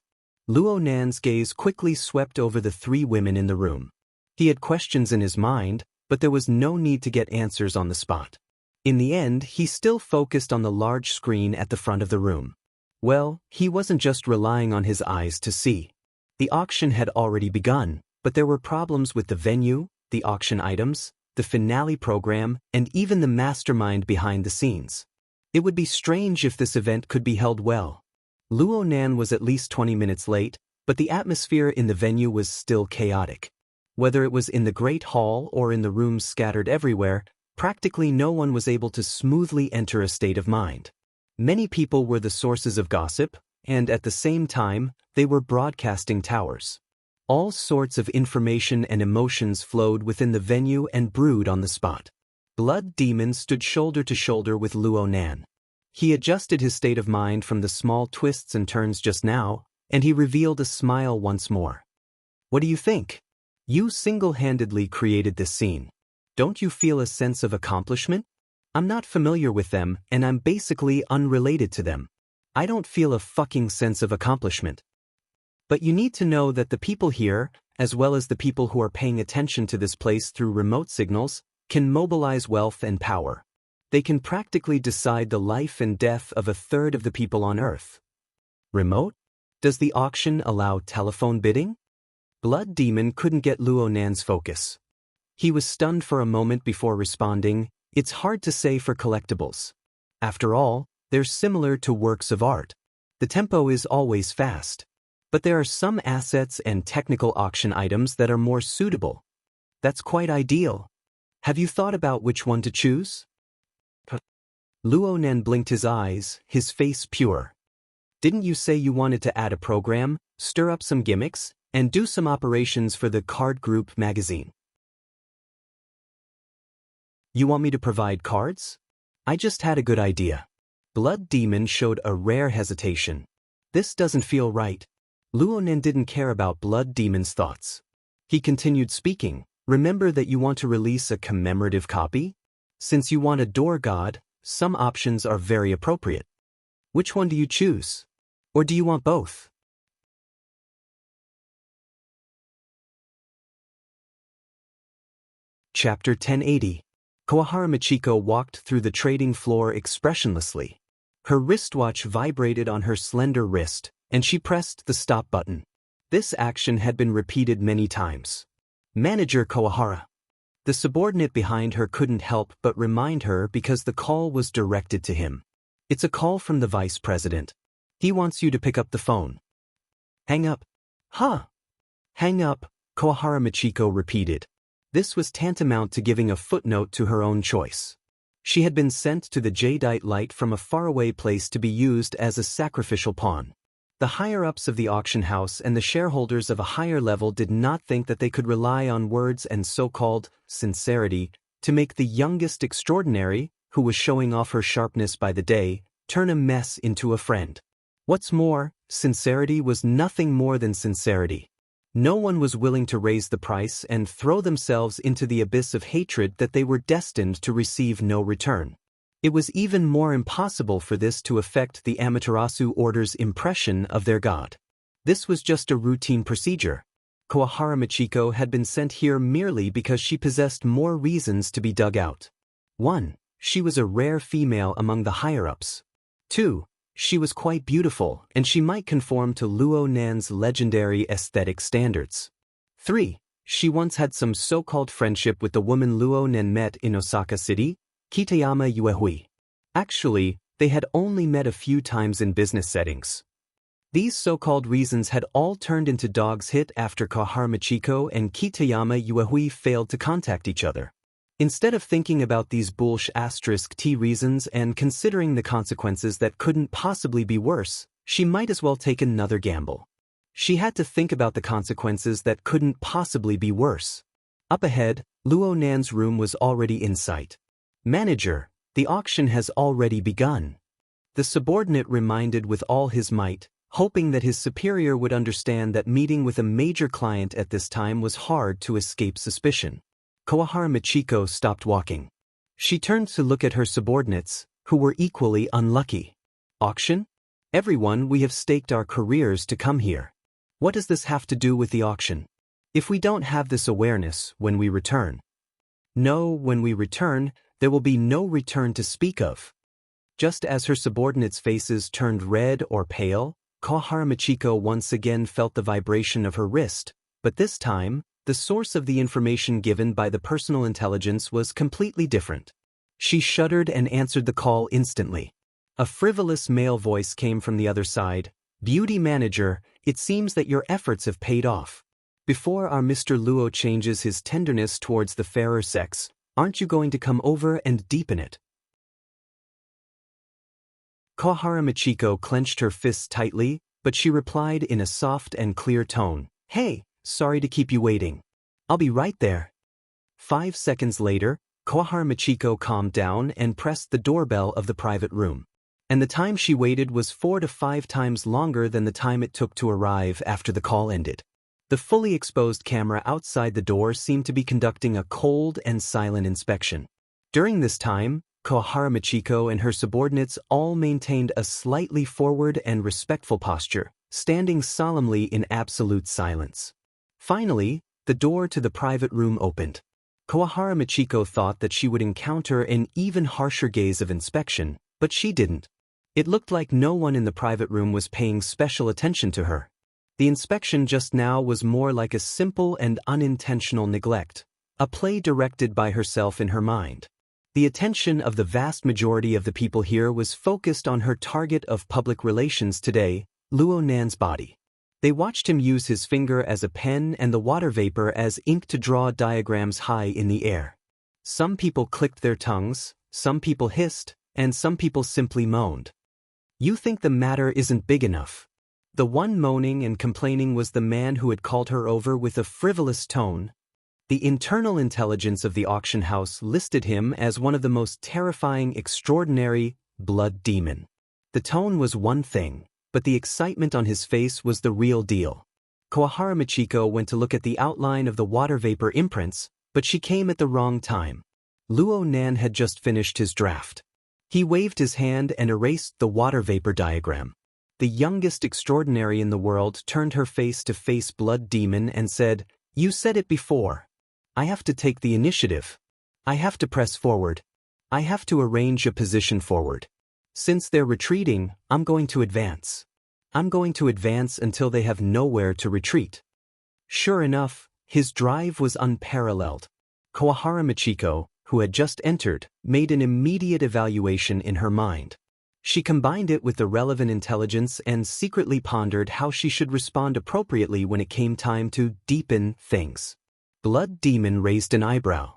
Luo Nan's gaze quickly swept over the three women in the room. He had questions in his mind, but there was no need to get answers on the spot. In the end, he still focused on the large screen at the front of the room. Well, he wasn't just relying on his eyes to see. The auction had already begun, but there were problems with the venue, the auction items, the finale program, and even the mastermind behind the scenes. It would be strange if this event could be held well. Luo Nan was at least 20 minutes late, but the atmosphere in the venue was still chaotic. Whether it was in the Great Hall or in the rooms scattered everywhere, practically no one was able to smoothly enter a state of mind. Many people were the sources of gossip, and at the same time, they were broadcasting towers. All sorts of information and emotions flowed within the venue and brewed on the spot. Blood Demon stood shoulder to shoulder with Luo Nan. He adjusted his state of mind from the small twists and turns just now, and he revealed a smile once more. What do you think? You single-handedly created this scene. Don't you feel a sense of accomplishment? I'm not familiar with them, and I'm basically unrelated to them. I don't feel a fucking sense of accomplishment. But you need to know that the people here, as well as the people who are paying attention to this place through remote signals, can mobilize wealth and power. They can practically decide the life and death of a third of the people on Earth. Remote? Does the auction allow telephone bidding? Blood Demon couldn't get Luo Nan's focus. He was stunned for a moment before responding, "It's hard to say for collectibles. After all, they're similar to works of art. The tempo is always fast. But there are some assets and technical auction items that are more suitable. That's quite ideal. Have you thought about which one to choose?" Luo Nan blinked his eyes, his face pure. "Didn't you say you wanted to add a program, stir up some gimmicks, and do some operations for the Card Group magazine? You want me to provide cards? I just had a good idea." Blood Demon showed a rare hesitation. This doesn't feel right. Luo Nan didn't care about Blood Demon's thoughts. He continued speaking. "Remember that you want to release a commemorative copy? Since you want a door god, some options are very appropriate. Which one do you choose? Or do you want both?" Chapter 1080. Kawahara Michiko walked through the trading floor expressionlessly. Her wristwatch vibrated on her slender wrist, and she pressed the stop button. This action had been repeated many times. "Manager Kawahara." The subordinate behind her couldn't help but remind her because the call was directed to him. "It's a call from the vice president. He wants you to pick up the phone." "Hang up." "Huh." "Hang up," Kawahara Michiko repeated. This was tantamount to giving a footnote to her own choice. She had been sent to the jadeite light from a faraway place to be used as a sacrificial pawn. The higher-ups of the auction house and the shareholders of a higher level did not think that they could rely on words and so-called sincerity to make the youngest extraordinary, who was showing off her sharpness by the day, turn a mess into a friend. What's more, sincerity was nothing more than sincerity. No one was willing to raise the price and throw themselves into the abyss of hatred that they were destined to receive no return. It was even more impossible for this to affect the Amaterasu Order's impression of their god. This was just a routine procedure. Kawahara Michiko had been sent here merely because she possessed more reasons to be dug out. 1. She was a rare female among the higher-ups. 2. She was quite beautiful, and she might conform to Luo Nan's legendary aesthetic standards. 3. She once had some so-called friendship with the woman Luo Nan met in Osaka City, Kitayama Uehui. Actually, they had only met a few times in business settings. These so-called reasons had all turned into dog's hit after Kawahara Michiko and Kitayama Uehui failed to contact each other. Instead of thinking about these *T reasons and considering the consequences that couldn't possibly be worse, she might as well take another gamble. She had to think about the consequences that couldn't possibly be worse. Up ahead, Luo Nan's room was already in sight. "Manager, the auction has already begun." The subordinate reminded with all his might, hoping that his superior would understand that meeting with a major client at this time was hard to escape suspicion. Kawahara Michiko stopped walking. She turned to look at her subordinates, who were equally unlucky. "Auction? Everyone, we have staked our careers to come here. What does this have to do with the auction? If we don't have this awareness when we return. No, when we return, there will be no return to speak of. Just as her subordinates' faces turned red or pale, Kohara Michiko once again felt the vibration of her wrist, but this time, the source of the information given by the personal intelligence was completely different. She shuddered and answered the call instantly. A frivolous male voice came from the other side. "Beauty manager, it seems that your efforts have paid off. Before our Mr. Luo changes his tenderness towards the fairer sex, aren't you going to come over and deepen it?" Kohara Michiko clenched her fists tightly, but she replied in a soft and clear tone. "Hey, sorry to keep you waiting. I'll be right there." 5 seconds later, Kohara Michiko calmed down and pressed the doorbell of the private room. And the time she waited was 4 to 5 times longer than the time it took to arrive after the call ended. The fully exposed camera outside the door seemed to be conducting a cold and silent inspection. During this time, Kohara Michiko and her subordinates all maintained a slightly forward and respectful posture, standing solemnly in absolute silence. Finally, the door to the private room opened. Kohara Michiko thought that she would encounter an even harsher gaze of inspection, but she didn't. It looked like no one in the private room was paying special attention to her. The inspection just now was more like a simple and unintentional neglect, a play directed by herself in her mind. The attention of the vast majority of the people here was focused on her target of public relations today, Luo Nan's body. They watched him use his finger as a pen and the water vapor as ink to draw diagrams high in the air. Some people clicked their tongues, some people hissed, and some people simply moaned. "You think the matter isn't big enough." The one moaning and complaining was the man who had called her over with a frivolous tone. The internal intelligence of the auction house listed him as one of the most terrifying, extraordinary, blood demon. The tone was one thing, but the excitement on his face was the real deal. Kohara Michiko went to look at the outline of the water vapor imprints, but she came at the wrong time. Luo Nan had just finished his draft. He waved his hand and erased the water vapor diagram. The youngest extraordinary in the world turned her face to face blood demon and said, "You said it before. I have to take the initiative. I have to press forward. I have to arrange a position forward. Since they're retreating, I'm going to advance. I'm going to advance until they have nowhere to retreat." Sure enough, his drive was unparalleled. Kohara Michiko, who had just entered, made an immediate evaluation in her mind. She combined it with the relevant intelligence and secretly pondered how she should respond appropriately when it came time to deepen things. Blood Demon raised an eyebrow.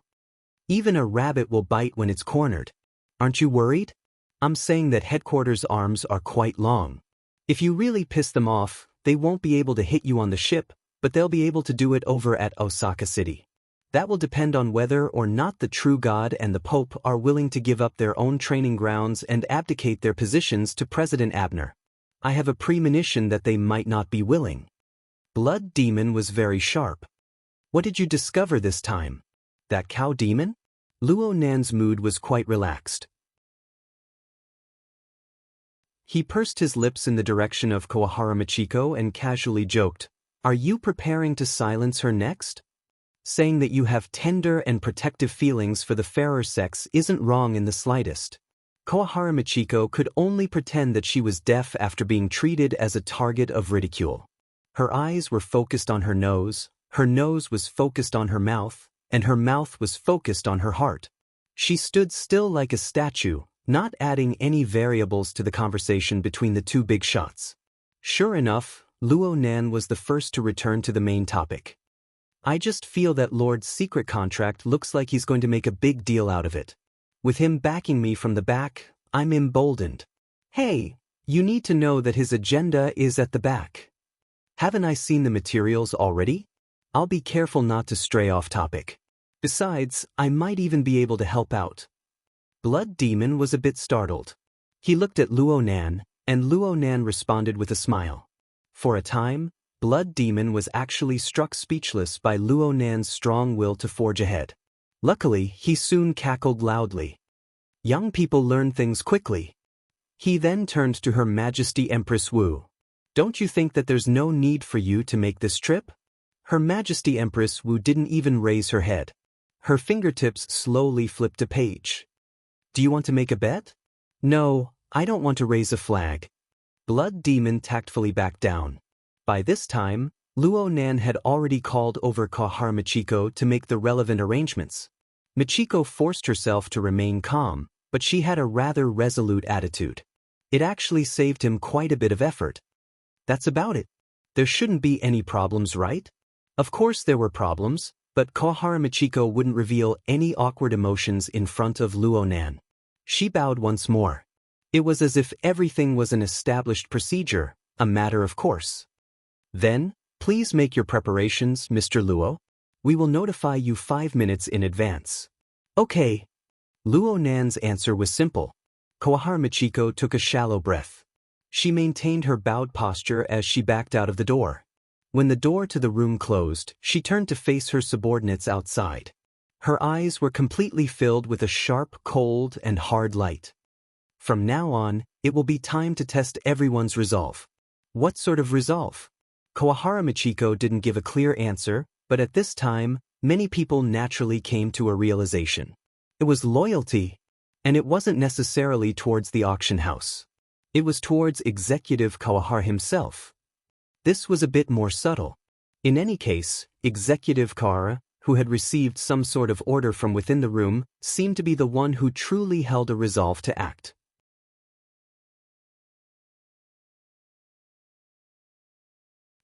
"Even a rabbit will bite when it's cornered. Aren't you worried? I'm saying that headquarters' arms are quite long. If you really piss them off, they won't be able to hit you on the ship, but they'll be able to do it over at Osaka City. That will depend on whether or not the true God and the Pope are willing to give up their own training grounds and abdicate their positions to President Abner. I have a premonition that they might not be willing." Blood Demon was very sharp. "What did you discover this time? That cow demon?" Luo Nan's mood was quite relaxed. He pursed his lips in the direction of Kohara Michiko and casually joked, "Are you preparing to silence her next? Saying that you have tender and protective feelings for the fairer sex isn't wrong in the slightest." Kohara Michiko could only pretend that she was deaf after being treated as a target of ridicule. Her eyes were focused on her nose was focused on her mouth, and her mouth was focused on her heart. She stood still like a statue, not adding any variables to the conversation between the two big shots. Sure enough, Luo Nan was the first to return to the main topic. "I just feel that Lord's secret contract looks like he's going to make a big deal out of it. With him backing me from the back, I'm emboldened. Hey, you need to know that his agenda is at the back. Haven't I seen the materials already? I'll be careful not to stray off topic. Besides, I might even be able to help out." Blood Demon was a bit startled. He looked at Luo Nan, and Luo Nan responded with a smile. For a time, Blood Demon was actually struck speechless by Luo Nan's strong will to forge ahead. Luckily, he soon cackled loudly. Young people learn things quickly. He then turned to Her Majesty Empress Wu. Don't you think that there's no need for you to make this trip? Her Majesty Empress Wu didn't even raise her head. Her fingertips slowly flipped a page. Do you want to make a bet? No, I don't want to raise a flag. Blood Demon tactfully backed down. By this time, Luo Nan had already called over Kahar Michiko to make the relevant arrangements. Michiko forced herself to remain calm, but she had a rather resolute attitude. It actually saved him quite a bit of effort. That's about it. There shouldn't be any problems, right? Of course there were problems, but Kahar Michiko wouldn't reveal any awkward emotions in front of Luo Nan. She bowed once more. It was as if everything was an established procedure, a matter of course. Then, please make your preparations, Mr. Luo. We will notify you 5 minutes in advance. Okay. Luo Nan's answer was simple. Kahar Michiko took a shallow breath. She maintained her bowed posture as she backed out of the door. When the door to the room closed, she turned to face her subordinates outside. Her eyes were completely filled with a sharp, cold, and hard light. From now on, it will be time to test everyone's resolve. What sort of resolve? Kawahara Michiko didn't give a clear answer, but at this time, many people naturally came to a realization. It was loyalty, and it wasn't necessarily towards the auction house. It was towards Executive Kawahara himself. This was a bit more subtle. In any case, Executive Kawahara, who had received some sort of order from within the room, seemed to be the one who truly held a resolve to act.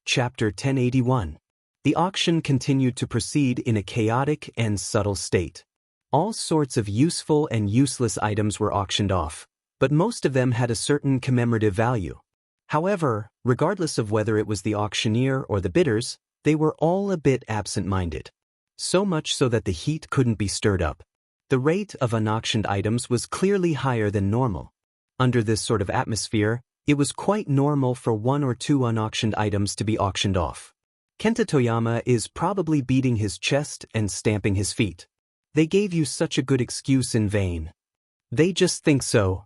Chapter 1081. The auction continued to proceed in a chaotic and subtle state. All sorts of useful and useless items were auctioned off, but most of them had a certain commemorative value. However, regardless of whether it was the auctioneer or the bidders, they were all a bit absent-minded. So much so that the heat couldn't be stirred up. The rate of unauctioned items was clearly higher than normal. Under this sort of atmosphere, it was quite normal for 1 or 2 unauctioned items to be auctioned off. Kenta Toyama is probably beating his chest and stamping his feet. They gave you such a good excuse in vain. They just think so.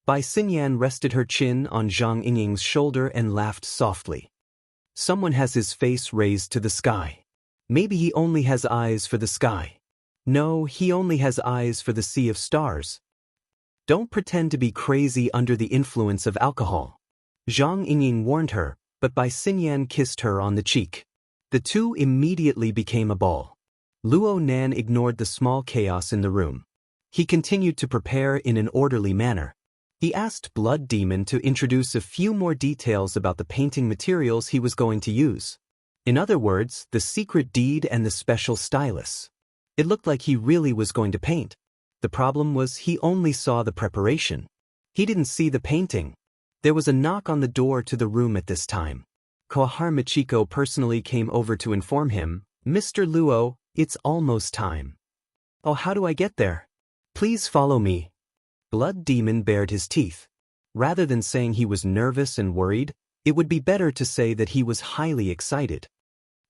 Bai Xinyan rested her chin on Zhang Yingying's shoulder and laughed softly. Someone has his face raised to the sky. Maybe he only has eyes for the sky. No, he only has eyes for the sea of stars. Don't pretend to be crazy under the influence of alcohol. Zhang Yingying warned her, but Bai Xinyan kissed her on the cheek. The two immediately became a ball. Luo Nan ignored the small chaos in the room. He continued to prepare in an orderly manner. He asked Blood Demon to introduce a few more details about the painting materials he was going to use. In other words, the secret deed and the special stylus. It looked like he really was going to paint. The problem was he only saw the preparation. He didn't see the painting. There was a knock on the door to the room at this time. Kohar Michiko personally came over to inform him, "Mr. Luo, it's almost time." "Oh, how do I get there?" "Please follow me." Blood Demon bared his teeth. Rather than saying he was nervous and worried, it would be better to say that he was highly excited.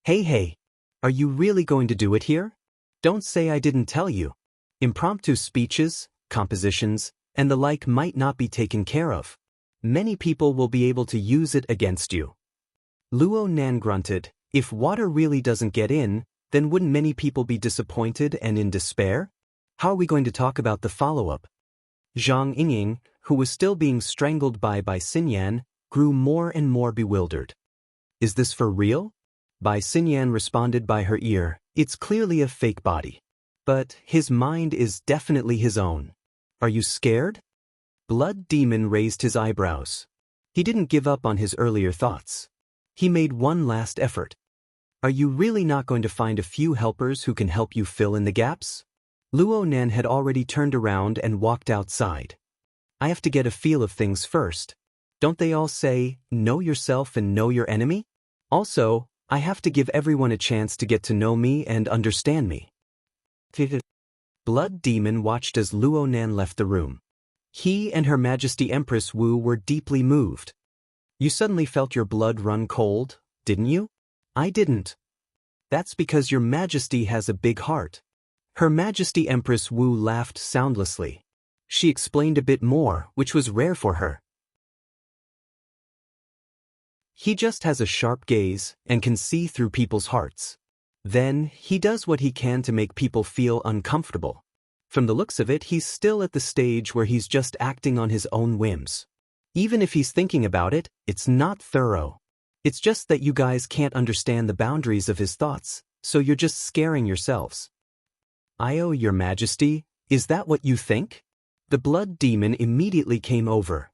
Hey, are you really going to do it here? Don't say I didn't tell you. Impromptu speeches, compositions, and the like might not be taken care of. Many people will be able to use it against you. Luo Nan grunted. If water really doesn't get in, then wouldn't many people be disappointed and in despair? How are we going to talk about the follow-up? Zhang Yingying, who was still being strangled by Bai Xinyan, grew more and more bewildered. Is this for real? Bai Xinyan responded by her ear. It's clearly a fake body. But his mind is definitely his own. Are you scared? Blood Demon raised his eyebrows. He didn't give up on his earlier thoughts. He made one last effort. Are you really not going to find a few helpers who can help you fill in the gaps? Luo Nan had already turned around and walked outside. I have to get a feel of things first. Don't they all say, know yourself and know your enemy? Also, I have to give everyone a chance to get to know me and understand me. Blood Demon watched as Luo Nan left the room. He and Her Majesty Empress Wu were deeply moved. You suddenly felt your blood run cold, didn't you? I didn't. That's because Your Majesty has a big heart. Her Majesty Empress Wu laughed soundlessly. She explained a bit more, which was rare for her. He just has a sharp gaze and can see through people's hearts. Then, he does what he can to make people feel uncomfortable. From the looks of it, he's still at the stage where he's just acting on his own whims. Even if he's thinking about it, it's not thorough. It's just that you guys can't understand the boundaries of his thoughts, so you're just scaring yourselves. Your Majesty, is that what you think? The blood demon immediately came over.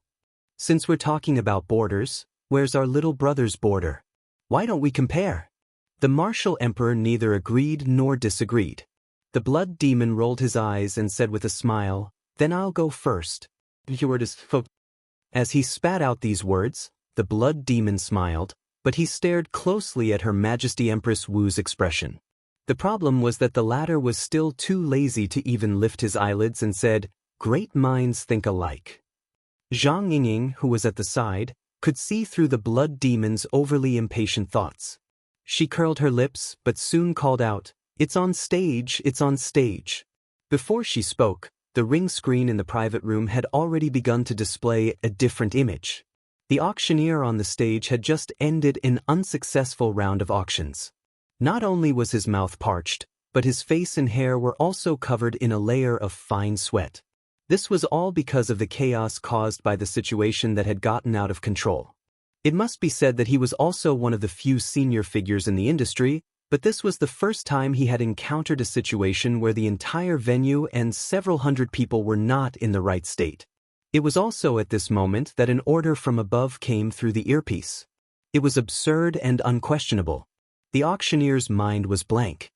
Since we're talking about borders, where's our little brother's border? Why don't we compare? The martial emperor neither agreed nor disagreed. The blood demon rolled his eyes and said with a smile, "Then I'll go first." As he spat out these words, the blood demon smiled, but he stared closely at Her Majesty Empress Wu's expression. The problem was that the latter was still too lazy to even lift his eyelids and said, "Great minds think alike." Zhang Yingying, who was at the side, could see through the blood demon's overly impatient thoughts. She curled her lips, but soon called out, "It's on stage, it's on stage." Before she spoke, the ring screen in the private room had already begun to display a different image. The auctioneer on the stage had just ended an unsuccessful round of auctions. Not only was his mouth parched, but his face and hair were also covered in a layer of fine sweat. This was all because of the chaos caused by the situation that had gotten out of control. It must be said that he was also one of the few senior figures in the industry, but this was the first time he had encountered a situation where the entire venue and several hundred people were not in the right state. It was also at this moment that an order from above came through the earpiece. It was absurd and unquestionable. The auctioneer's mind was blank.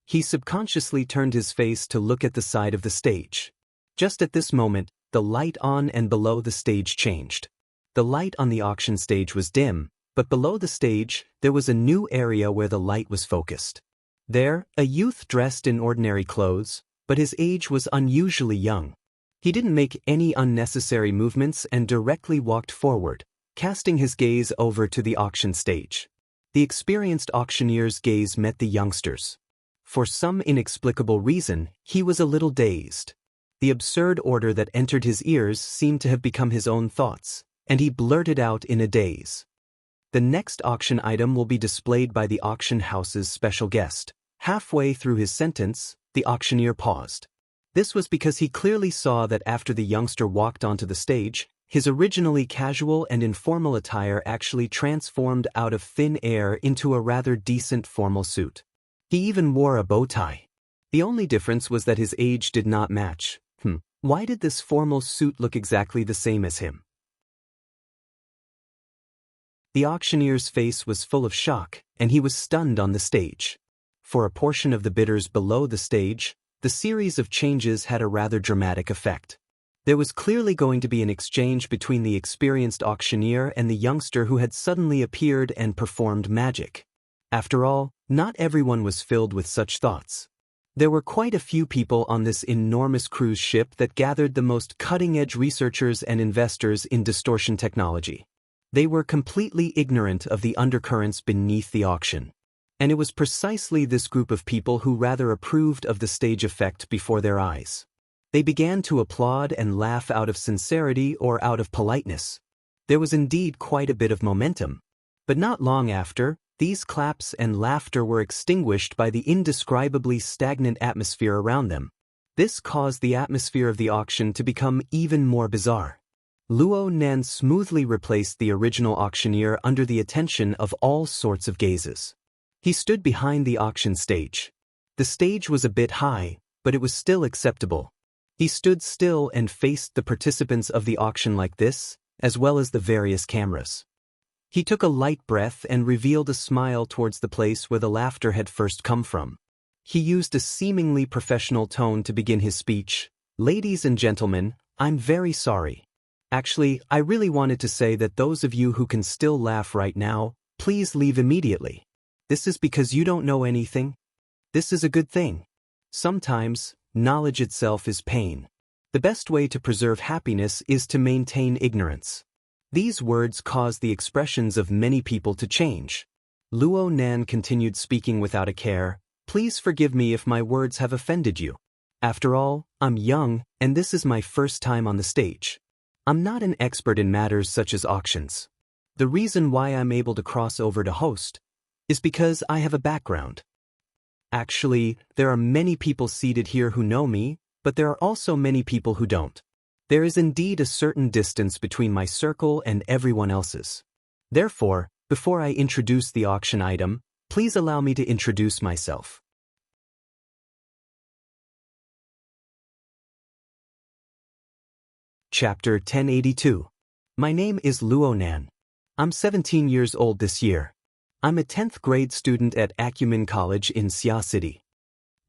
He subconsciously turned his face to look at the side of the stage. Just at this moment, the light on and below the stage changed. The light on the auction stage was dim, but below the stage, there was a new area where the light was focused. There, a youth dressed in ordinary clothes, but his age was unusually young. He didn't make any unnecessary movements and directly walked forward, casting his gaze over to the auction stage. The experienced auctioneer's gaze met the youngster's. For some inexplicable reason, he was a little dazed. The absurd order that entered his ears seemed to have become his own thoughts, and he blurted out in a daze. "The next auction item will be displayed by the auction house's special guest." Halfway through his sentence, the auctioneer paused. This was because he clearly saw that after the youngster walked onto the stage, his originally casual and informal attire actually transformed out of thin air into a rather decent formal suit. He even wore a bow tie. The only difference was that his age did not match. Why did this formal suit look exactly the same as him? The auctioneer's face was full of shock, and he was stunned on the stage. For a portion of the bidders below the stage, the series of changes had a rather dramatic effect. There was clearly going to be an exchange between the experienced auctioneer and the youngster who had suddenly appeared and performed magic. After all, not everyone was filled with such thoughts. There were quite a few people on this enormous cruise ship that gathered the most cutting-edge researchers and investors in distortion technology. They were completely ignorant of the undercurrents beneath the auction. And it was precisely this group of people who rather approved of the stage effect before their eyes. They began to applaud and laugh out of sincerity or out of politeness. There was indeed quite a bit of momentum. But not long after, these claps and laughter were extinguished by the indescribably stagnant atmosphere around them. This caused the atmosphere of the auction to become even more bizarre. Luo Nan smoothly replaced the original auctioneer under the attention of all sorts of gazes. He stood behind the auction stage. The stage was a bit high, but it was still acceptable. He stood still and faced the participants of the auction like this, as well as the various cameras. He took a light breath and revealed a smile towards the place where the laughter had first come from. He used a seemingly professional tone to begin his speech. "Ladies and gentlemen, I'm very sorry. Actually, I really wanted to say that those of you who can still laugh right now, please leave immediately. This is because you don't know anything. This is a good thing. Sometimes, knowledge itself is pain. The best way to preserve happiness is to maintain ignorance." These words caused the expressions of many people to change. Luo Nan continued speaking without a care. "Please forgive me if my words have offended you. After all, I'm young, and this is my first time on the stage. I'm not an expert in matters such as auctions. The reason why I'm able to cross over to host is because I have a background. Actually, there are many people seated here who know me, but there are also many people who don't. There is indeed a certain distance between my circle and everyone else's. Therefore, before I introduce the auction item, please allow me to introduce myself. Chapter 1082. My name is Luonan. I'm 17 years old this year. I'm a 10th grade student at Acumen College in Xia City.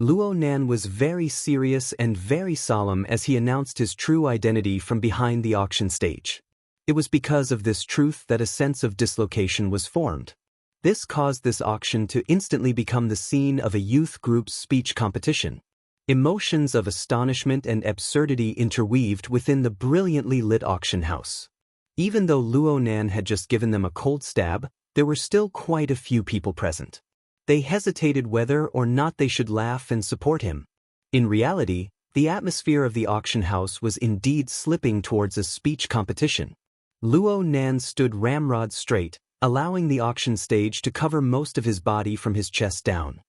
Luonan was very serious and very solemn as he announced his true identity from behind the auction stage. It was because of this truth that a sense of dislocation was formed. This caused this auction to instantly become the scene of a youth group's speech competition. Emotions of astonishment and absurdity interweaved within the brilliantly lit auction house. Even though Luonan had just given them a cold stab, there were still quite a few people present. They hesitated whether or not they should laugh and support him. In reality, the atmosphere of the auction house was indeed slipping towards a speech competition. Luonan stood ramrod straight, allowing the auction stage to cover most of his body from his chest down.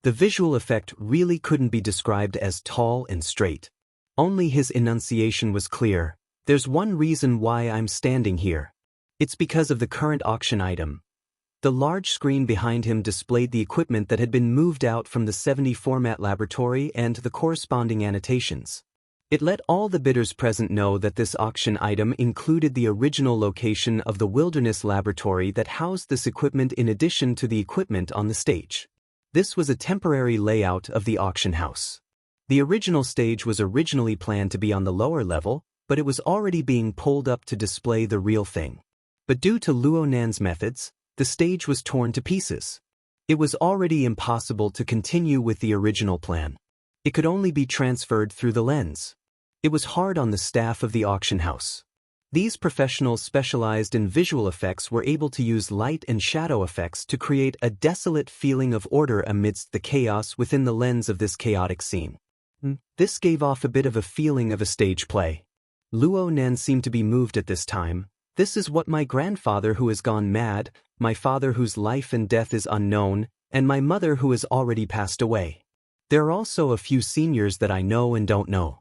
The visual effect really couldn't be described as tall and straight. Only his enunciation was clear. There's one reason why I'm standing here. It's because of the current auction item. The large screen behind him displayed the equipment that had been moved out from the 70 format laboratory and the corresponding annotations. It let all the bidders present know that this auction item included the original location of the wilderness laboratory that housed this equipment in addition to the equipment on the stage. This was a temporary layout of the auction house. The original stage was originally planned to be on the lower level, but it was already being pulled up to display the real thing. But due to Luonan's methods, the stage was torn to pieces. It was already impossible to continue with the original plan. It could only be transferred through the lens. It was hard on the staff of the auction house. These professionals specialized in visual effects were able to use light and shadow effects to create a desolate feeling of order amidst the chaos within the lens of this chaotic scene. This gave off a bit of a feeling of a stage play. Luonan seemed to be moved at this time. This is what my grandfather who has gone mad, my father whose life and death is unknown, and my mother who has already passed away. There are also a few seniors that I know and don't know.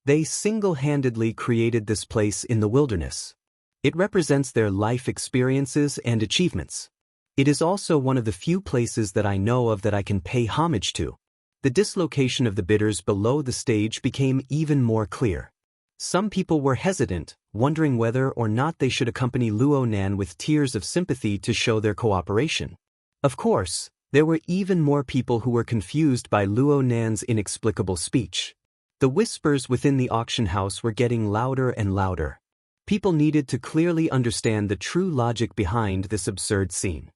They single-handedly created this place in the wilderness. It represents their life experiences and achievements. It is also one of the few places that I know of that I can pay homage to. The dislocation of the bidders below the stage became even more clear. Some people were hesitant, wondering whether or not they should accompany Luonan with tears of sympathy to show their cooperation. Of course, there were even more people who were confused by Luonan's inexplicable speech. The whispers within the auction house were getting louder and louder. People needed to clearly understand the true logic behind this absurd scene.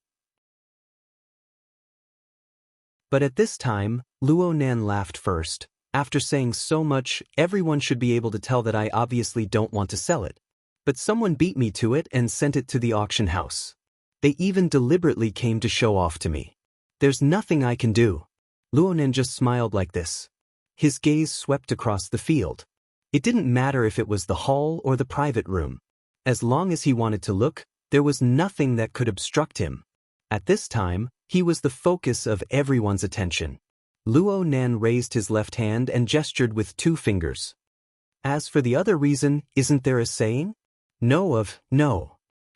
But at this time, Luonan laughed first. After saying so much, everyone should be able to tell that I obviously don't want to sell it. But someone beat me to it and sent it to the auction house. They even deliberately came to show off to me. There's nothing I can do. Luonan just smiled like this. His gaze swept across the field. It didn't matter if it was the hall or the private room. As long as he wanted to look, there was nothing that could obstruct him. At this time, he was the focus of everyone's attention. Luonan raised his left hand and gestured with 2 fingers. As for the other reason, isn't there a saying? No.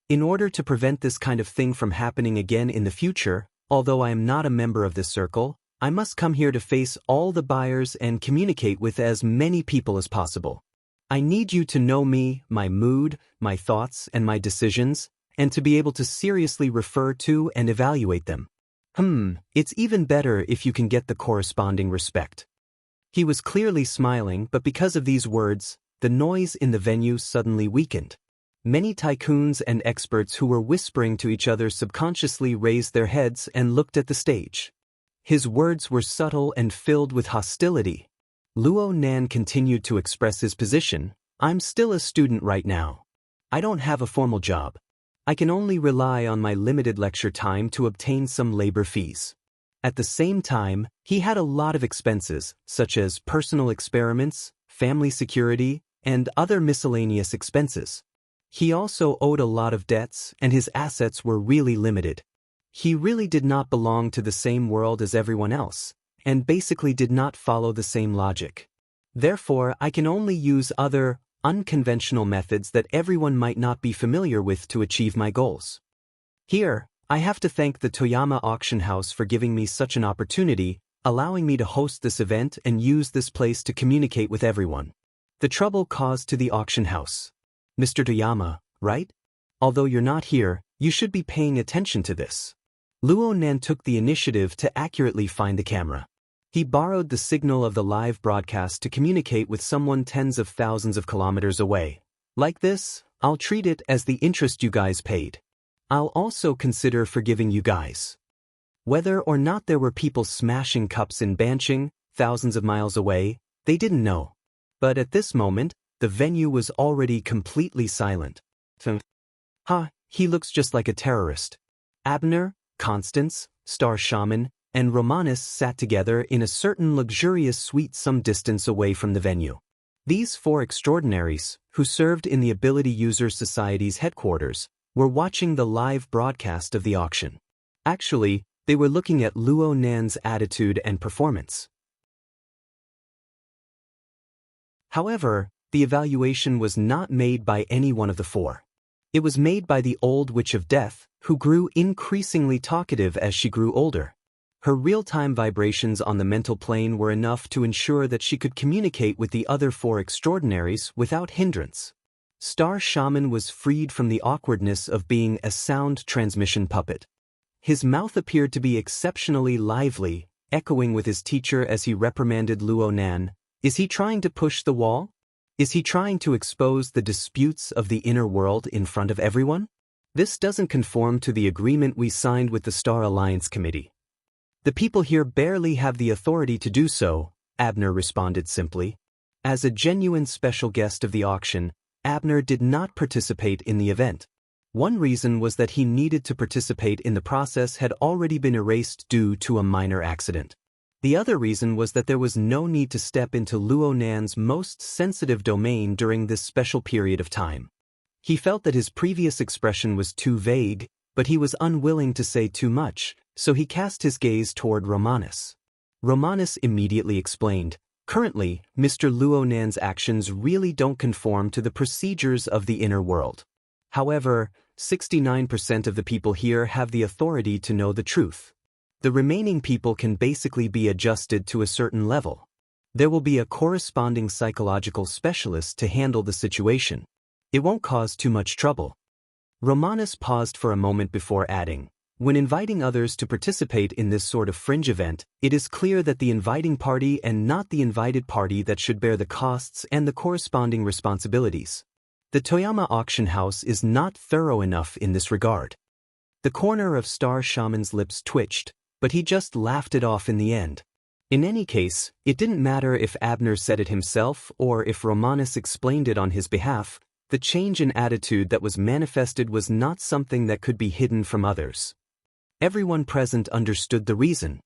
In order to prevent this kind of thing from happening again in the future, although I am not a member of this circle, I must come here to face all the buyers and communicate with as many people as possible. I need you to know me, my mood, my thoughts, and my decisions, and to be able to seriously refer to and evaluate them. It's even better if you can get the corresponding respect. He was clearly smiling, but because of these words, the noise in the venue suddenly weakened. Many tycoons and experts who were whispering to each other subconsciously raised their heads and looked at the stage. His words were subtle and filled with hostility. Luonan continued to express his position. I'm still a student right now. I don't have a formal job. I can only rely on my limited lecture time to obtain some labor fees. At the same time, he had a lot of expenses, such as personal experiments, family security, and other miscellaneous expenses. He also owed a lot of debts, and his assets were really limited. He really did not belong to the same world as everyone else, and basically did not follow the same logic. Therefore, I can only use other, unconventional methods that everyone might not be familiar with to achieve my goals. Here, I have to thank the Toyama auction house for giving me such an opportunity, allowing me to host this event and use this place to communicate with everyone. The trouble caused to the auction house. Mr. Toyama, right? Although you're not here, you should be paying attention to this. Luo Nan took the initiative to accurately find the camera. He borrowed the signal of the live broadcast to communicate with someone tens of thousands of kilometers away. Like this, I'll treat it as the interest you guys paid. I'll also consider forgiving you guys. Whether or not there were people smashing cups in Banching, thousands of miles away, they didn't know. But at this moment, the venue was already completely silent. He looks just like a terrorist. Abner, Constance, Star Shaman, and Romanus sat together in a certain luxurious suite some distance away from the venue. These four extraordinaries, who served in the Ability Users Society's headquarters, were watching the live broadcast of the auction. Actually, they were looking at Luo Nan's attitude and performance. However, the evaluation was not made by any one of the four. It was made by the old Witch of Death, who grew increasingly talkative as she grew older. Her real-time vibrations on the mental plane were enough to ensure that she could communicate with the other four extraordinaries without hindrance. Star Shaman was freed from the awkwardness of being a sound transmission puppet. His mouth appeared to be exceptionally lively, echoing with his teacher as he reprimanded Luo Nan. Is he trying to push the wall? Is he trying to expose the disputes of the inner world in front of everyone? This doesn't conform to the agreement we signed with the Star Alliance Committee. The people here barely have the authority to do so, Abner responded simply. As a genuine special guest of the auction, Abner did not participate in the event. One reason was that he needed to participate in the process had already been erased due to a minor accident. The other reason was that there was no need to step into Luo Nan's most sensitive domain during this special period of time. He felt that his previous expression was too vague, but he was unwilling to say too much, so he cast his gaze toward Romanus. Romanus immediately explained, "Currently, Mr. Luo Nan's actions really don't conform to the procedures of the inner world. However, 69% of the people here have the authority to know the truth. The remaining people can basically be adjusted to a certain level. There will be a corresponding psychological specialist to handle the situation. It won't cause too much trouble." Romanus paused for a moment before adding, "When inviting others to participate in this sort of fringe event, it is clear that the inviting party and not the invited party that should bear the costs and the corresponding responsibilities. The Toyama auction house is not thorough enough in this regard." The corner of Star Shaman's lips twitched, but he just laughed it off in the end. In any case, it didn't matter if Abner said it himself or if Romanus explained it on his behalf. The change in attitude that was manifested was not something that could be hidden from others. Everyone present understood the reason.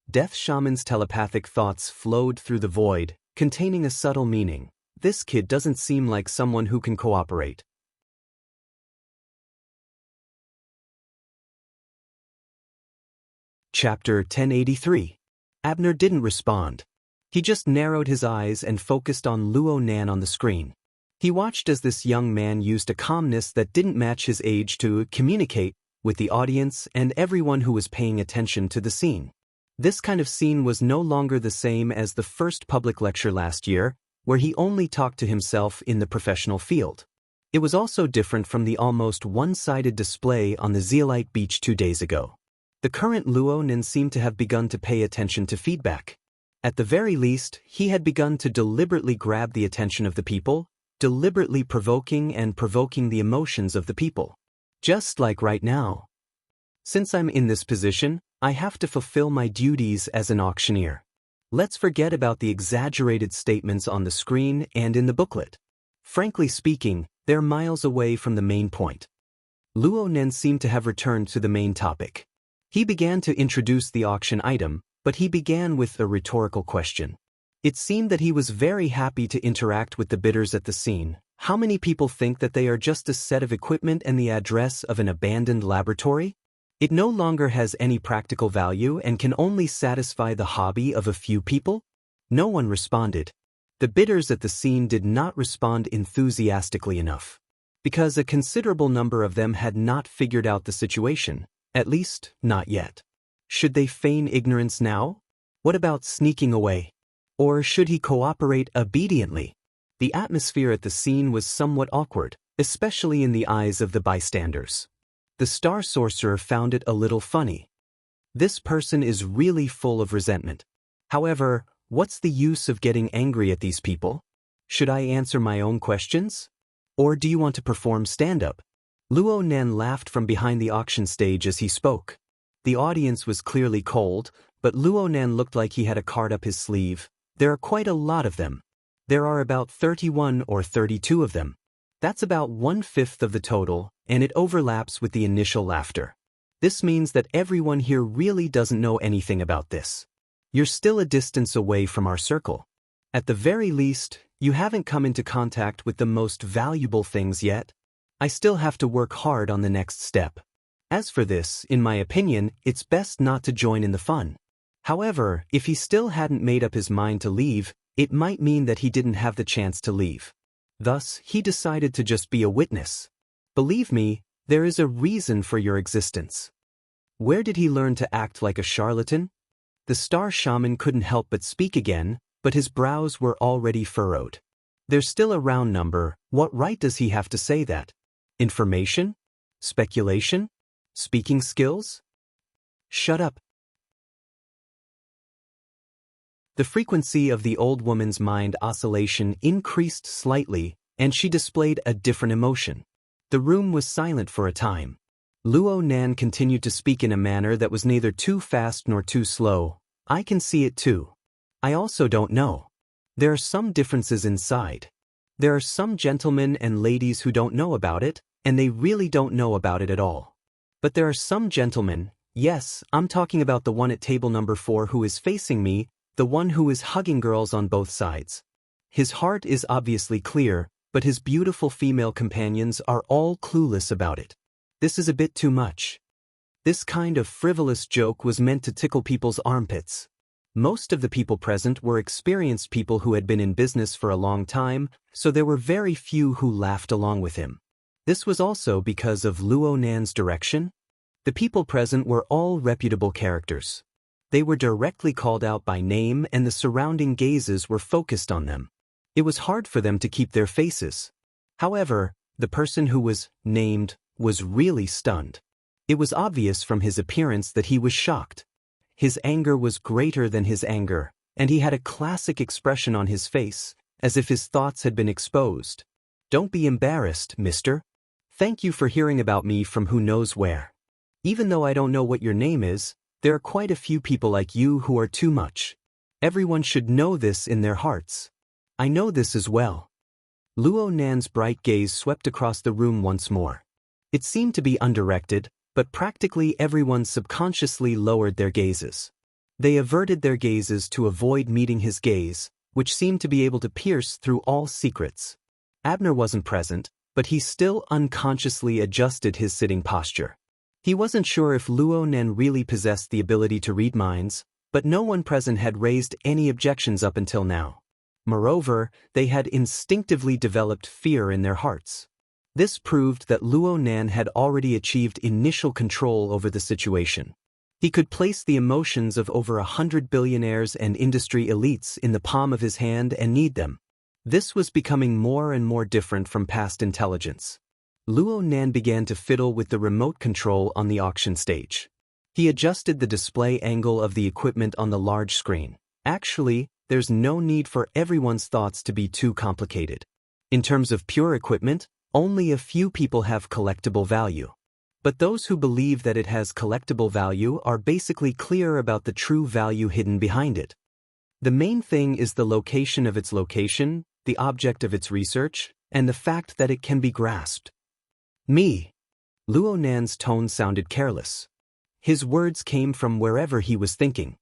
Death Shaman's telepathic thoughts flowed through the void, containing a subtle meaning. This kid doesn't seem like someone who can cooperate. Chapter 1083. Abner didn't respond. He just narrowed his eyes and focused on Luo Nan on the screen. He watched as this young man used a calmness that didn't match his age to communicate with the audience and everyone who was paying attention to the scene. This kind of scene was no longer the same as the first public lecture last year, where he only talked to himself in the professional field. It was also different from the almost one-sided display on the Zeolite Beach 2 days ago. The current Luo Nan seemed to have begun to pay attention to feedback. At the very least, he had begun to deliberately grab the attention of the people, deliberately provoking the emotions of the people. Just like right now. Since I'm in this position, I have to fulfill my duties as an auctioneer. Let's forget about the exaggerated statements on the screen and in the booklet. Frankly speaking, they're miles away from the main point. Luo Nan seemed to have returned to the main topic. He began to introduce the auction item, but he began with a rhetorical question. It seemed that he was very happy to interact with the bidders at the scene. How many people think that they are just a set of equipment and the address of an abandoned laboratory? It no longer has any practical value and can only satisfy the hobby of a few people? No one responded. The bidders at the scene did not respond enthusiastically enough, because a considerable number of them had not figured out the situation, at least not yet. Should they feign ignorance now? What about sneaking away? Or should he cooperate obediently? The atmosphere at the scene was somewhat awkward, especially in the eyes of the bystanders. The star sorcerer found it a little funny. This person is really full of resentment. However, what's the use of getting angry at these people? Should I answer my own questions? Or do you want to perform stand-up? Luo Nan laughed from behind the auction stage as he spoke. The audience was clearly cold, but Luo Nan looked like he had a card up his sleeve. There are quite a lot of them. There are about 31 or 32 of them. That's about 1/5 of the total, and it overlaps with the initial laughter. This means that everyone here really doesn't know anything about this. You're still a distance away from our circle. At the very least, you haven't come into contact with the most valuable things yet. I still have to work hard on the next step. As for this, in my opinion, it's best not to join in the fun. However, if he still hadn't made up his mind to leave, it might mean that he didn't have the chance to leave. Thus, he decided to just be a witness. Believe me, there is a reason for your existence. Where did he learn to act like a charlatan? The star shaman couldn't help but speak again, but his brows were already furrowed. There's still a round number. What right does he have to say that? Information? Speculation? Speaking skills? Shut up. The frequency of the old woman's mind oscillation increased slightly, and she displayed a different emotion. The room was silent for a time. Luo Nan continued to speak in a manner that was neither too fast nor too slow. I can see it too. I also don't know. There are some differences inside. There are some gentlemen and ladies who don't know about it, and they really don't know about it at all. But there are some gentlemen, yes, I'm talking about the one at table number 4 who is facing me, the one who is hugging girls on both sides. His heart is obviously clear, but his beautiful female companions are all clueless about it. This is a bit too much. This kind of frivolous joke was meant to tickle people's armpits. Most of the people present were experienced people who had been in business for a long time, so there were very few who laughed along with him. This was also because of Luo Nan's direction. The people present were all reputable characters. They were directly called out by name, and the surrounding gazes were focused on them. It was hard for them to keep their faces. However, the person who was named was really stunned. It was obvious from his appearance that he was shocked. His anger was greater than his anger, and he had a classic expression on his face, as if his thoughts had been exposed. Don't be embarrassed, mister. Thank you for hearing about me from who knows where. Even though I don't know what your name is, there are quite a few people like you who are too much. Everyone should know this in their hearts. I know this as well. Luo Nan's bright gaze swept across the room once more. It seemed to be undirected, but practically everyone subconsciously lowered their gazes. They averted their gazes to avoid meeting his gaze, which seemed to be able to pierce through all secrets. Abner wasn't present, but he still unconsciously adjusted his sitting posture. He wasn't sure if Luo Nan really possessed the ability to read minds, but no one present had raised any objections up until now. Moreover, they had instinctively developed fear in their hearts. This proved that Luo Nan had already achieved initial control over the situation. He could place the emotions of over 100 billionaires and industry elites in the palm of his hand and knead them. This was becoming more and more different from past intelligence. Luo Nan began to fiddle with the remote control on the auction stage. He adjusted the display angle of the equipment on the large screen. Actually, there's no need for everyone's thoughts to be too complicated. In terms of pure equipment, only a few people have collectible value. But those who believe that it has collectible value are basically clear about the true value hidden behind it. The main thing is the location of its location, the object of its research, and the fact that it can be grasped. Me. Luo Nan's tone sounded careless. His words came from wherever he was thinking.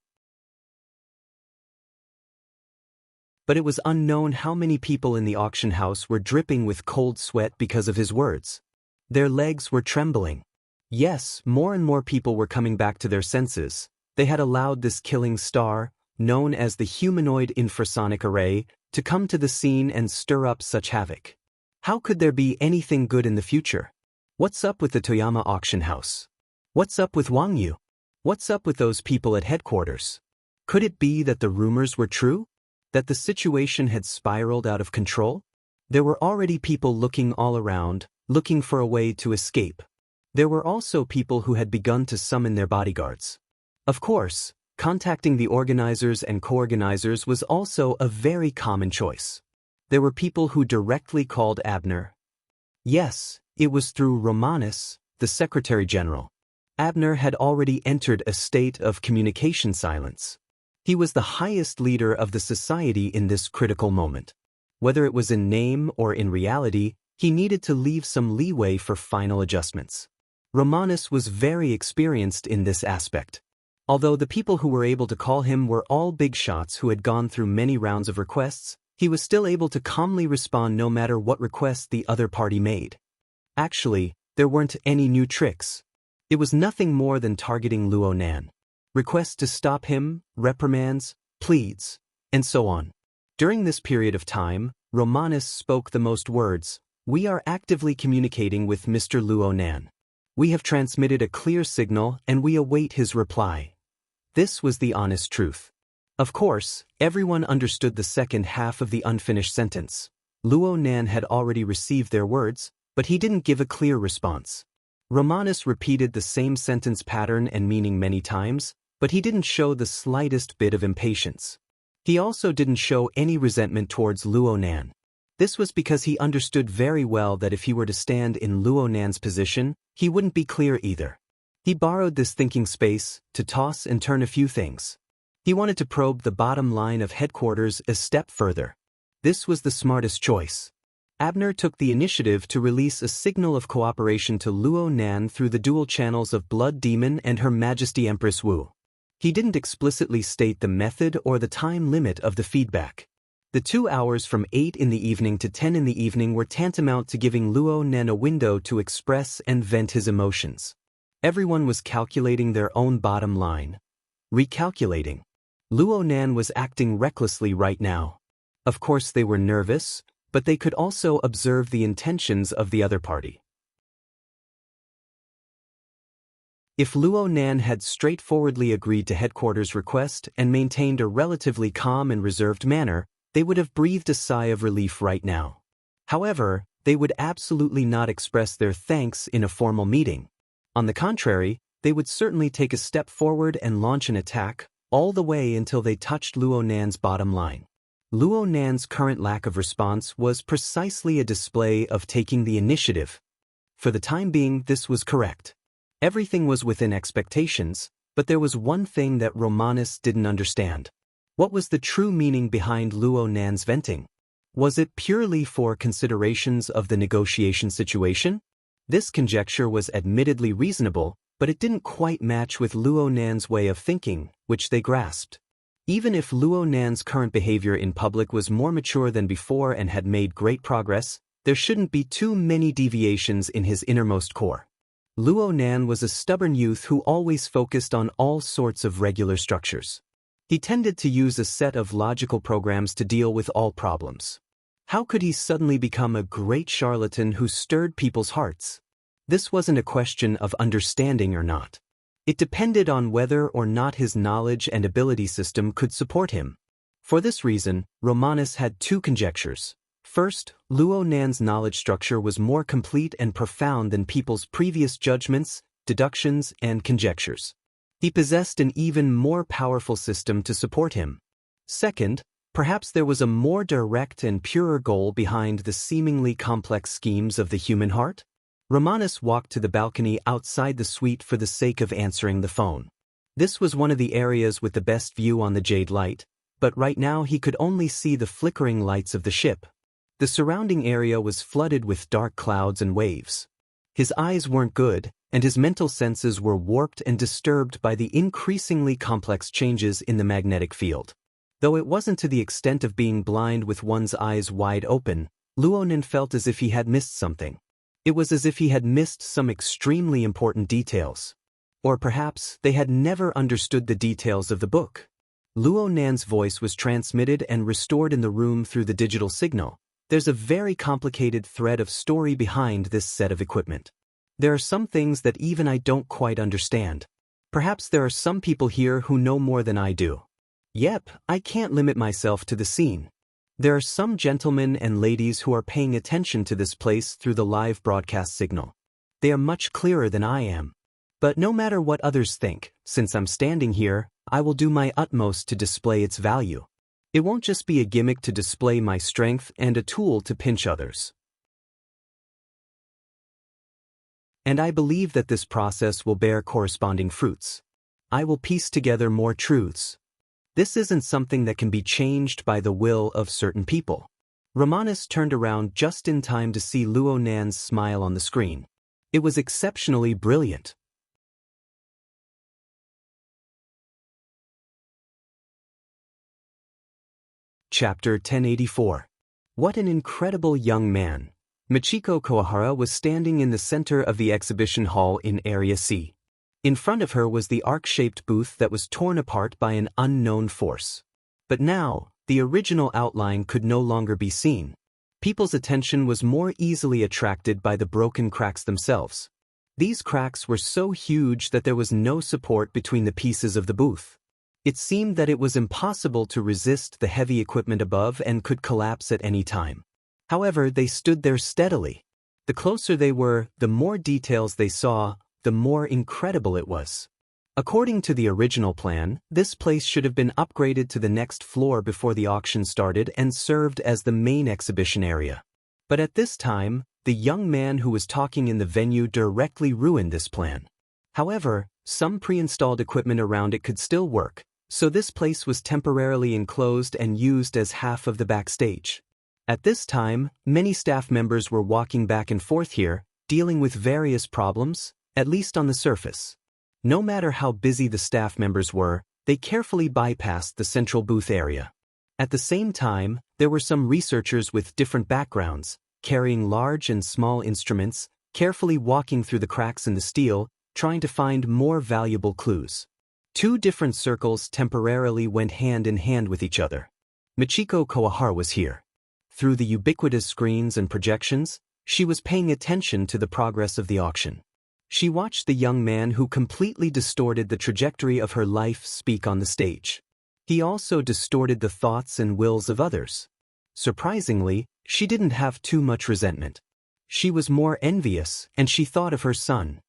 but it was unknown how many people in the auction house were dripping with cold sweat because of his words. Their legs were trembling. Yes, more and more people were coming back to their senses. They had allowed this killing star, known as the humanoid infrasonic array, to come to the scene and stir up such havoc. How could there be anything good in the future? What's up with the Toyama auction house? What's up with Wang Yu? What's up with those people at headquarters? Could it be that the rumors were true? That the situation had spiraled out of control? There were already people looking all around, looking for a way to escape. There were also people who had begun to summon their bodyguards. Of course, contacting the organizers and co-organizers was also a very common choice. There were people who directly called Abner. Yes, it was through Romanus, the Secretary General. Abner had already entered a state of communication silence. He was the highest leader of the society in this critical moment. Whether it was in name or in reality, he needed to leave some leeway for final adjustments. Romanus was very experienced in this aspect. Although the people who were able to call him were all big shots who had gone through many rounds of requests, he was still able to calmly respond no matter what request the other party made. Actually, there weren't any new tricks. It was nothing more than targeting Luo Nan. Requests to stop him, reprimands, pleads, and so on. During this period of time, Romanus spoke the most words. We are actively communicating with Mr. Luo Nan. We have transmitted a clear signal and we await his reply. This was the honest truth. Of course, everyone understood the second half of the unfinished sentence. Luo Nan had already received their words, but he didn't give a clear response. Romanus repeated the same sentence pattern and meaning many times, but he didn't show the slightest bit of impatience. He also didn't show any resentment towards Luo Nan. This was because he understood very well that if he were to stand in Luo Nan's position, he wouldn't be clear either. He borrowed this thinking space to toss and turn a few things. He wanted to probe the bottom line of headquarters a step further. This was the smartest choice. Abner took the initiative to release a signal of cooperation to Luo Nan through the dual channels of Blood Demon and Her Majesty Empress Wu. He didn't explicitly state the method or the time limit of the feedback. The 2 hours from 8 in the evening to 10 in the evening were tantamount to giving Luo Nan a window to express and vent his emotions. Everyone was calculating their own bottom line. Recalculating. Luo Nan was acting recklessly right now. Of course they were nervous, but they could also observe the intentions of the other party. If Luo Nan had straightforwardly agreed to headquarters' request and maintained a relatively calm and reserved manner, they would have breathed a sigh of relief right now. However, they would absolutely not express their thanks in a formal meeting. On the contrary, they would certainly take a step forward and launch an attack, all the way until they touched Luo Nan's bottom line. Luo Nan's current lack of response was precisely a display of taking the initiative. For the time being, this was correct. Everything was within expectations, but there was one thing that Romanus didn't understand. What was the true meaning behind Luo Nan's venting? Was it purely for considerations of the negotiation situation? This conjecture was admittedly reasonable, but it didn't quite match with Luo Nan's way of thinking, which they grasped. Even if Luo Nan's current behavior in public was more mature than before and had made great progress, there shouldn't be too many deviations in his innermost core. Luo Nan was a stubborn youth who always focused on all sorts of regular structures. He tended to use a set of logical programs to deal with all problems. How could he suddenly become a great charlatan who stirred people's hearts? This wasn't a question of understanding or not. It depended on whether or not his knowledge and ability system could support him. For this reason, Romanus had two conjectures. First, Luo Nan's knowledge structure was more complete and profound than people's previous judgments, deductions, and conjectures. He possessed an even more powerful system to support him. Second, perhaps there was a more direct and purer goal behind the seemingly complex schemes of the human heart? Romanus walked to the balcony outside the suite for the sake of answering the phone. This was one of the areas with the best view on the Jade Light, but right now he could only see the flickering lights of the ship. The surrounding area was flooded with dark clouds and waves. His eyes weren't good, and his mental senses were warped and disturbed by the increasingly complex changes in the magnetic field. Though it wasn't to the extent of being blind with one's eyes wide open, Luonan felt as if he had missed something. It was as if he had missed some extremely important details. Or perhaps they had never understood the details of the book. Luonan's voice was transmitted and restored in the room through the digital signal. There's a very complicated thread of story behind this set of equipment. There are some things that even I don't quite understand. Perhaps there are some people here who know more than I do. Yep, I can't limit myself to the scene. There are some gentlemen and ladies who are paying attention to this place through the live broadcast signal. They are much clearer than I am. But no matter what others think, since I'm standing here, I will do my utmost to display its value. It won't just be a gimmick to display my strength and a tool to pinch others. And I believe that this process will bear corresponding fruits. I will piece together more truths. This isn't something that can be changed by the will of certain people. Romanus turned around just in time to see Luonan's smile on the screen. It was exceptionally brilliant. Chapter 1084. What an incredible young man. Michiko Kawahara was standing in the center of the exhibition hall in Area C. In front of her was the arc-shaped booth that was torn apart by an unknown force. But now, the original outline could no longer be seen. People's attention was more easily attracted by the broken cracks themselves. These cracks were so huge that there was no support between the pieces of the booth. It seemed that it was impossible to resist the heavy equipment above and could collapse at any time. However, they stood there steadily. The closer they were, the more details they saw, the more incredible it was. According to the original plan, this place should have been upgraded to the next floor before the auction started and served as the main exhibition area. But at this time, the young man who was talking in the venue directly ruined this plan. However, some pre-installed equipment around it could still work, so this place was temporarily enclosed and used as half of the backstage. At this time, many staff members were walking back and forth here, dealing with various problems, at least on the surface. No matter how busy the staff members were, they carefully bypassed the central booth area. At the same time, there were some researchers with different backgrounds, carrying large and small instruments, carefully walking through the cracks in the steel, trying to find more valuable clues. Two different circles temporarily went hand in hand with each other. Michiko Kawahara was here. Through the ubiquitous screens and projections, she was paying attention to the progress of the auction. She watched the young man who completely distorted the trajectory of her life speak on the stage. He also distorted the thoughts and wills of others. Surprisingly, she didn't have too much resentment. She was more envious, and she thought of her son.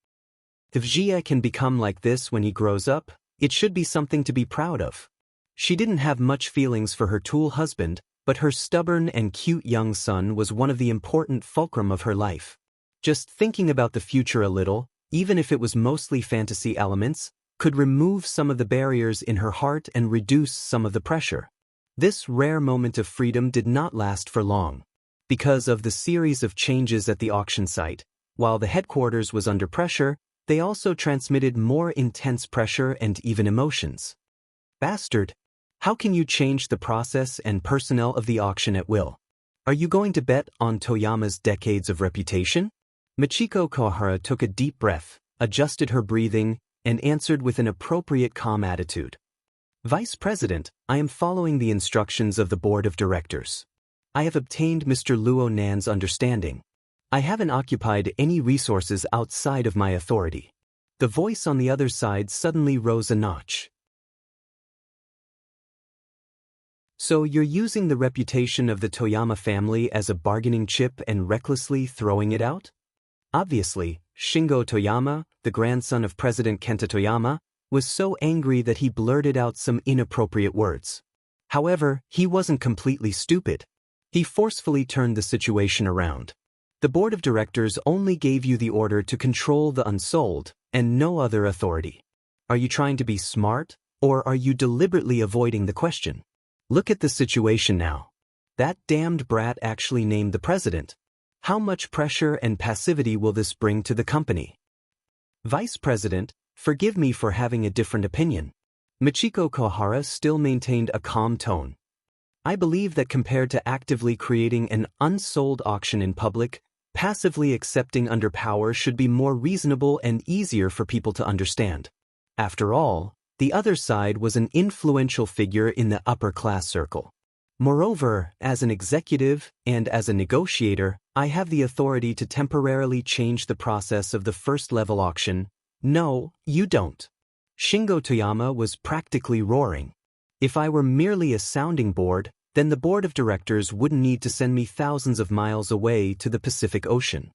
If Jia can become like this when he grows up, it should be something to be proud of. She didn't have much feelings for her tool husband, but her stubborn and cute young son was one of the important fulcrum of her life. Just thinking about the future a little, even if it was mostly fantasy elements, could remove some of the barriers in her heart and reduce some of the pressure. This rare moment of freedom did not last for long. Because of the series of changes at the auction site, while the headquarters was under pressure, they also transmitted more intense pressure and even emotions. Bastard! How can you change the process and personnel of the auction at will? Are you going to bet on Toyama's decades of reputation? Michiko Kawahara took a deep breath, adjusted her breathing, and answered with an appropriate calm attitude. Vice President, I am following the instructions of the Board of Directors. I have obtained Mr. Luonan's understanding. I haven't occupied any resources outside of my authority. The voice on the other side suddenly rose a notch. So you're using the reputation of the Toyama family as a bargaining chip and recklessly throwing it out? Obviously, Shingo Toyama, the grandson of President Kenta Toyama, was so angry that he blurted out some inappropriate words. However, he wasn't completely stupid. He forcefully turned the situation around. The Board of Directors only gave you the order to control the unsold, and no other authority. Are you trying to be smart, or are you deliberately avoiding the question? Look at the situation now. That damned brat actually named the president. How much pressure and passivity will this bring to the company? Vice President, forgive me for having a different opinion. Michiko Kohara still maintained a calm tone. I believe that compared to actively creating an unsold auction in public, passively accepting under power should be more reasonable and easier for people to understand. After all, the other side was an influential figure in the upper-class circle. Moreover, as an executive and as a negotiator, I have the authority to temporarily change the process of the first-level auction. No, you don't. Shingo Toyama was practically roaring. If I were merely a sounding board, then the board of directors wouldn't need to send me thousands of miles away to the Pacific Ocean.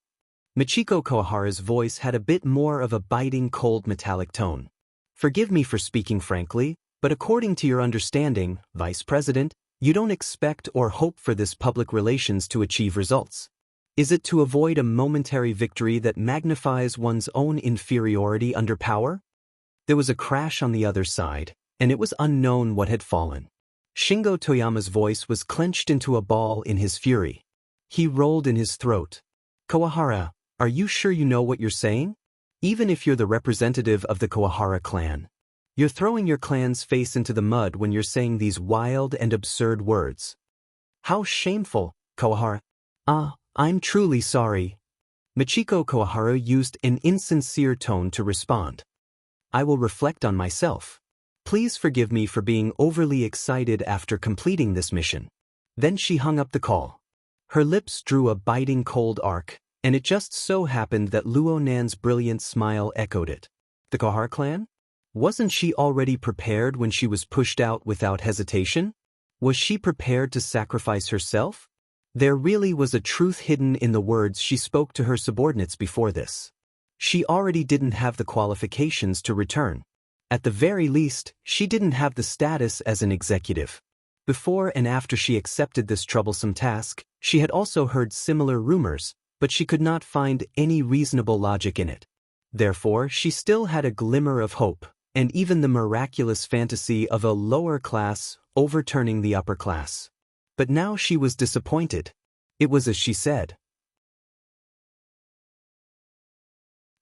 Michiko Kohara's voice had a bit more of a biting, cold, metallic tone. Forgive me for speaking frankly, but according to your understanding, Vice President, you don't expect or hope for this public relations to achieve results. Is it to avoid a momentary victory that magnifies one's own inferiority under power? There was a crash on the other side, and it was unknown what had fallen. Shingo Toyama's voice was clenched into a ball in his fury. He rolled in his throat. Kawahara, are you sure you know what you're saying? Even if you're the representative of the Kawahara clan. You're throwing your clan's face into the mud when you're saying these wild and absurd words. How shameful, Kawahara. I'm truly sorry. Michiko Kawahara used an insincere tone to respond. I will reflect on myself. Please forgive me for being overly excited after completing this mission. Then she hung up the call. Her lips drew a biting cold arc, and it just so happened that Luo Nan's brilliant smile echoed it. The Kawahara clan? Wasn't she already prepared when she was pushed out without hesitation? Was she prepared to sacrifice herself? There really was a truth hidden in the words she spoke to her subordinates before this. She already didn't have the qualifications to return. At the very least, she didn't have the status as an executive. Before and after she accepted this troublesome task, she had also heard similar rumors, but she could not find any reasonable logic in it. Therefore, she still had a glimmer of hope, and even the miraculous fantasy of a lower class overturning the upper class. But now she was disappointed. It was as she said.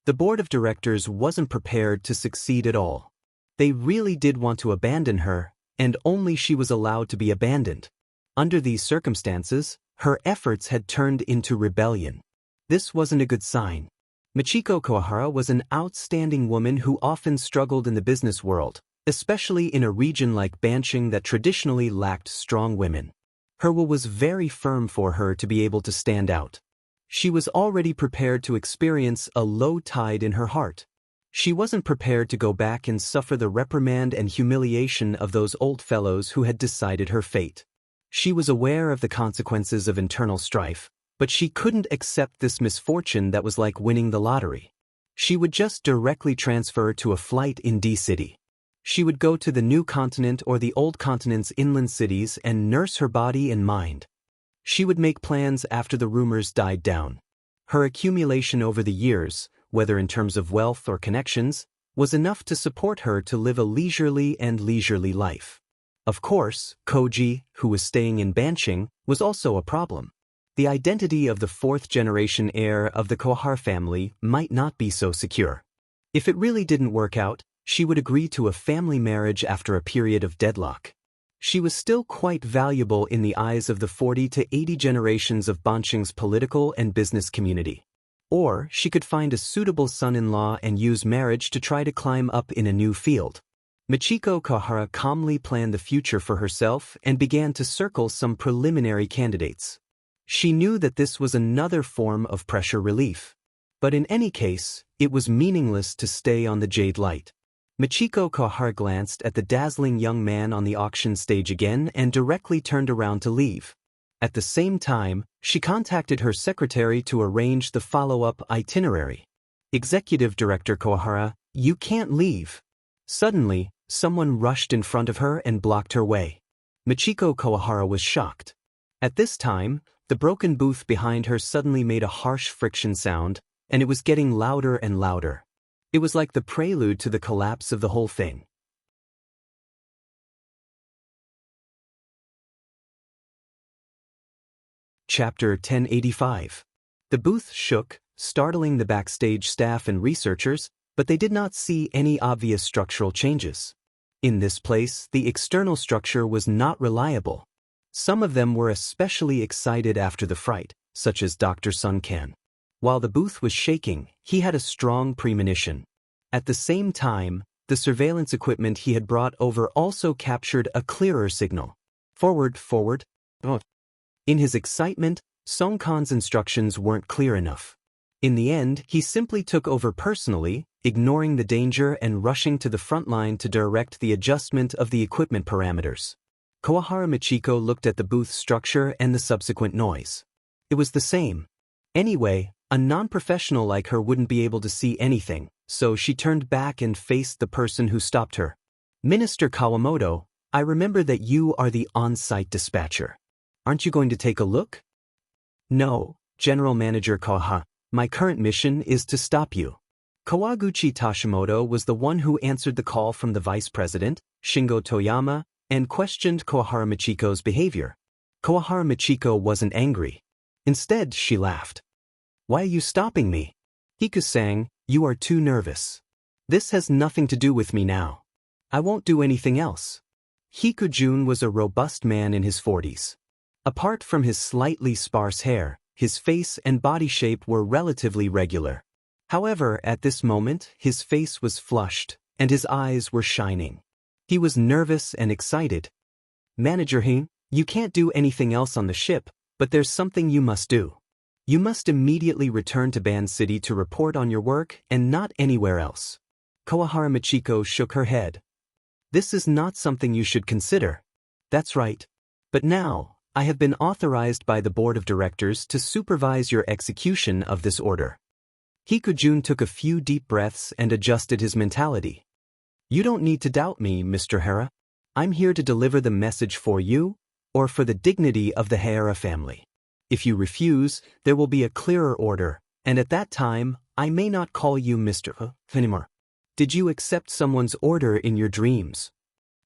The board of directors wasn't prepared to succeed at all. They really did want to abandon her, and only she was allowed to be abandoned. Under these circumstances, her efforts had turned into rebellion. This wasn't a good sign. Michiko Kohara was an outstanding woman who often struggled in the business world, especially in a region like Banshing that traditionally lacked strong women. Her will was very firm for her to be able to stand out. She was already prepared to experience a low tide in her heart. She wasn't prepared to go back and suffer the reprimand and humiliation of those old fellows who had decided her fate. She was aware of the consequences of internal strife, but she couldn't accept this misfortune that was like winning the lottery. She would just directly transfer to a flight in D-City. She would go to the new continent or the old continent's inland cities and nurse her body and mind. She would make plans after the rumors died down. Her accumulation over the years, whether in terms of wealth or connections, was enough to support her to live a leisurely life. Of course, Koji, who was staying in Banshing, was also a problem. The identity of the fourth-generation heir of the Kohar family might not be so secure. If it really didn't work out, she would agree to a family marriage after a period of deadlock. She was still quite valuable in the eyes of the 40 to 80 generations of Banshing's political and business community. Or she could find a suitable son-in-law and use marriage to try to climb up in a new field. Michiko Kohara calmly planned the future for herself and began to circle some preliminary candidates. She knew that this was another form of pressure relief. But in any case, it was meaningless to stay on the Jade Light. Michiko Kohara glanced at the dazzling young man on the auction stage again and directly turned around to leave. At the same time, she contacted her secretary to arrange the follow-up itinerary. Executive Director Kohara, you can't leave. Suddenly, someone rushed in front of her and blocked her way. Michiko Kohara was shocked. At this time, the broken booth behind her suddenly made a harsh friction sound, and it was getting louder and louder. It was like the prelude to the collapse of the whole thing. Chapter 1085. The booth shook, startling the backstage staff and researchers, but they did not see any obvious structural changes. In this place, the external structure was not reliable. Some of them were especially excited after the fright, such as Dr. Suncan. While the booth was shaking, he had a strong premonition. At the same time, the surveillance equipment he had brought over also captured a clearer signal. Forward, forward. Oh. In his excitement, Song Khan's instructions weren't clear enough. In the end, he simply took over personally, ignoring the danger and rushing to the front line to direct the adjustment of the equipment parameters. Kawahara Michiko looked at the booth's structure and the subsequent noise. It was the same. Anyway, a non-professional like her wouldn't be able to see anything, so she turned back and faced the person who stopped her. Minister Kawamoto, I remember that you are the on-site dispatcher. Aren't you going to take a look? No, General Manager Kawaha, my current mission is to stop you. Kawaguchi Tashimoto was the one who answered the call from the vice president, Shingo Toyama, and questioned Kawahara Michiko's behavior. Kawahara Michiko wasn't angry. Instead, she laughed. Why are you stopping me? Hiku-san, you are too nervous. This has nothing to do with me now. I won't do anything else. Hiku-jun was a robust man in his 40s. Apart from his slightly sparse hair, his face and body shape were relatively regular. However, at this moment, his face was flushed, and his eyes were shining. He was nervous and excited. Manager Hing, you can't do anything else on the ship, but there's something you must do. You must immediately return to Ban City to report on your work and not anywhere else. Kawahara Michiko shook her head. This is not something you should consider. That's right. But now, I have been authorized by the board of directors to supervise your execution of this order. Hiku-jun took a few deep breaths and adjusted his mentality. You don't need to doubt me, Mr. Hara. I'm here to deliver the message for you, or for the dignity of the Hara family. If you refuse, there will be a clearer order, and at that time, I may not call you Mr. anymore. Did you accept someone's order in your dreams?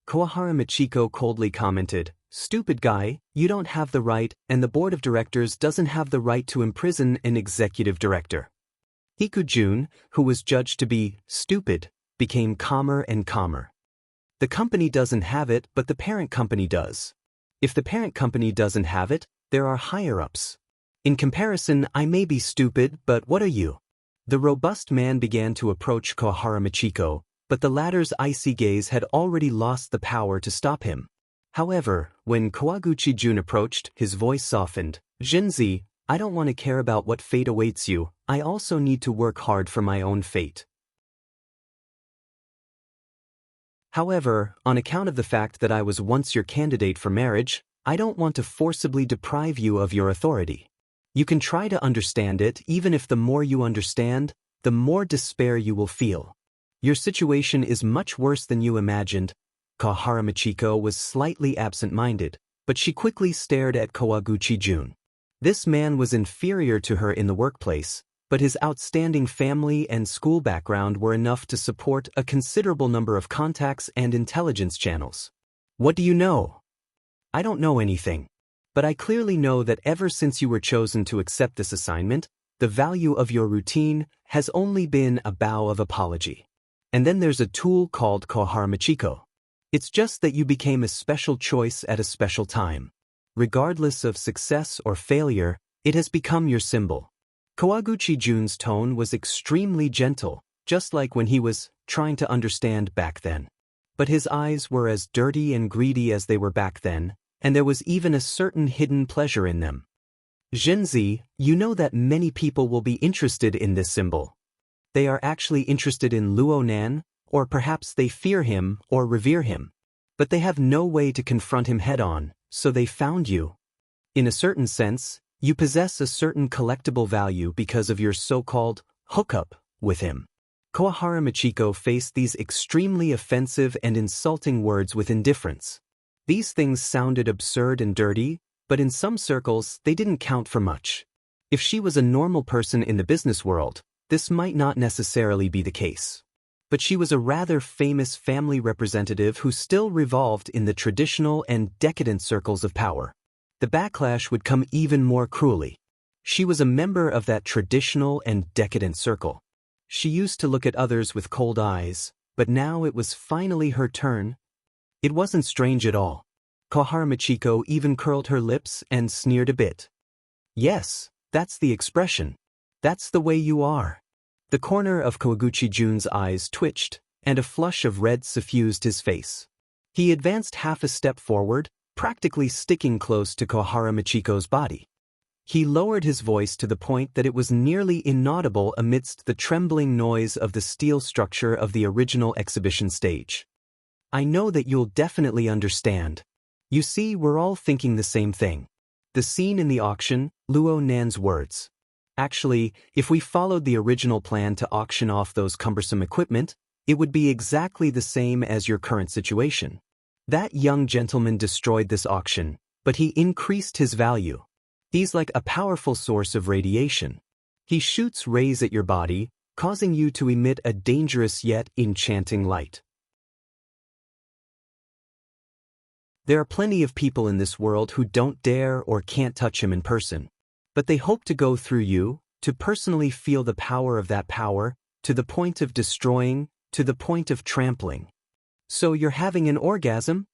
Kawahara Michiko coldly commented, Stupid guy, you don't have the right, and the board of directors doesn't have the right to imprison an executive director. Hiku-jun, who was judged to be stupid, became calmer and calmer. The company doesn't have it, but the parent company does. If the parent company doesn't have it, there are higher-ups. In comparison, I may be stupid, but what are you? The robust man began to approach Kawahara Michiko, but the latter's icy gaze had already lost the power to stop him. However, when Kawaguchi-jun approached, his voice softened. Jinzi, I don't want to care about what fate awaits you, I also need to work hard for my own fate. However, on account of the fact that I was once your candidate for marriage, I don't want to forcibly deprive you of your authority. You can try to understand it, even if the more you understand, the more despair you will feel. Your situation is much worse than you imagined. Kawahara Michiko was slightly absent-minded, but she quickly stared at Kawaguchi-jun. This man was inferior to her in the workplace, but his outstanding family and school background were enough to support a considerable number of contacts and intelligence channels. What do you know? I don't know anything. But I clearly know that ever since you were chosen to accept this assignment, the value of your routine has only been a bow of apology. And then there's a tool called Kawahara Michiko. It's just that you became a special choice at a special time. Regardless of success or failure, it has become your symbol. Kawaguchi-jun's tone was extremely gentle, just like when he was trying to understand back then. But his eyes were as dirty and greedy as they were back then, and there was even a certain hidden pleasure in them. Jinzi, you know that many people will be interested in this symbol. They are actually interested in Luo Nan, or perhaps they fear him or revere him. But they have no way to confront him head-on, so they found you. In a certain sense, you possess a certain collectible value because of your so-called hookup with him. Kawahara Michiko faced these extremely offensive and insulting words with indifference. These things sounded absurd and dirty, but in some circles they didn't count for much. If she was a normal person in the business world, this might not necessarily be the case. But she was a rather famous family representative who still revolved in the traditional and decadent circles of power. The backlash would come even more cruelly. She was a member of that traditional and decadent circle. She used to look at others with cold eyes, but now it was finally her turn, It wasn't strange at all. Kohara Michiko even curled her lips and sneered a bit. Yes, that's the expression. That's the way you are. The corner of Kawaguchi Jun's eyes twitched, and a flush of red suffused his face. He advanced half a step forward, practically sticking close to Kohara Michiko's body. He lowered his voice to the point that it was nearly inaudible amidst the trembling noise of the steel structure of the original exhibition stage. I know that you'll definitely understand. You see, we're all thinking the same thing. The scene in the auction, Luo Nan's words. Actually, if we followed the original plan to auction off those cumbersome equipment, it would be exactly the same as your current situation. That young gentleman destroyed this auction, but he increased his value. He's like a powerful source of radiation. He shoots rays at your body, causing you to emit a dangerous yet enchanting light. There are plenty of people in this world who don't dare or can't touch him in person. But they hope to go through you, to personally feel the power of that power, to the point of destroying, to the point of trampling. So you're having an orgasm?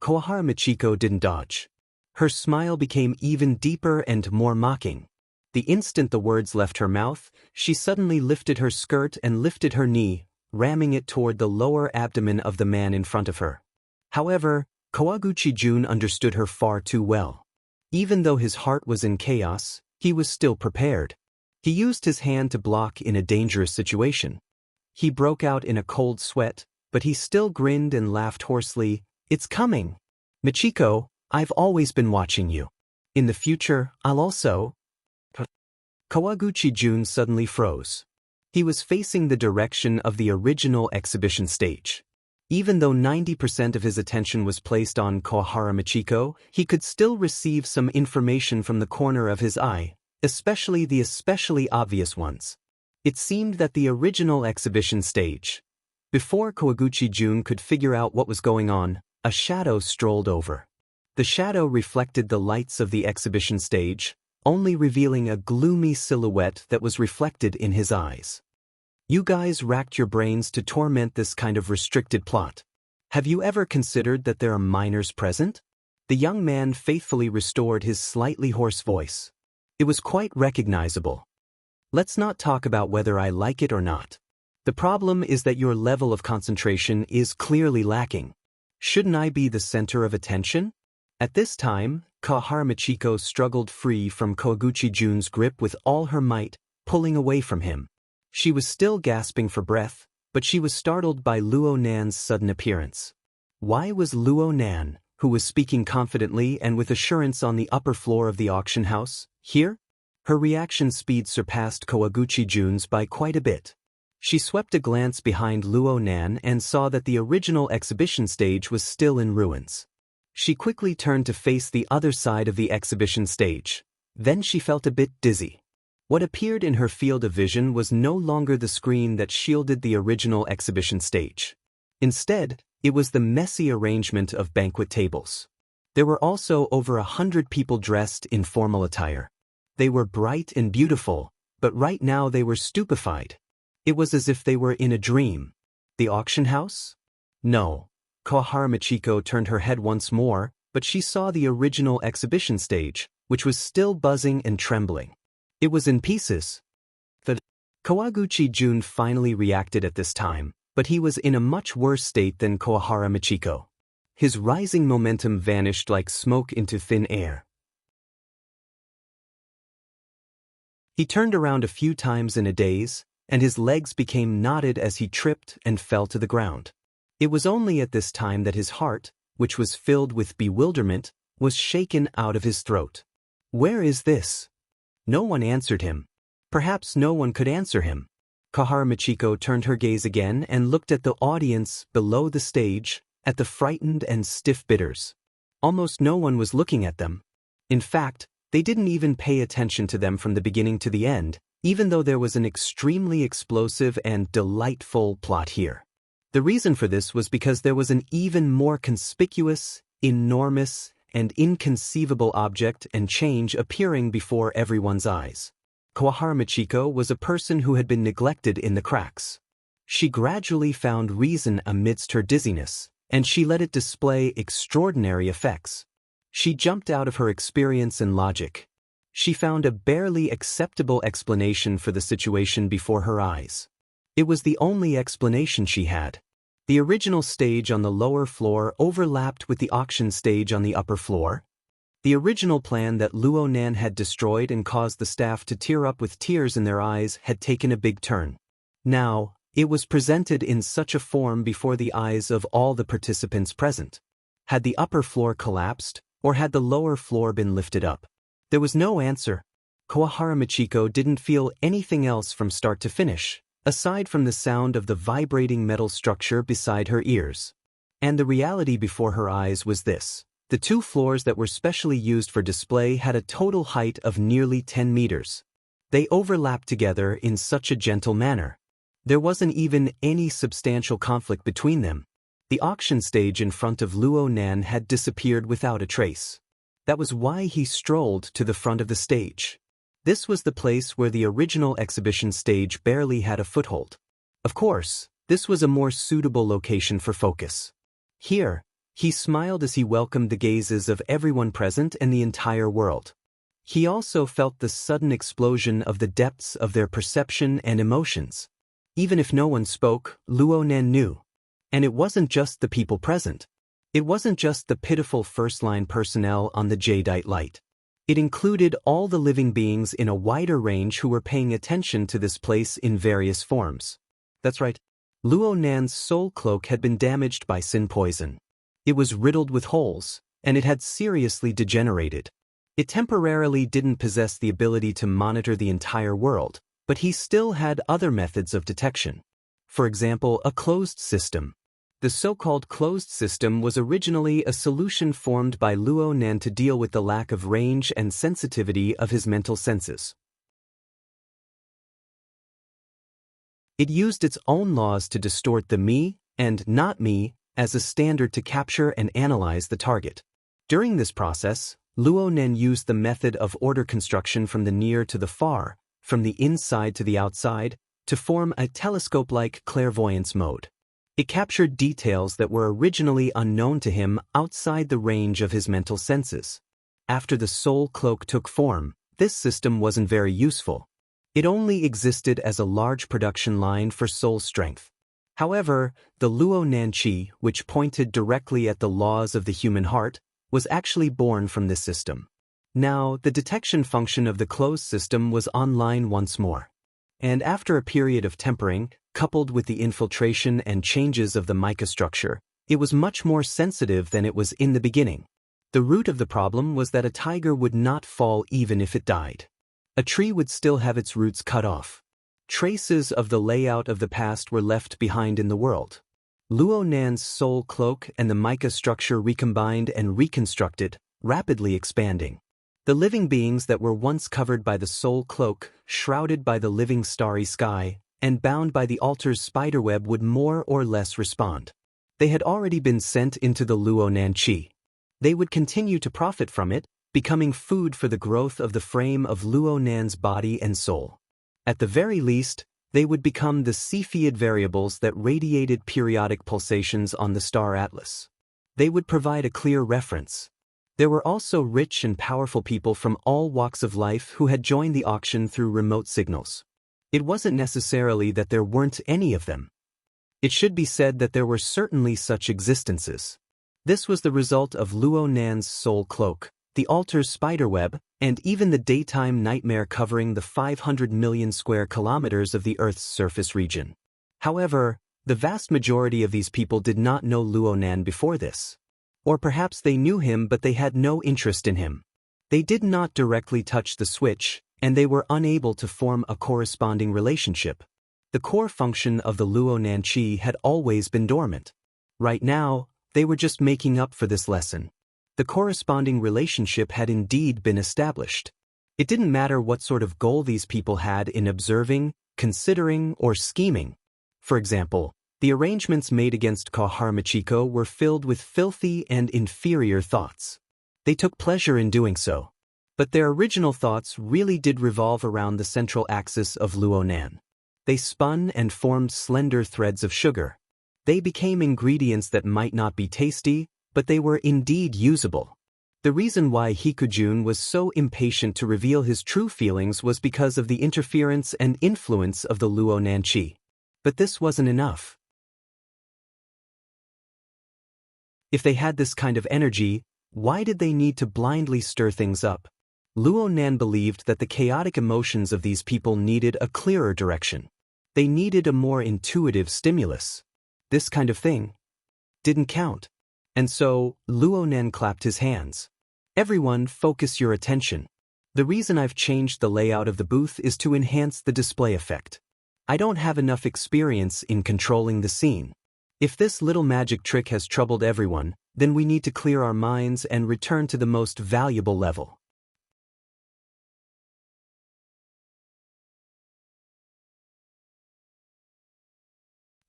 Kohara Michiko didn't dodge. Her smile became even deeper and more mocking. The instant the words left her mouth, she suddenly lifted her skirt and lifted her knee, ramming it toward the lower abdomen of the man in front of her. However, Kawaguchi Jun understood her far too well. Even though his heart was in chaos, he was still prepared. He used his hand to block in a dangerous situation. He broke out in a cold sweat, but he still grinned and laughed hoarsely. It's coming. Michiko, I've always been watching you. In the future, I'll also... Kawaguchi Jun suddenly froze. He was facing the direction of the original exhibition stage. Even though 90% of his attention was placed on Kohara Michiko, he could still receive some information from the corner of his eye, especially the especially obvious ones. It seemed that the original exhibition stage. Before Kawaguchi Jun could figure out what was going on, a shadow strolled over. The shadow reflected the lights of the exhibition stage, only revealing a gloomy silhouette that was reflected in his eyes. You guys racked your brains to torment this kind of restricted plot. Have you ever considered that there are minors present? The young man faithfully restored his slightly hoarse voice. It was quite recognizable. Let's not talk about whether I like it or not. The problem is that your level of concentration is clearly lacking. Shouldn't I be the center of attention? At this time, Kohara Michiko struggled free from Kawaguchi Jun's grip with all her might, pulling away from him. She was still gasping for breath, but she was startled by Luo Nan's sudden appearance. Why was Luo Nan, who was speaking confidently and with assurance on the upper floor of the auction house, here? Her reaction speed surpassed Kawaguchi Jun's by quite a bit. She swept a glance behind Luo Nan and saw that the original exhibition stage was still in ruins. She quickly turned to face the other side of the exhibition stage. Then she felt a bit dizzy. What appeared in her field of vision was no longer the screen that shielded the original exhibition stage. Instead, it was the messy arrangement of banquet tables. There were also over 100 people dressed in formal attire. They were bright and beautiful, but right now they were stupefied. It was as if they were in a dream. The auction house? No. Kohara Michiko turned her head once more, but she saw the original exhibition stage, which was still buzzing and trembling. It was in pieces. Kawaguchi Jun finally reacted at this time, but he was in a much worse state than Kohara Michiko. His rising momentum vanished like smoke into thin air. He turned around a few times in a daze, and his legs became knotted as he tripped and fell to the ground. It was only at this time that his heart, which was filled with bewilderment, was shaken out of his throat. Where is this? No one answered him. Perhaps no one could answer him. Kohara Michiko turned her gaze again and looked at the audience below the stage, at the frightened and stiff bidders. Almost no one was looking at them. In fact, they didn't even pay attention to them from the beginning to the end, even though there was an extremely explosive and delightful plot here. The reason for this was because there was an even more conspicuous, enormous, and inconceivable object and change appearing before everyone's eyes. Kohara Michiko was a person who had been neglected in the cracks. She gradually found reason amidst her dizziness, and she let it display extraordinary effects. She jumped out of her experience and logic. She found a barely acceptable explanation for the situation before her eyes. It was the only explanation she had. The original stage on the lower floor overlapped with the auction stage on the upper floor. The original plan that Luo Nan had destroyed and caused the staff to tear up with tears in their eyes had taken a big turn. Now, it was presented in such a form before the eyes of all the participants present. Had the upper floor collapsed, or had the lower floor been lifted up? There was no answer. Koahara Michiko didn't feel anything else from start to finish, aside from the sound of the vibrating metal structure beside her ears. And the reality before her eyes was this. The two floors that were specially used for display had a total height of nearly 10 meters. They overlapped together in such a gentle manner. There wasn't even any substantial conflict between them. The auction stage in front of Luo Nan had disappeared without a trace. That was why he strolled to the front of the stage. This was the place where the original exhibition stage barely had a foothold. Of course, this was a more suitable location for focus. Here, he smiled as he welcomed the gazes of everyone present and the entire world. He also felt the sudden explosion of the depths of their perception and emotions. Even if no one spoke, Luo Nan knew. And it wasn't just the people present. It wasn't just the pitiful first-line personnel on the jadeite light. It included all the living beings in a wider range who were paying attention to this place in various forms. That's right. Luo Nan's soul cloak had been damaged by sin poison. It was riddled with holes, and it had seriously degenerated. It temporarily didn't possess the ability to monitor the entire world, but he still had other methods of detection. For example, a closed system. The so-called closed system was originally a solution formed by Luo Nan to deal with the lack of range and sensitivity of his mental senses. It used its own laws to distort the me and not me as a standard to capture and analyze the target. During this process, Luo Nan used the method of order construction from the near to the far, from the inside to the outside, to form a telescope-like clairvoyance mode. It captured details that were originally unknown to him outside the range of his mental senses. After the soul cloak took form, this system wasn't very useful. It only existed as a large production line for soul strength. However, the Luo Nan Qi, which pointed directly at the laws of the human heart, was actually born from this system. Now, the detection function of the closed system was online once more. And after a period of tempering, coupled with the infiltration and changes of the mica structure, it was much more sensitive than it was in the beginning. The root of the problem was that a tiger would not fall even if it died. A tree would still have its roots cut off. Traces of the layout of the past were left behind in the world. Luo Nan's soul cloak and the mica structure recombined and reconstructed, rapidly expanding. The living beings that were once covered by the soul cloak, shrouded by the living starry sky, and bound by the altar's spiderweb would more or less respond. They had already been sent into the Luo Nan Qi. They would continue to profit from it, becoming food for the growth of the frame of Luo Nan's body and soul. At the very least, they would become the Cepheid variables that radiated periodic pulsations on the star atlas. They would provide a clear reference. There were also rich and powerful people from all walks of life who had joined the auction through remote signals. It wasn't necessarily that there weren't any of them. It should be said that there were certainly such existences. This was the result of Luo Nan's soul cloak, the altar's spiderweb, and even the daytime nightmare covering the 500 million square kilometers of the Earth's surface region. However, the vast majority of these people did not know Luo Nan before this. Or perhaps they knew him but they had no interest in him. They did not directly touch the switch, and they were unable to form a corresponding relationship. The core function of the Luo Nan Qi had always been dormant. Right now, they were just making up for this lesson. The corresponding relationship had indeed been established. It didn't matter what sort of goal these people had in observing, considering, or scheming. For example, the arrangements made against Koahara Michiko were filled with filthy and inferior thoughts. They took pleasure in doing so. But their original thoughts really did revolve around the central axis of Luo Nan. They spun and formed slender threads of sugar. They became ingredients that might not be tasty, but they were indeed usable. The reason why Hikujun was so impatient to reveal his true feelings was because of the interference and influence of the Luo Nanqi. But this wasn't enough. If they had this kind of energy, why did they need to blindly stir things up? Luo Nan believed that the chaotic emotions of these people needed a clearer direction. They needed a more intuitive stimulus. This kind of thing didn't count. And so, Luo Nan clapped his hands. Everyone, focus your attention. The reason I've changed the layout of the booth is to enhance the display effect. I don't have enough experience in controlling the scene. If this little magic trick has troubled everyone, then we need to clear our minds and return to the most valuable level.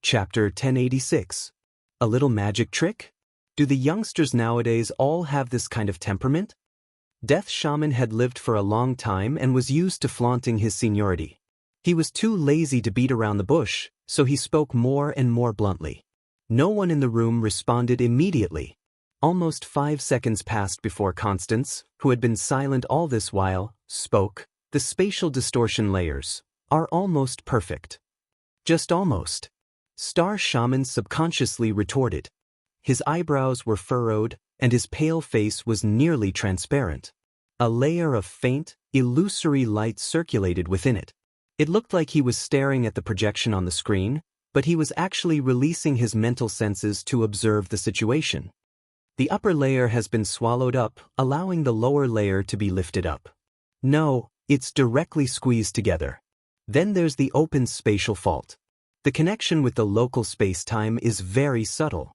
Chapter 1086. A little magic trick? Do the youngsters nowadays all have this kind of temperament? Death Shaman had lived for a long time and was used to flaunting his seniority. He was too lazy to beat around the bush, so he spoke more and more bluntly. No one in the room responded immediately. Almost 5 seconds passed before Constance, who had been silent all this while, spoke. The spatial distortion layers are almost perfect. Just almost. Star Shaman subconsciously retorted. His eyebrows were furrowed, and his pale face was nearly transparent. A layer of faint, illusory light circulated within it. It looked like he was staring at the projection on the screen, but he was actually releasing his mental senses to observe the situation. The upper layer has been swallowed up, allowing the lower layer to be lifted up. No, it's directly squeezed together. Then there's the open spatial fault. The connection with the local space-time is very subtle.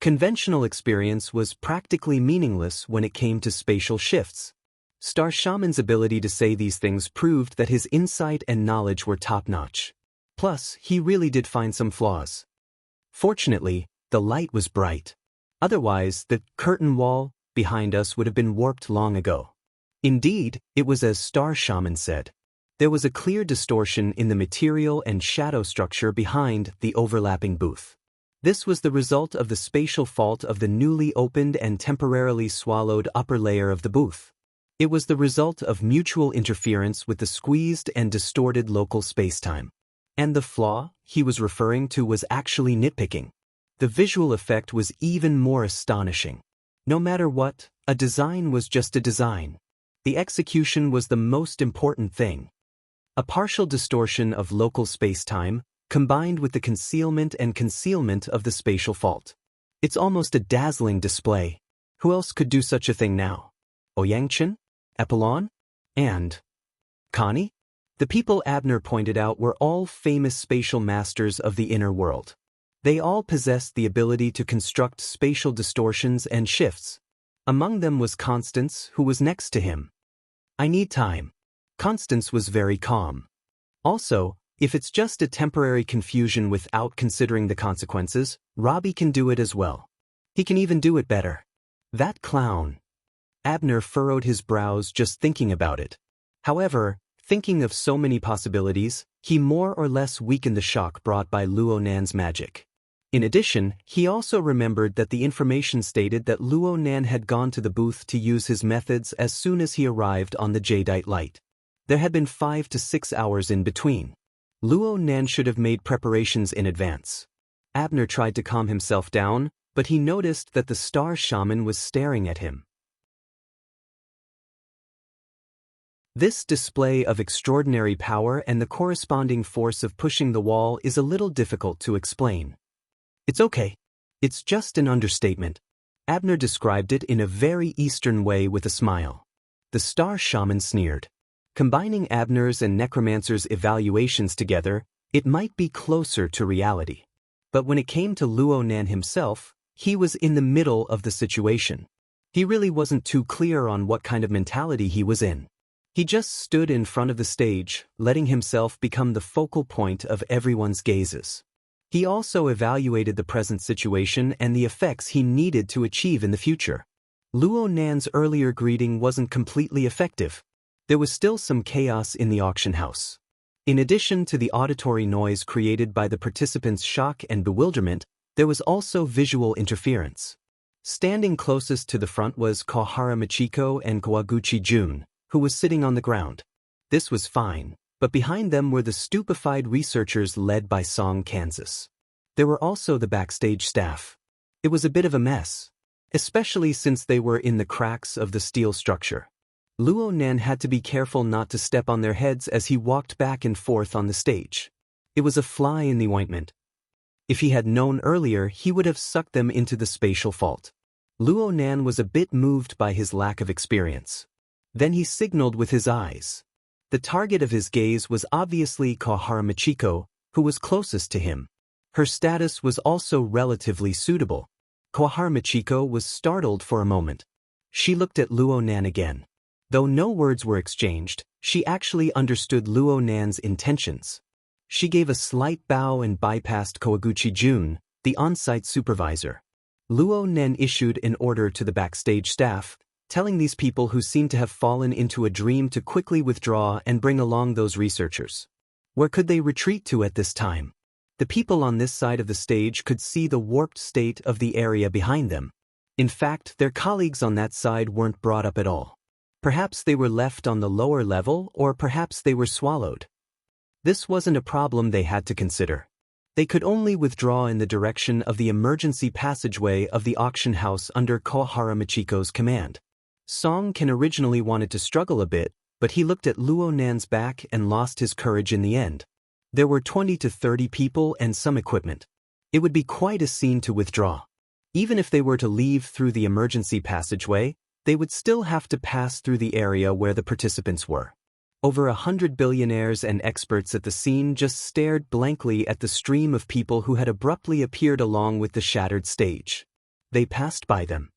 Conventional experience was practically meaningless when it came to spatial shifts. Star Shaman's ability to say these things proved that his insight and knowledge were top-notch. Plus, he really did find some flaws. Fortunately, the light was bright. Otherwise, the curtain wall behind us would have been warped long ago. Indeed, it was as Star Shaman said. There was a clear distortion in the material and shadow structure behind the overlapping booth. This was the result of the spatial fault of the newly opened and temporarily swallowed upper layer of the booth. It was the result of mutual interference with the squeezed and distorted local spacetime. And the flaw he was referring to was actually nitpicking. The visual effect was even more astonishing. No matter what, a design was just a design. The execution was the most important thing. A partial distortion of local spacetime, combined with the concealment of the spatial fault. It's almost a dazzling display. Who else could do such a thing now? Oyangchen? Epilon? And Connie? The people Abner pointed out were all famous spatial masters of the inner world. They all possessed the ability to construct spatial distortions and shifts. Among them was Constance, who was next to him. I need time. Constance was very calm. Also, if it's just a temporary confusion without considering the consequences, Robbie can do it as well. He can even do it better. That clown. Abner furrowed his brows just thinking about it. However, thinking of so many possibilities, he more or less weakened the shock brought by Luo Nan's magic. In addition, he also remembered that the information stated that Luo Nan had gone to the booth to use his methods as soon as he arrived on the jadeite light. There had been 5 to 6 hours in between. Luo Nan should have made preparations in advance. Abner tried to calm himself down, but he noticed that the Star Shaman was staring at him. This display of extraordinary power and the corresponding force of pushing the wall is a little difficult to explain. It's okay. It's just an understatement. Abner described it in a very Eastern way with a smile. The Star Shaman sneered. Combining Abner's and Necromancer's evaluations together, it might be closer to reality. But when it came to Luo Nan himself, he was in the middle of the situation. He really wasn't too clear on what kind of mentality he was in. He just stood in front of the stage, letting himself become the focal point of everyone's gazes. He also evaluated the present situation and the effects he needed to achieve in the future. Luo Nan's earlier greeting wasn't completely effective. There was still some chaos in the auction house. In addition to the auditory noise created by the participants' shock and bewilderment, There was also visual interference. Standing closest to the front was Kohara Michiko and Kawaguchi Jun, who was sitting on the ground. This was fine, but behind them were the stupefied researchers led by Song Kansas. There were also the backstage staff. It was a bit of a mess, especially since they were in the cracks of the steel structure. Luo Nan had to be careful not to step on their heads as he walked back and forth on the stage. It was a fly in the ointment. If he had known earlier, he would have sucked them into the spatial fault. Luo Nan was a bit moved by his lack of experience. Then he signaled with his eyes. The target of his gaze was obviously Kohara Michiko, who was closest to him. Her status was also relatively suitable. Kohara Michiko was startled for a moment. She looked at Luo Nan again. Though no words were exchanged, she actually understood Luo Nan's intentions. She gave a slight bow and bypassed Kawaguchi Jun, the on-site supervisor. Luo Nan issued an order to the backstage staff, telling these people who seemed to have fallen into a dream to quickly withdraw and bring along those researchers. Where could they retreat to at this time? The people on this side of the stage could see the warped state of the area behind them. In fact, their colleagues on that side weren't brought up at all. Perhaps they were left on the lower level, or perhaps they were swallowed. This wasn't a problem they had to consider. They could only withdraw in the direction of the emergency passageway of the auction house under Kohara Michiko's command. Song Kan originally wanted to struggle a bit, but he looked at Luo Nan's back and lost his courage in the end. There were 20 to 30 people and some equipment. It would be quite a scene to withdraw. Even if they were to leave through the emergency passageway, they would still have to pass through the area where the participants were. Over 100 billionaires and experts at the scene just stared blankly at the stream of people who had abruptly appeared along with the shattered stage. They passed by them.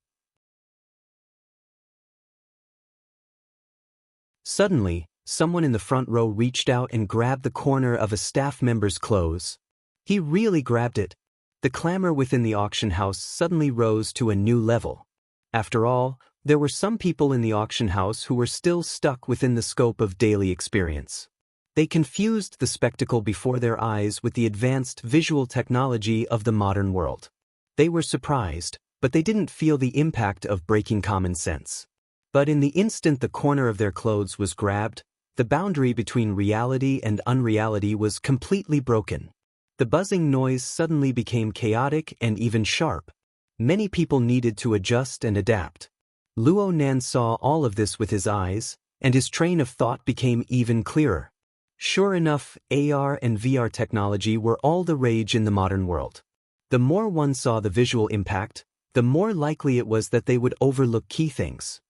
Suddenly, someone in the front row reached out and grabbed the corner of a staff member's clothes. He really grabbed it. The clamor within the auction house suddenly rose to a new level. After all, there were some people in the auction house who were still stuck within the scope of daily experience. They confused the spectacle before their eyes with the advanced visual technology of the modern world. They were surprised, but they didn't feel the impact of breaking common sense. But in the instant the corner of their clothes was grabbed, the boundary between reality and unreality was completely broken. The buzzing noise suddenly became chaotic and even sharp. Many people needed to adjust and adapt. Luo Nan saw all of this with his eyes, and his train of thought became even clearer. Sure enough, AR and VR technology were all the rage in the modern world. The more one saw the visual impact, the more likely it was that they would overlook key things.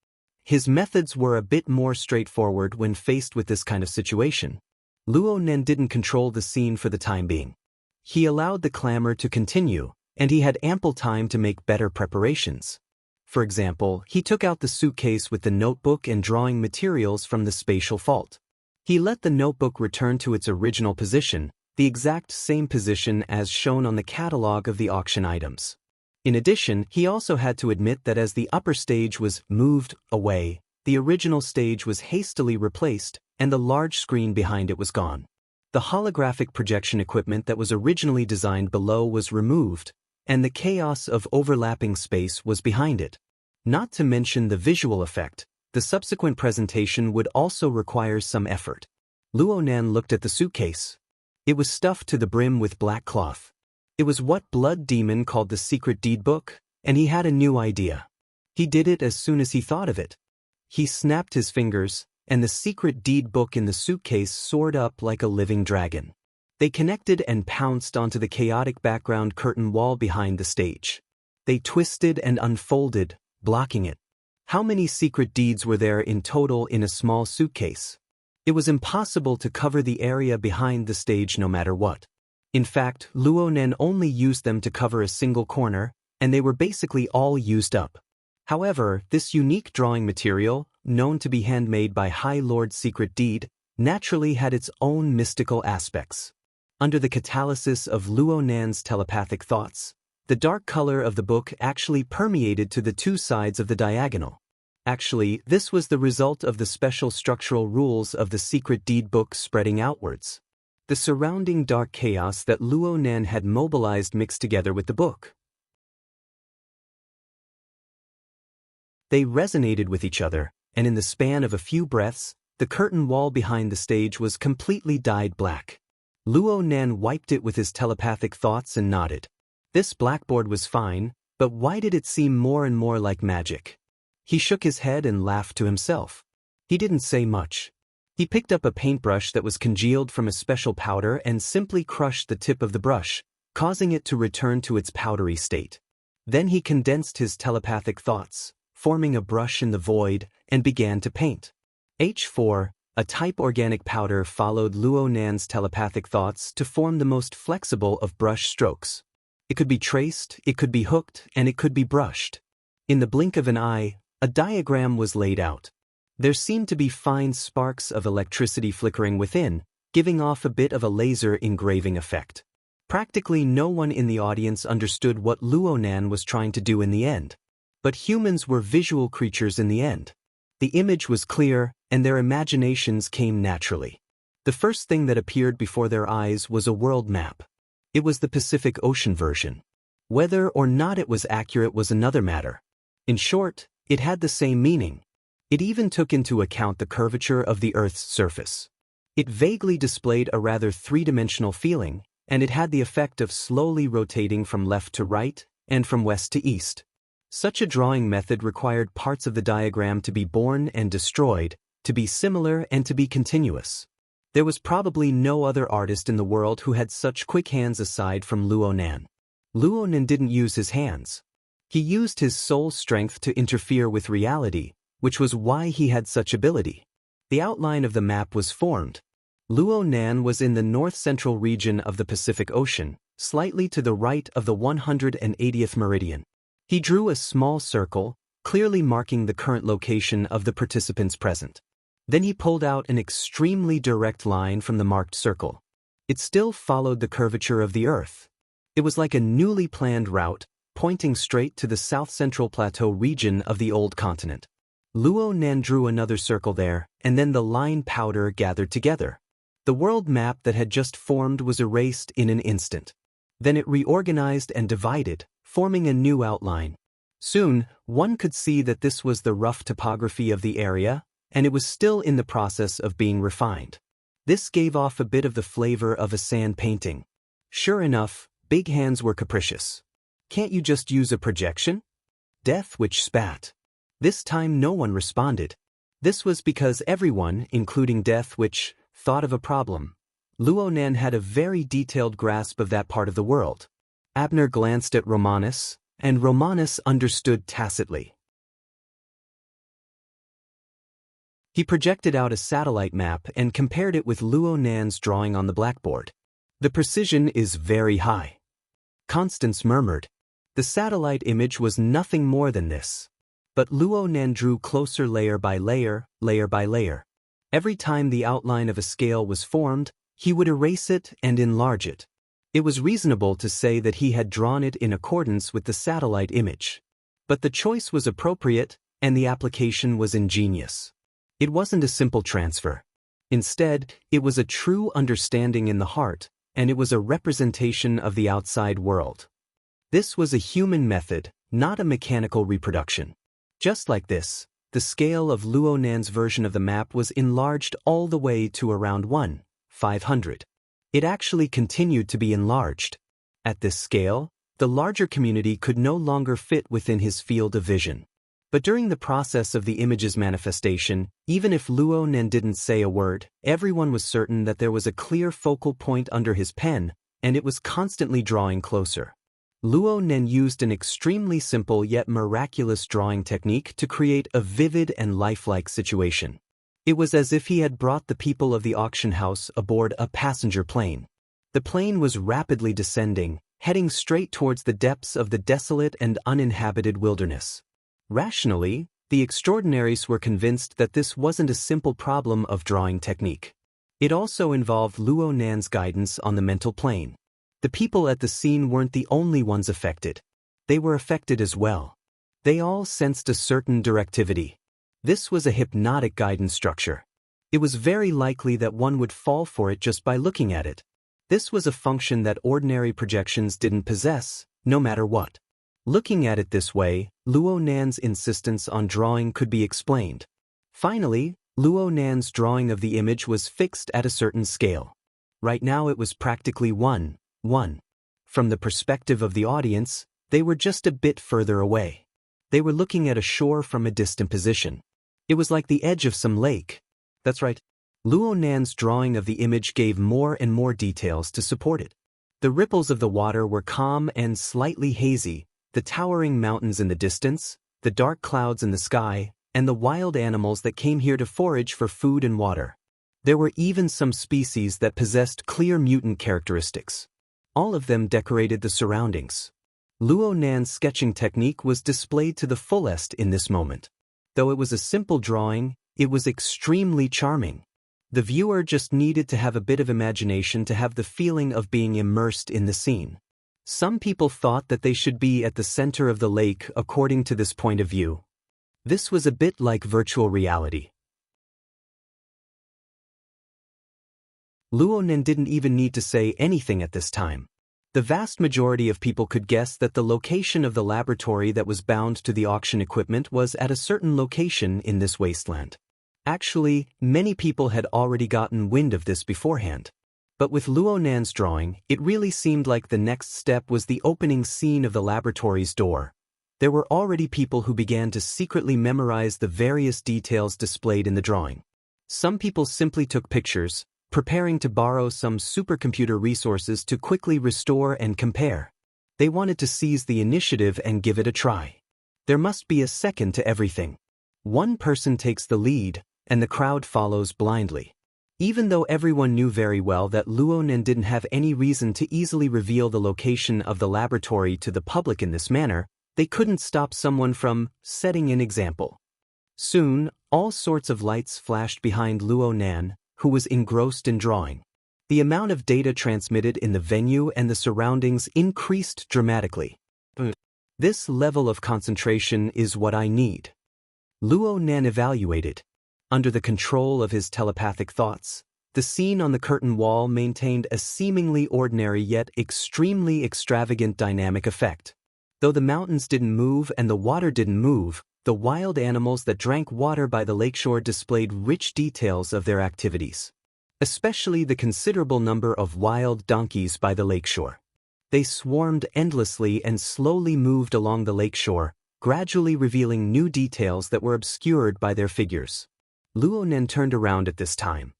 His methods were a bit more straightforward when faced with this kind of situation. Luo Nan didn't control the scene for the time being. He allowed the clamor to continue, and he had ample time to make better preparations. For example, he took out the suitcase with the notebook and drawing materials from the spatial fault. He let the notebook return to its original position, the exact same position as shown on the catalog of the auction items. In addition, he also had to admit that as the upper stage was moved away, the original stage was hastily replaced, and the large screen behind it was gone. The holographic projection equipment that was originally designed below was removed, and the chaos of overlapping space was behind it. Not to mention the visual effect, the subsequent presentation would also require some effort. Luo Nan looked at the suitcase. It was stuffed to the brim with black cloth. It was what Blood Demon called the secret deed book, and he had a new idea. He did it as soon as he thought of it. He snapped his fingers, and the secret deed book in the suitcase soared up like a living dragon. They connected and pounced onto the chaotic background curtain wall behind the stage. They twisted and unfolded, blocking it. How many secret deeds were there in total in a small suitcase? It was impossible to cover the area behind the stage no matter what. In fact, Luo Nan only used them to cover a single corner, and they were basically all used up. However, this unique drawing material, known to be handmade by High Lord Secret Deed, naturally had its own mystical aspects. Under the catalysis of Luo Nan's telepathic thoughts, the dark color of the book actually permeated to the two sides of the diagonal. Actually, this was the result of the special structural rules of the secret deed book spreading outwards. the surrounding dark chaos that Luo Nan had mobilized mixed together with the book. They resonated with each other, and in the span of a few breaths, the curtain wall behind the stage was completely dyed black. Luo Nan wiped it with his telepathic thoughts and nodded. This blackboard was fine, but why did it seem more and more like magic? He shook his head and laughed to himself. He didn't say much. He picked up a paintbrush that was congealed from a special powder and simply crushed the tip of the brush, causing it to return to its powdery state. Then he condensed his telepathic thoughts, forming a brush in the void, and began to paint. H4, a type organic powder, followed Luo Nan's telepathic thoughts to form the most flexible of brush strokes. It could be traced, it could be hooked, and it could be brushed. In the blink of an eye, a diagram was laid out. There seemed to be fine sparks of electricity flickering within, giving off a bit of a laser engraving effect. Practically no one in the audience understood what Luo Nan was trying to do in the end. But humans were visual creatures in the end. The image was clear, and their imaginations came naturally. The first thing that appeared before their eyes was a world map. It was the Pacific Ocean version. Whether or not it was accurate was another matter. In short, it had the same meaning. It even took into account the curvature of the Earth's surface. It vaguely displayed a rather three-dimensional feeling, and it had the effect of slowly rotating from left to right and from west to east. Such a drawing method required parts of the diagram to be born and destroyed, to be similar and to be continuous. There was probably no other artist in the world who had such quick hands aside from Luo Nan. Luo Nan didn't use his hands. He used his soul strength to interfere with reality, which was why he had such ability. The outline of the map was formed. Luo Nan was in the north-central region of the Pacific Ocean, slightly to the right of the 180th meridian. He drew a small circle, clearly marking the current location of the participants present. Then he pulled out an extremely direct line from the marked circle. It still followed the curvature of the Earth. It was like a newly planned route, pointing straight to the south-central plateau region of the old continent. Luo Nan drew another circle there, and then the line powder gathered together. The world map that had just formed was erased in an instant. Then it reorganized and divided, forming a new outline. Soon, one could see that this was the rough topography of the area, and it was still in the process of being refined. This gave off a bit of the flavor of a sand painting. Sure enough, Big Hands were capricious. Can't you just use a projection? Death Witch spat. This time no one responded. This was because everyone, including Death Witch, thought of a problem. Luo Nan had a very detailed grasp of that part of the world. Abner glanced at Romanus, and Romanus understood tacitly. He projected out a satellite map and compared it with Luo Nan's drawing on the blackboard. The precision is very high. Constance murmured. The satellite image was nothing more than this. But Luo Nan drew closer layer by layer, layer by layer. Every time the outline of a scale was formed, he would erase it and enlarge it. It was reasonable to say that he had drawn it in accordance with the satellite image. But the choice was appropriate, and the application was ingenious. It wasn't a simple transfer. Instead, it was a true understanding in the heart, and it was a representation of the outside world. This was a human method, not a mechanical reproduction. Just like this, the scale of Luo Nan's version of the map was enlarged all the way to around 1/500. It actually continued to be enlarged. At this scale, the larger community could no longer fit within his field of vision. But during the process of the image's manifestation, even if Luo Nan didn't say a word, everyone was certain that there was a clear focal point under his pen, and it was constantly drawing closer. Luo Nan used an extremely simple yet miraculous drawing technique to create a vivid and lifelike situation. It was as if he had brought the people of the auction house aboard a passenger plane. The plane was rapidly descending, heading straight towards the depths of the desolate and uninhabited wilderness. Rationally, the extraordinaries were convinced that this wasn't a simple problem of drawing technique. It also involved Luo Nan's guidance on the mental plane. The people at the scene weren't the only ones affected. They were affected as well. They all sensed a certain directivity. This was a hypnotic guidance structure. It was very likely that one would fall for it just by looking at it. This was a function that ordinary projections didn't possess, no matter what. Looking at it this way, Luo Nan's insistence on drawing could be explained. Finally, Luo Nan's drawing of the image was fixed at a certain scale. Right now it was practically 1:1. From the perspective of the audience, they were just a bit further away. They were looking at a shore from a distant position. It was like the edge of some lake. That's right. Luo Nan's drawing of the image gave more and more details to support it. The ripples of the water were calm and slightly hazy, the towering mountains in the distance, the dark clouds in the sky, and the wild animals that came here to forage for food and water. There were even some species that possessed clear mutant characteristics. All of them decorated the surroundings. Luo Nan's sketching technique was displayed to the fullest in this moment. Though it was a simple drawing, it was extremely charming. The viewer just needed to have a bit of imagination to have the feeling of being immersed in the scene. Some people thought that they should be at the center of the lake according to this point of view. This was a bit like virtual reality. Luo Nan didn't even need to say anything at this time. The vast majority of people could guess that the location of the laboratory that was bound to the auction equipment was at a certain location in this wasteland. Actually, many people had already gotten wind of this beforehand. But with Luo Nan's drawing, it really seemed like the next step was the opening scene of the laboratory's door. There were already people who began to secretly memorize the various details displayed in the drawing. Some people simply took pictures, preparing to borrow some supercomputer resources to quickly restore and compare. They wanted to seize the initiative and give it a try. There must be a second to everything. One person takes the lead, and the crowd follows blindly. Even though everyone knew very well that Luo Nan didn't have any reason to easily reveal the location of the laboratory to the public in this manner, they couldn't stop someone from setting an example. Soon, all sorts of lights flashed behind Luo Nan, who was engrossed in drawing. The amount of data transmitted in the venue and the surroundings increased dramatically. This level of concentration is what I need. Luo Nan evaluated. Under the control of his telepathic thoughts, the scene on the curtain wall maintained a seemingly ordinary yet extremely extravagant dynamic effect. Though the mountains didn't move and the water didn't move, the wild animals that drank water by the lakeshore displayed rich details of their activities. Especially the considerable number of wild donkeys by the lakeshore. They swarmed endlessly and slowly moved along the lakeshore, gradually revealing new details that were obscured by their figures. Luo Nan turned around at this time.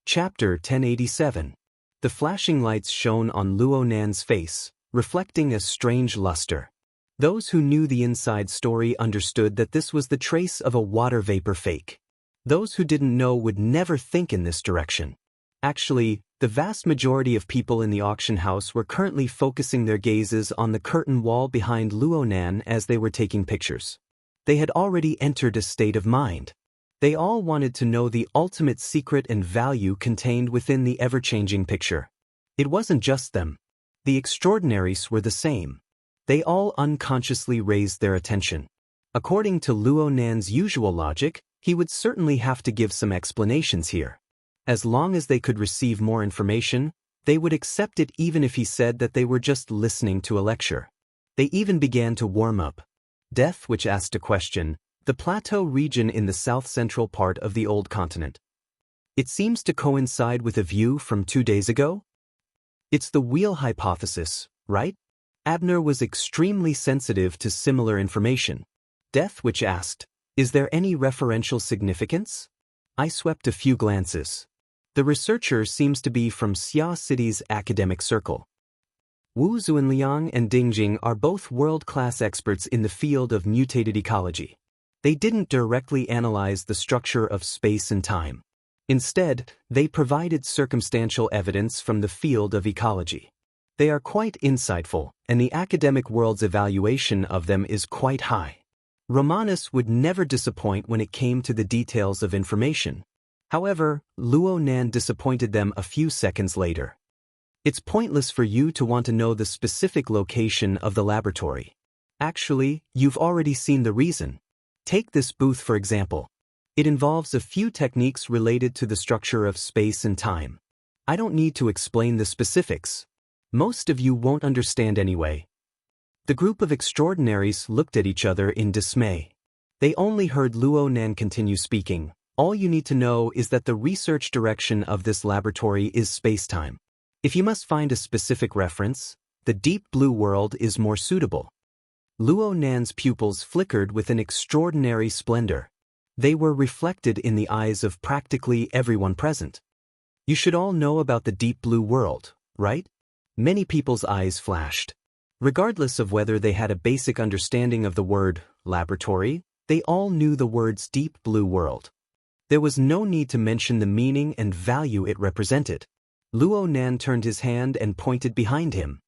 Chapter 1087. The flashing lights shone on Luo Nan's face, reflecting a strange luster. Those who knew the inside story understood that this was the trace of a water vapor fake. Those who didn't know would never think in this direction. Actually, the vast majority of people in the auction house were currently focusing their gazes on the curtain wall behind Luo Nan as they were taking pictures. They had already entered a state of mind. They all wanted to know the ultimate secret and value contained within the ever-changing picture. It wasn't just them. The extraordinaries were the same. They all unconsciously raised their attention. According to Luo Nan's usual logic, he would certainly have to give some explanations here. As long as they could receive more information, they would accept it even if he said that they were just listening to a lecture. They even began to warm up. Death, which asked a question, the plateau region in the south-central part of the old continent. It seems to coincide with a view from 2 days ago? It's the wheel hypothesis, right? Abner was extremely sensitive to similar information. Death, which asked, is there any referential significance? I swept a few glances. The researcher seems to be from Xia City's academic circle. Wu Zuanliang and Ding Jing are both world-class experts in the field of mutated ecology. They didn't directly analyze the structure of space and time. Instead, they provided circumstantial evidence from the field of ecology. They are quite insightful, and the academic world's evaluation of them is quite high. Romanus would never disappoint when it came to the details of information. However, Luo Nan disappointed them a few seconds later. It's pointless for you to want to know the specific location of the laboratory. Actually, you've already seen the reason. Take this booth for example. It involves a few techniques related to the structure of space and time. I don't need to explain the specifics. Most of you won't understand anyway. The group of extraordinaries looked at each other in dismay. They only heard Luo Nan continue speaking. All you need to know is that the research direction of this laboratory is spacetime. If you must find a specific reference, the deep blue world is more suitable. Luo Nan's pupils flickered with an extraordinary splendor. They were reflected in the eyes of practically everyone present. You should all know about the deep blue world, right? Many people's eyes flashed. Regardless of whether they had a basic understanding of the word laboratory, they all knew the words deep blue world. There was no need to mention the meaning and value it represented. Luo Nan turned his hand and pointed behind him.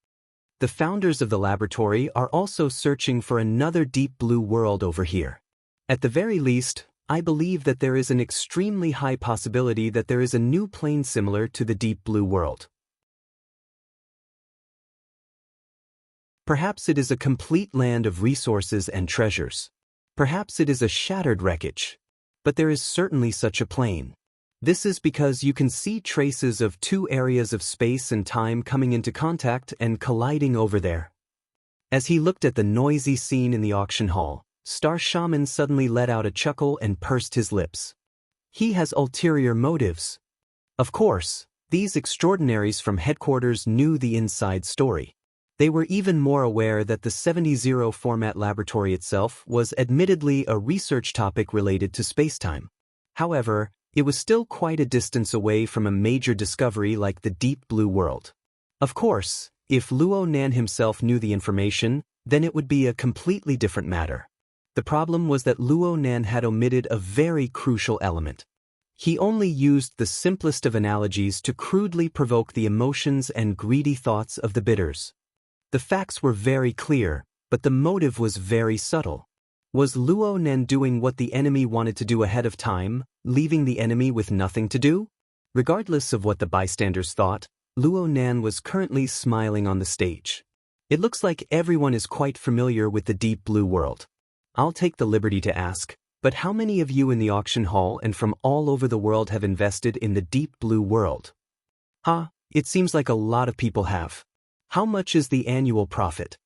The founders of the laboratory are also searching for another deep blue world over here. At the very least, I believe that there is an extremely high possibility that there is a new plane similar to the deep blue world. Perhaps it is a complete land of resources and treasures. Perhaps it is a shattered wreckage. But there is certainly such a plane. This is because you can see traces of two areas of space and time coming into contact and colliding over there. As he looked at the noisy scene in the auction hall, Star Shaman suddenly let out a chuckle and pursed his lips. He has ulterior motives. Of course, these extraordinaries from headquarters knew the inside story. They were even more aware that the 70 format laboratory itself was admittedly a research topic related to spacetime. However, it was still quite a distance away from a major discovery like the deep blue world. Of course, if Luo Nan himself knew the information, then it would be a completely different matter. The problem was that Luo Nan had omitted a very crucial element. He only used the simplest of analogies to crudely provoke the emotions and greedy thoughts of the bidders. The facts were very clear, but the motive was very subtle. Was Luo Nan doing what the enemy wanted to do ahead of time, leaving the enemy with nothing to do? Regardless of what the bystanders thought, Luo Nan was currently smiling on the stage. It looks like everyone is quite familiar with the deep blue world. I'll take the liberty to ask, but how many of you in the auction hall and from all over the world have invested in the deep blue world? It seems like a lot of people have. How much is the annual profit?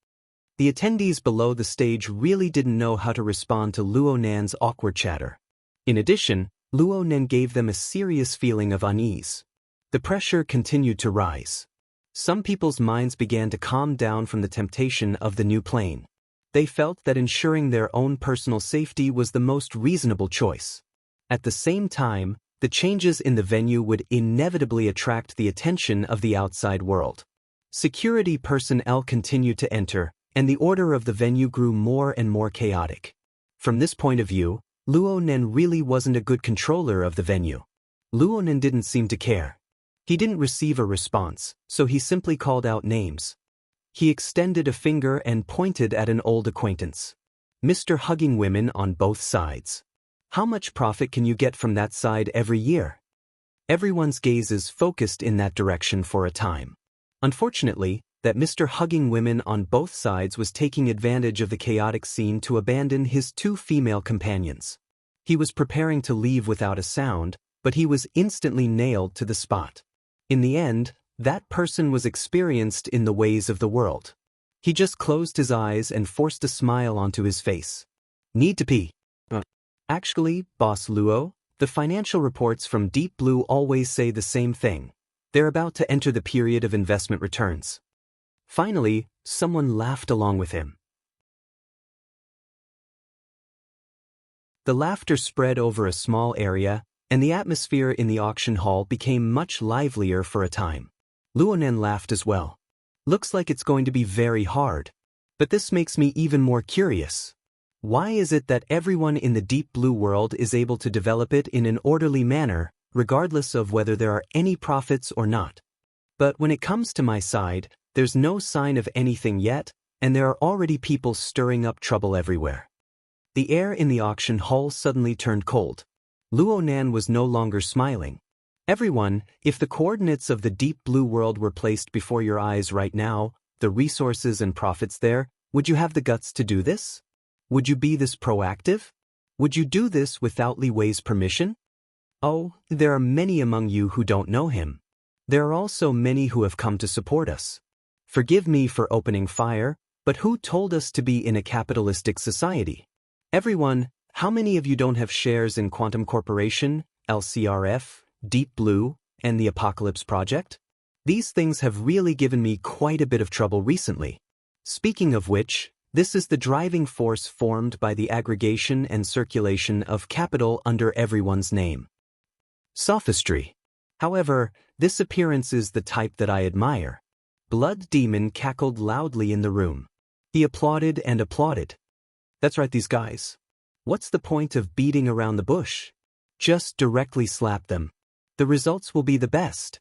The attendees below the stage really didn't know how to respond to Luo Nan's awkward chatter. In addition, Luo Nan gave them a serious feeling of unease. The pressure continued to rise. Some people's minds began to calm down from the temptation of the new plane. They felt that ensuring their own personal safety was the most reasonable choice. At the same time, the changes in the venue would inevitably attract the attention of the outside world. Security personnel continued to enter, and the order of the venue grew more and more chaotic. From this point of view, Luo Nan really wasn't a good controller of the venue. Luo Nan didn't seem to care. He didn't receive a response, so he simply called out names. He extended a finger and pointed at an old acquaintance. Mr. Hugging Women on both sides. How much profit can you get from that side every year? Everyone's gazes focused in that direction for a time. Unfortunately, that Mr. Hugging Women on both sides was taking advantage of the chaotic scene to abandon his two female companions. He was preparing to leave without a sound, but he was instantly nailed to the spot. In the end, that person was experienced in the ways of the world. He just closed his eyes and forced a smile onto his face. Need to pee. Actually, Boss Luo, the financial reports from Deep Blue always say the same thing. They're about to enter the period of investment returns. Finally, someone laughed along with him. The laughter spread over a small area, and the atmosphere in the auction hall became much livelier for a time. Luo Nan laughed as well. Looks like it's going to be very hard. But this makes me even more curious. Why is it that everyone in the deep blue world is able to develop it in an orderly manner, regardless of whether there are any profits or not? But when it comes to my side, there's no sign of anything yet, and there are already people stirring up trouble everywhere. The air in the auction hall suddenly turned cold. Luo Nan was no longer smiling. Everyone, if the coordinates of the deep blue world were placed before your eyes right now, the resources and profits there, Would you have the guts to do this? Would you be this proactive? Would you do this without Li Wei's permission? Oh, there are many among you who don't know him. There are also many who have come to support us. Forgive me for opening fire, but who told us to be in a capitalistic society? Everyone, how many of you don't have shares in Quantum Corporation, LCRF, Deep Blue, and the Apocalypse Project? These things have really given me quite a bit of trouble recently. Speaking of which, this is the driving force formed by the aggregation and circulation of capital under everyone's name. Sophistry. However, this appearance is the type that I admire. Blood Demon cackled loudly in the room. He applauded and applauded. That's right, these guys. What's the point of beating around the bush? Just directly slap them. The results will be the best.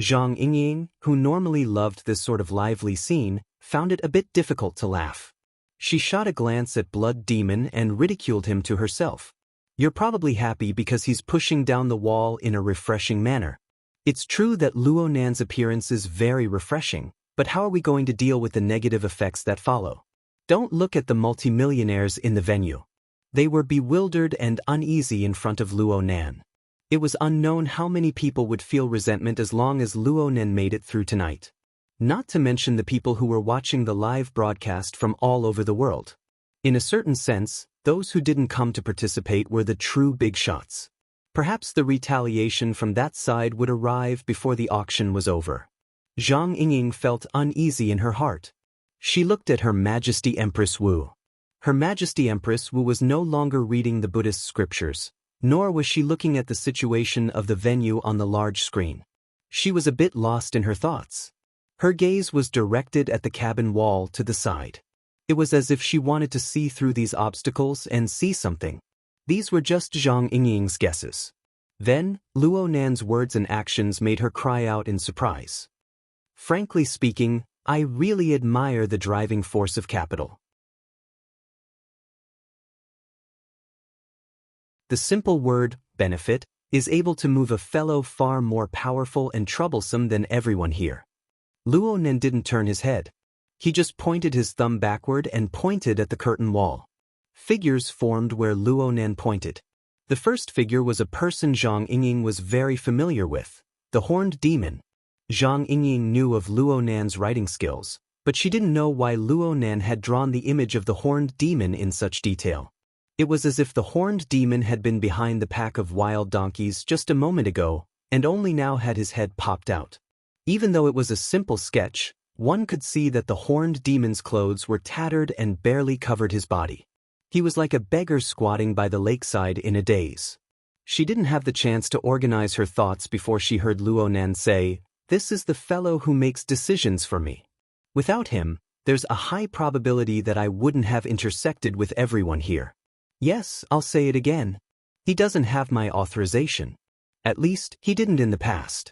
Zhang Yingying, who normally loved this sort of lively scene, found it a bit difficult to laugh. She shot a glance at Blood Demon and ridiculed him to herself. You're probably happy because he's pushing down the wall in a refreshing manner. It's true that Luo Nan's appearance is very refreshing, but how are we going to deal with the negative effects that follow? Don't look at the multimillionaires in the venue. They were bewildered and uneasy in front of Luo Nan. It was unknown how many people would feel resentment as long as Luo Nan made it through tonight. Not to mention the people who were watching the live broadcast from all over the world. In a certain sense, those who didn't come to participate were the true big shots. Perhaps the retaliation from that side would arrive before the auction was over. Zhang Yingying felt uneasy in her heart. She looked at Her Majesty Empress Wu. Her Majesty Empress Wu was no longer reading the Buddhist scriptures, nor was she looking at the situation of the venue on the large screen. She was a bit lost in her thoughts. Her gaze was directed at the cabin wall to the side. It was as if she wanted to see through these obstacles and see something. These were just Zhang Yingying's guesses. Then, Luo Nan's words and actions made her cry out in surprise. Frankly speaking, I really admire the driving force of capital. The simple word, benefit, is able to move a fellow far more powerful and troublesome than everyone here. Luo Nan didn't turn his head. He just pointed his thumb backward and pointed at the curtain wall. Figures formed where Luo Nan pointed. The first figure was a person Zhang Yingying was very familiar with, the Horned Demon. Zhang Yingying knew of Luo Nan's writing skills, but she didn't know why Luo Nan had drawn the image of the Horned Demon in such detail. It was as if the Horned Demon had been behind the pack of wild donkeys just a moment ago, and only now had his head popped out. Even though it was a simple sketch, one could see that the Horned Demon's clothes were tattered and barely covered his body. He was like a beggar squatting by the lakeside in a daze. She didn't have the chance to organize her thoughts before she heard Luo Nan say, "This is the fellow who makes decisions for me. Without him, there's a high probability that I wouldn't have intersected with everyone here. Yes, I'll say it again. He doesn't have my authorization. At least, he didn't in the past."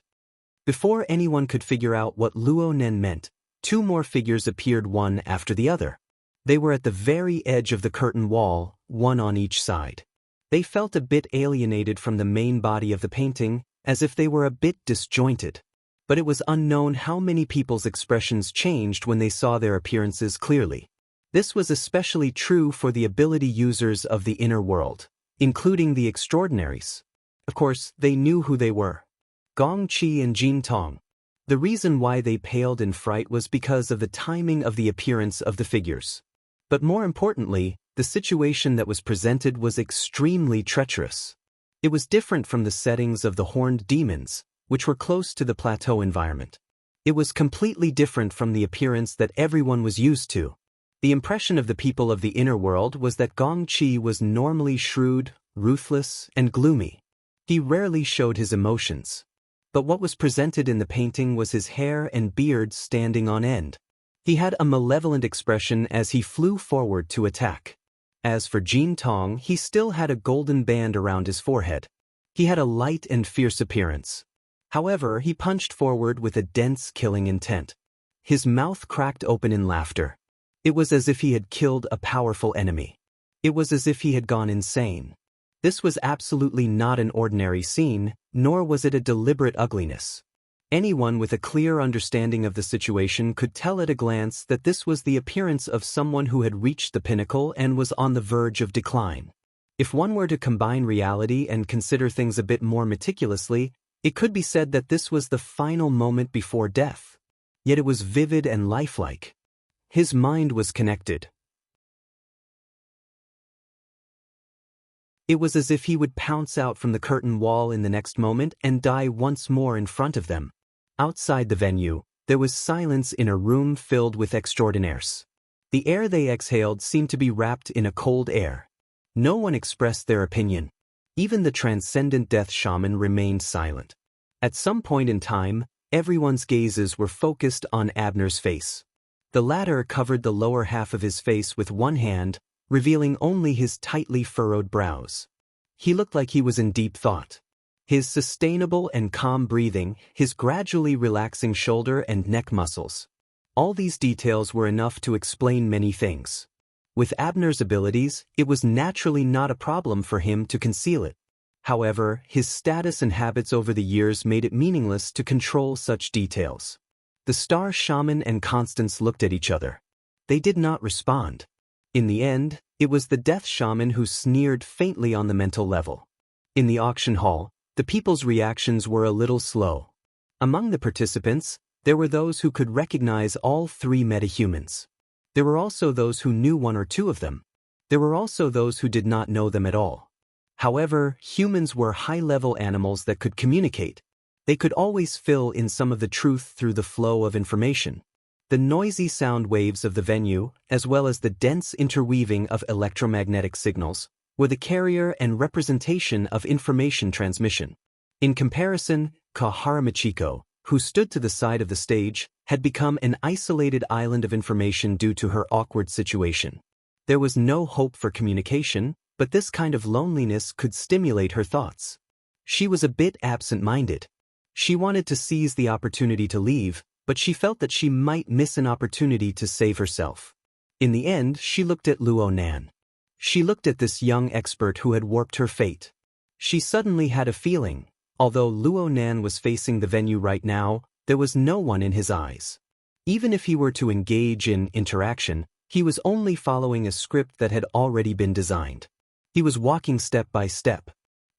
Before anyone could figure out what Luo Nan meant, two more figures appeared one after the other. They were at the very edge of the curtain wall, one on each side. They felt a bit alienated from the main body of the painting, as if they were a bit disjointed. But it was unknown how many people's expressions changed when they saw their appearances clearly. This was especially true for the ability users of the inner world, including the extraordinaries. Of course, they knew who they were. Gong Qi and Jin Tong. The reason why they paled in fright was because of the timing of the appearance of the figures. But more importantly, the situation that was presented was extremely treacherous. It was different from the settings of the Horned Demons, which were close to the plateau environment. It was completely different from the appearance that everyone was used to. The impression of the people of the inner world was that Gong Qi was normally shrewd, ruthless, and gloomy. He rarely showed his emotions. But what was presented in the painting was his hair and beard standing on end. He had a malevolent expression as he flew forward to attack. As for Jin Tong, he still had a golden band around his forehead. He had a light and fierce appearance. However, he punched forward with a dense killing intent. His mouth cracked open in laughter. It was as if he had killed a powerful enemy. It was as if he had gone insane. This was absolutely not an ordinary scene, nor was it a deliberate ugliness. Anyone with a clear understanding of the situation could tell at a glance that this was the appearance of someone who had reached the pinnacle and was on the verge of decline. If one were to combine reality and consider things a bit more meticulously, it could be said that this was the final moment before death. Yet it was vivid and lifelike. His mind was connected. It was as if he would pounce out from the curtain wall in the next moment and die once more in front of them. Outside the venue, there was silence in a room filled with extraordinaires. The air they exhaled seemed to be wrapped in a cold air. No one expressed their opinion. Even the transcendent death shaman remained silent. At some point in time, everyone's gazes were focused on Abner's face. The latter covered the lower half of his face with one hand, revealing only his tightly furrowed brows. He looked like he was in deep thought. His sustainable and calm breathing, his gradually relaxing shoulder and neck muscles. All these details were enough to explain many things. With Abner's abilities, it was naturally not a problem for him to conceal it. However, his status and habits over the years made it meaningless to control such details. The star shaman and Constance looked at each other. They did not respond. In the end, it was the death shaman who sneered faintly on the mental level. In the auction hall, the people's reactions were a little slow. Among the participants, there were those who could recognize all three metahumans. There were also those who knew one or two of them. There were also those who did not know them at all. However, humans were high-level animals that could communicate. They could always fill in some of the truth through the flow of information. The noisy sound waves of the venue, as well as the dense interweaving of electromagnetic signals, were the carrier and representation of information transmission. In comparison, Kaharamachiko, who stood to the side of the stage, had become an isolated island of information due to her awkward situation. There was no hope for communication, but this kind of loneliness could stimulate her thoughts. She was a bit absent-minded. She wanted to seize the opportunity to leave, but she felt that she might miss an opportunity to save herself. In the end, she looked at Luo Nan. She looked at this young expert who had warped her fate. She suddenly had a feeling, although Luo Nan was facing the venue right now, there was no one in his eyes. Even if he were to engage in interaction, he was only following a script that had already been designed. He was walking step by step.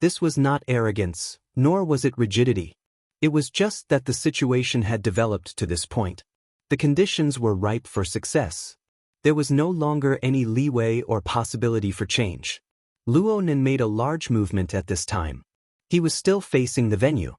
This was not arrogance, nor was it rigidity. It was just that the situation had developed to this point. The conditions were ripe for success. There was no longer any leeway or possibility for change. Luo Nan made a large movement at this time. He was still facing the venue.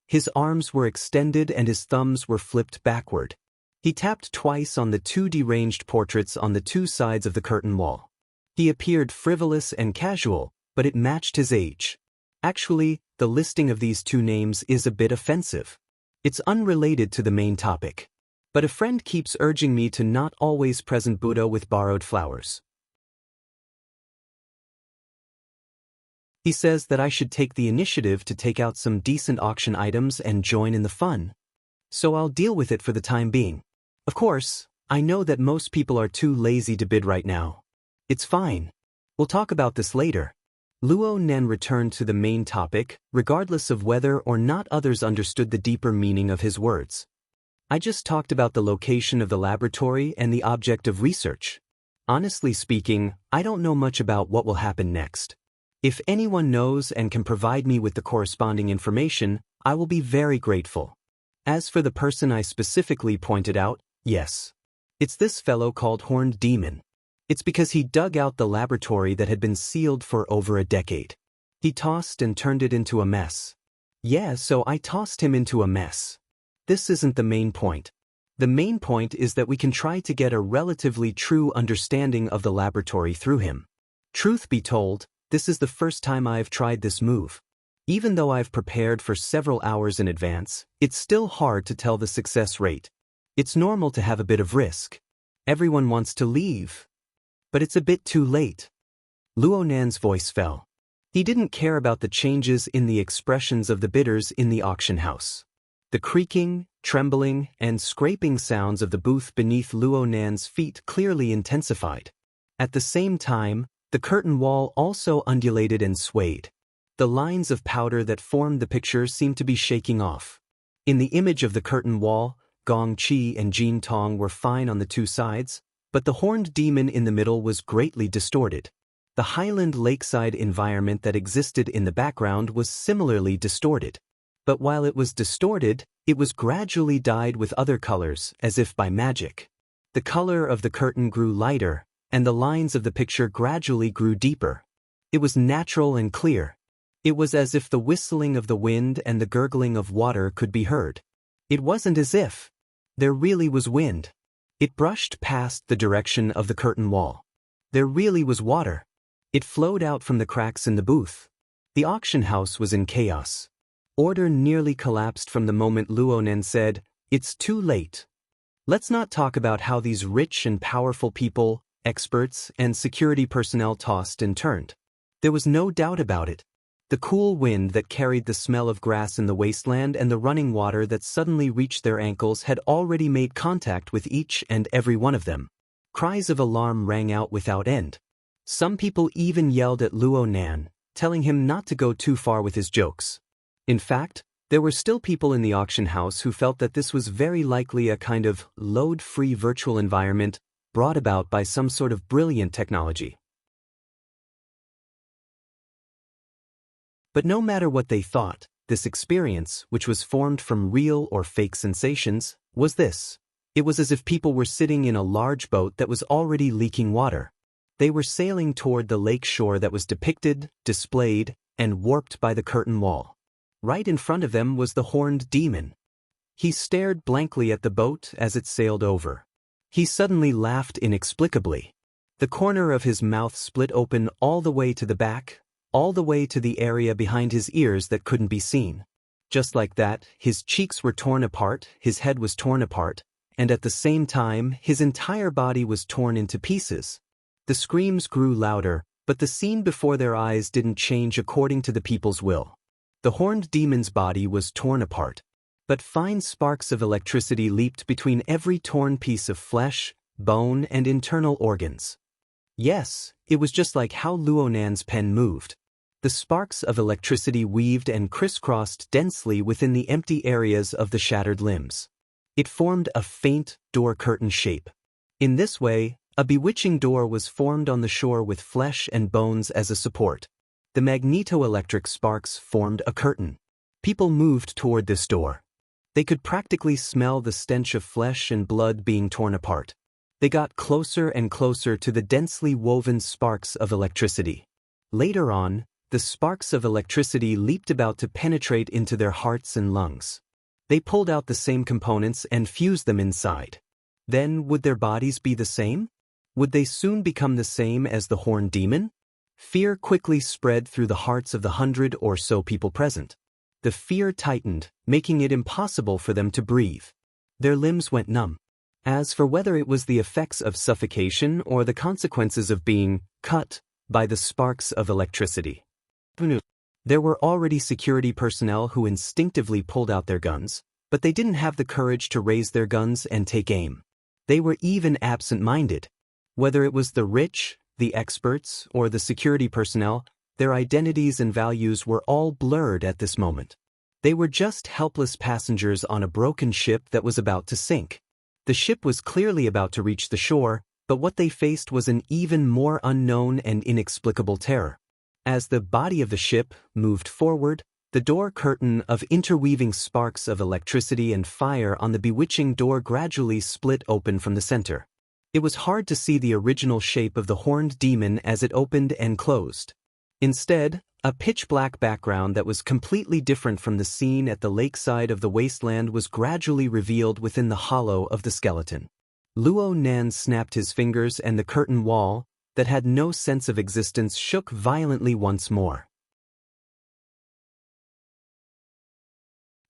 His arms were extended and his thumbs were flipped backward. He tapped twice on the two deranged portraits on the two sides of the curtain wall. He appeared frivolous and casual, but it matched his age. Actually, the listing of these two names is a bit offensive. It's unrelated to the main topic. But a friend keeps urging me to not always present Buddha with borrowed flowers. He says that I should take the initiative to take out some decent auction items and join in the fun. So I'll deal with it for the time being. Of course, I know that most people are too lazy to bid right now. It's fine. We'll talk about this later. Luo Nan returned to the main topic, regardless of whether or not others understood the deeper meaning of his words. I just talked about the location of the laboratory and the object of research. Honestly speaking, I don't know much about what will happen next. If anyone knows and can provide me with the corresponding information, I will be very grateful. As for the person I specifically pointed out, yes. It's this fellow called Horned Demon. It's because he dug out the laboratory that had been sealed for over a decade. He tossed and turned it into a mess. Yeah, so I tossed him into a mess. This isn't the main point. The main point is that we can try to get a relatively true understanding of the laboratory through him. Truth be told, this is the first time I've tried this move. Even though I've prepared for several hours in advance, it's still hard to tell the success rate. It's normal to have a bit of risk. Everyone wants to leave. But it's a bit too late. Luo Nan's voice fell. He didn't care about the changes in the expressions of the bidders in the auction house. The creaking, trembling, and scraping sounds of the booth beneath Luo Nan's feet clearly intensified. At the same time, the curtain wall also undulated and swayed. The lines of powder that formed the picture seemed to be shaking off. In the image of the curtain wall, Gong Chi and Jin Tong were fine on the two sides, but the horned demon in the middle was greatly distorted. The highland lakeside environment that existed in the background was similarly distorted. But while it was distorted, it was gradually dyed with other colors, as if by magic. The color of the curtain grew lighter, and the lines of the picture gradually grew deeper. It was natural and clear. It was as if the whistling of the wind and the gurgling of water could be heard. It wasn't as if there really was wind. It brushed past the direction of the curtain wall. There really was water. It flowed out from the cracks in the booth. The auction house was in chaos. Order nearly collapsed from the moment Luonen said, "It's too late." Let's not talk about how these rich and powerful people, experts, and security personnel tossed and turned. There was no doubt about it. The cool wind that carried the smell of grass in the wasteland and the running water that suddenly reached their ankles had already made contact with each and every one of them. Cries of alarm rang out without end. Some people even yelled at Luonan, telling him not to go too far with his jokes. In fact, there were still people in the auction house who felt that this was very likely a kind of load-free virtual environment brought about by some sort of brilliant technology. But no matter what they thought, this experience, which was formed from real or fake sensations, was this. It was as if people were sitting in a large boat that was already leaking water. They were sailing toward the lake shore that was depicted, displayed, and warped by the curtain wall. Right in front of them was the horned demon. He stared blankly at the boat as it sailed over. He suddenly laughed inexplicably. The corner of his mouth split open all the way to the back, all the way to the area behind his ears that couldn't be seen. Just like that, his cheeks were torn apart, his head was torn apart, and at the same time, his entire body was torn into pieces. The screams grew louder, but the scene before their eyes didn't change according to the people's will. The horned demon's body was torn apart, but fine sparks of electricity leaped between every torn piece of flesh, bone, and internal organs. Yes, it was just like how Luonan's pen moved. The sparks of electricity weaved and crisscrossed densely within the empty areas of the shattered limbs. It formed a faint door curtain shape. In this way, a bewitching door was formed on the shore with flesh and bones as a support. The magneto-electric sparks formed a curtain. People moved toward this door. They could practically smell the stench of flesh and blood being torn apart. They got closer and closer to the densely woven sparks of electricity. Later on, the sparks of electricity leaped about to penetrate into their hearts and lungs. They pulled out the same components and fused them inside. Then, would their bodies be the same? Would they soon become the same as the horned demon? Fear quickly spread through the hearts of the 100 or so people present. The fear tightened, making it impossible for them to breathe. Their limbs went numb. As for whether it was the effects of suffocation or the consequences of being cut by the sparks of electricity. There were already security personnel who instinctively pulled out their guns, but they didn't have the courage to raise their guns and take aim. They were even absent-minded. Whether it was the rich, the experts, or the security personnel, their identities and values were all blurred at this moment. They were just helpless passengers on a broken ship that was about to sink. The ship was clearly about to reach the shore, but what they faced was an even more unknown and inexplicable terror. As the body of the ship moved forward, the door curtain of interweaving sparks of electricity and fire on the bewitching door gradually split open from the center. It was hard to see the original shape of the horned demon as it opened and closed. Instead, a pitch-black background that was completely different from the scene at the lakeside of the wasteland was gradually revealed within the hollow of the skeleton. Luo Nan snapped his fingers and the curtain wall, that had no sense of existence, shook violently once more.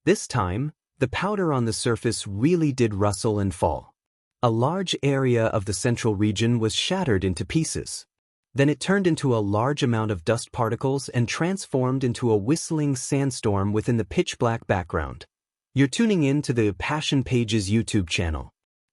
This time, the powder on the surface really did rustle and fall. A large area of the central region was shattered into pieces. Then it turned into a large amount of dust particles and transformed into a whistling sandstorm within the pitch-black background. You're tuning in to the Passion Pages YouTube channel.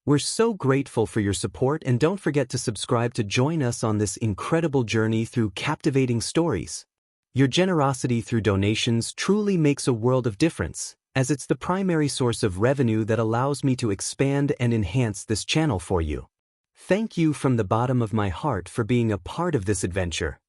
We're so grateful for your support, and don't forget to subscribe to join us on this incredible journey through captivating stories. Your generosity through donations truly makes a world of difference, as it's the primary source of revenue that allows me to expand and enhance this channel for you. Thank you from the bottom of my heart for being a part of this adventure.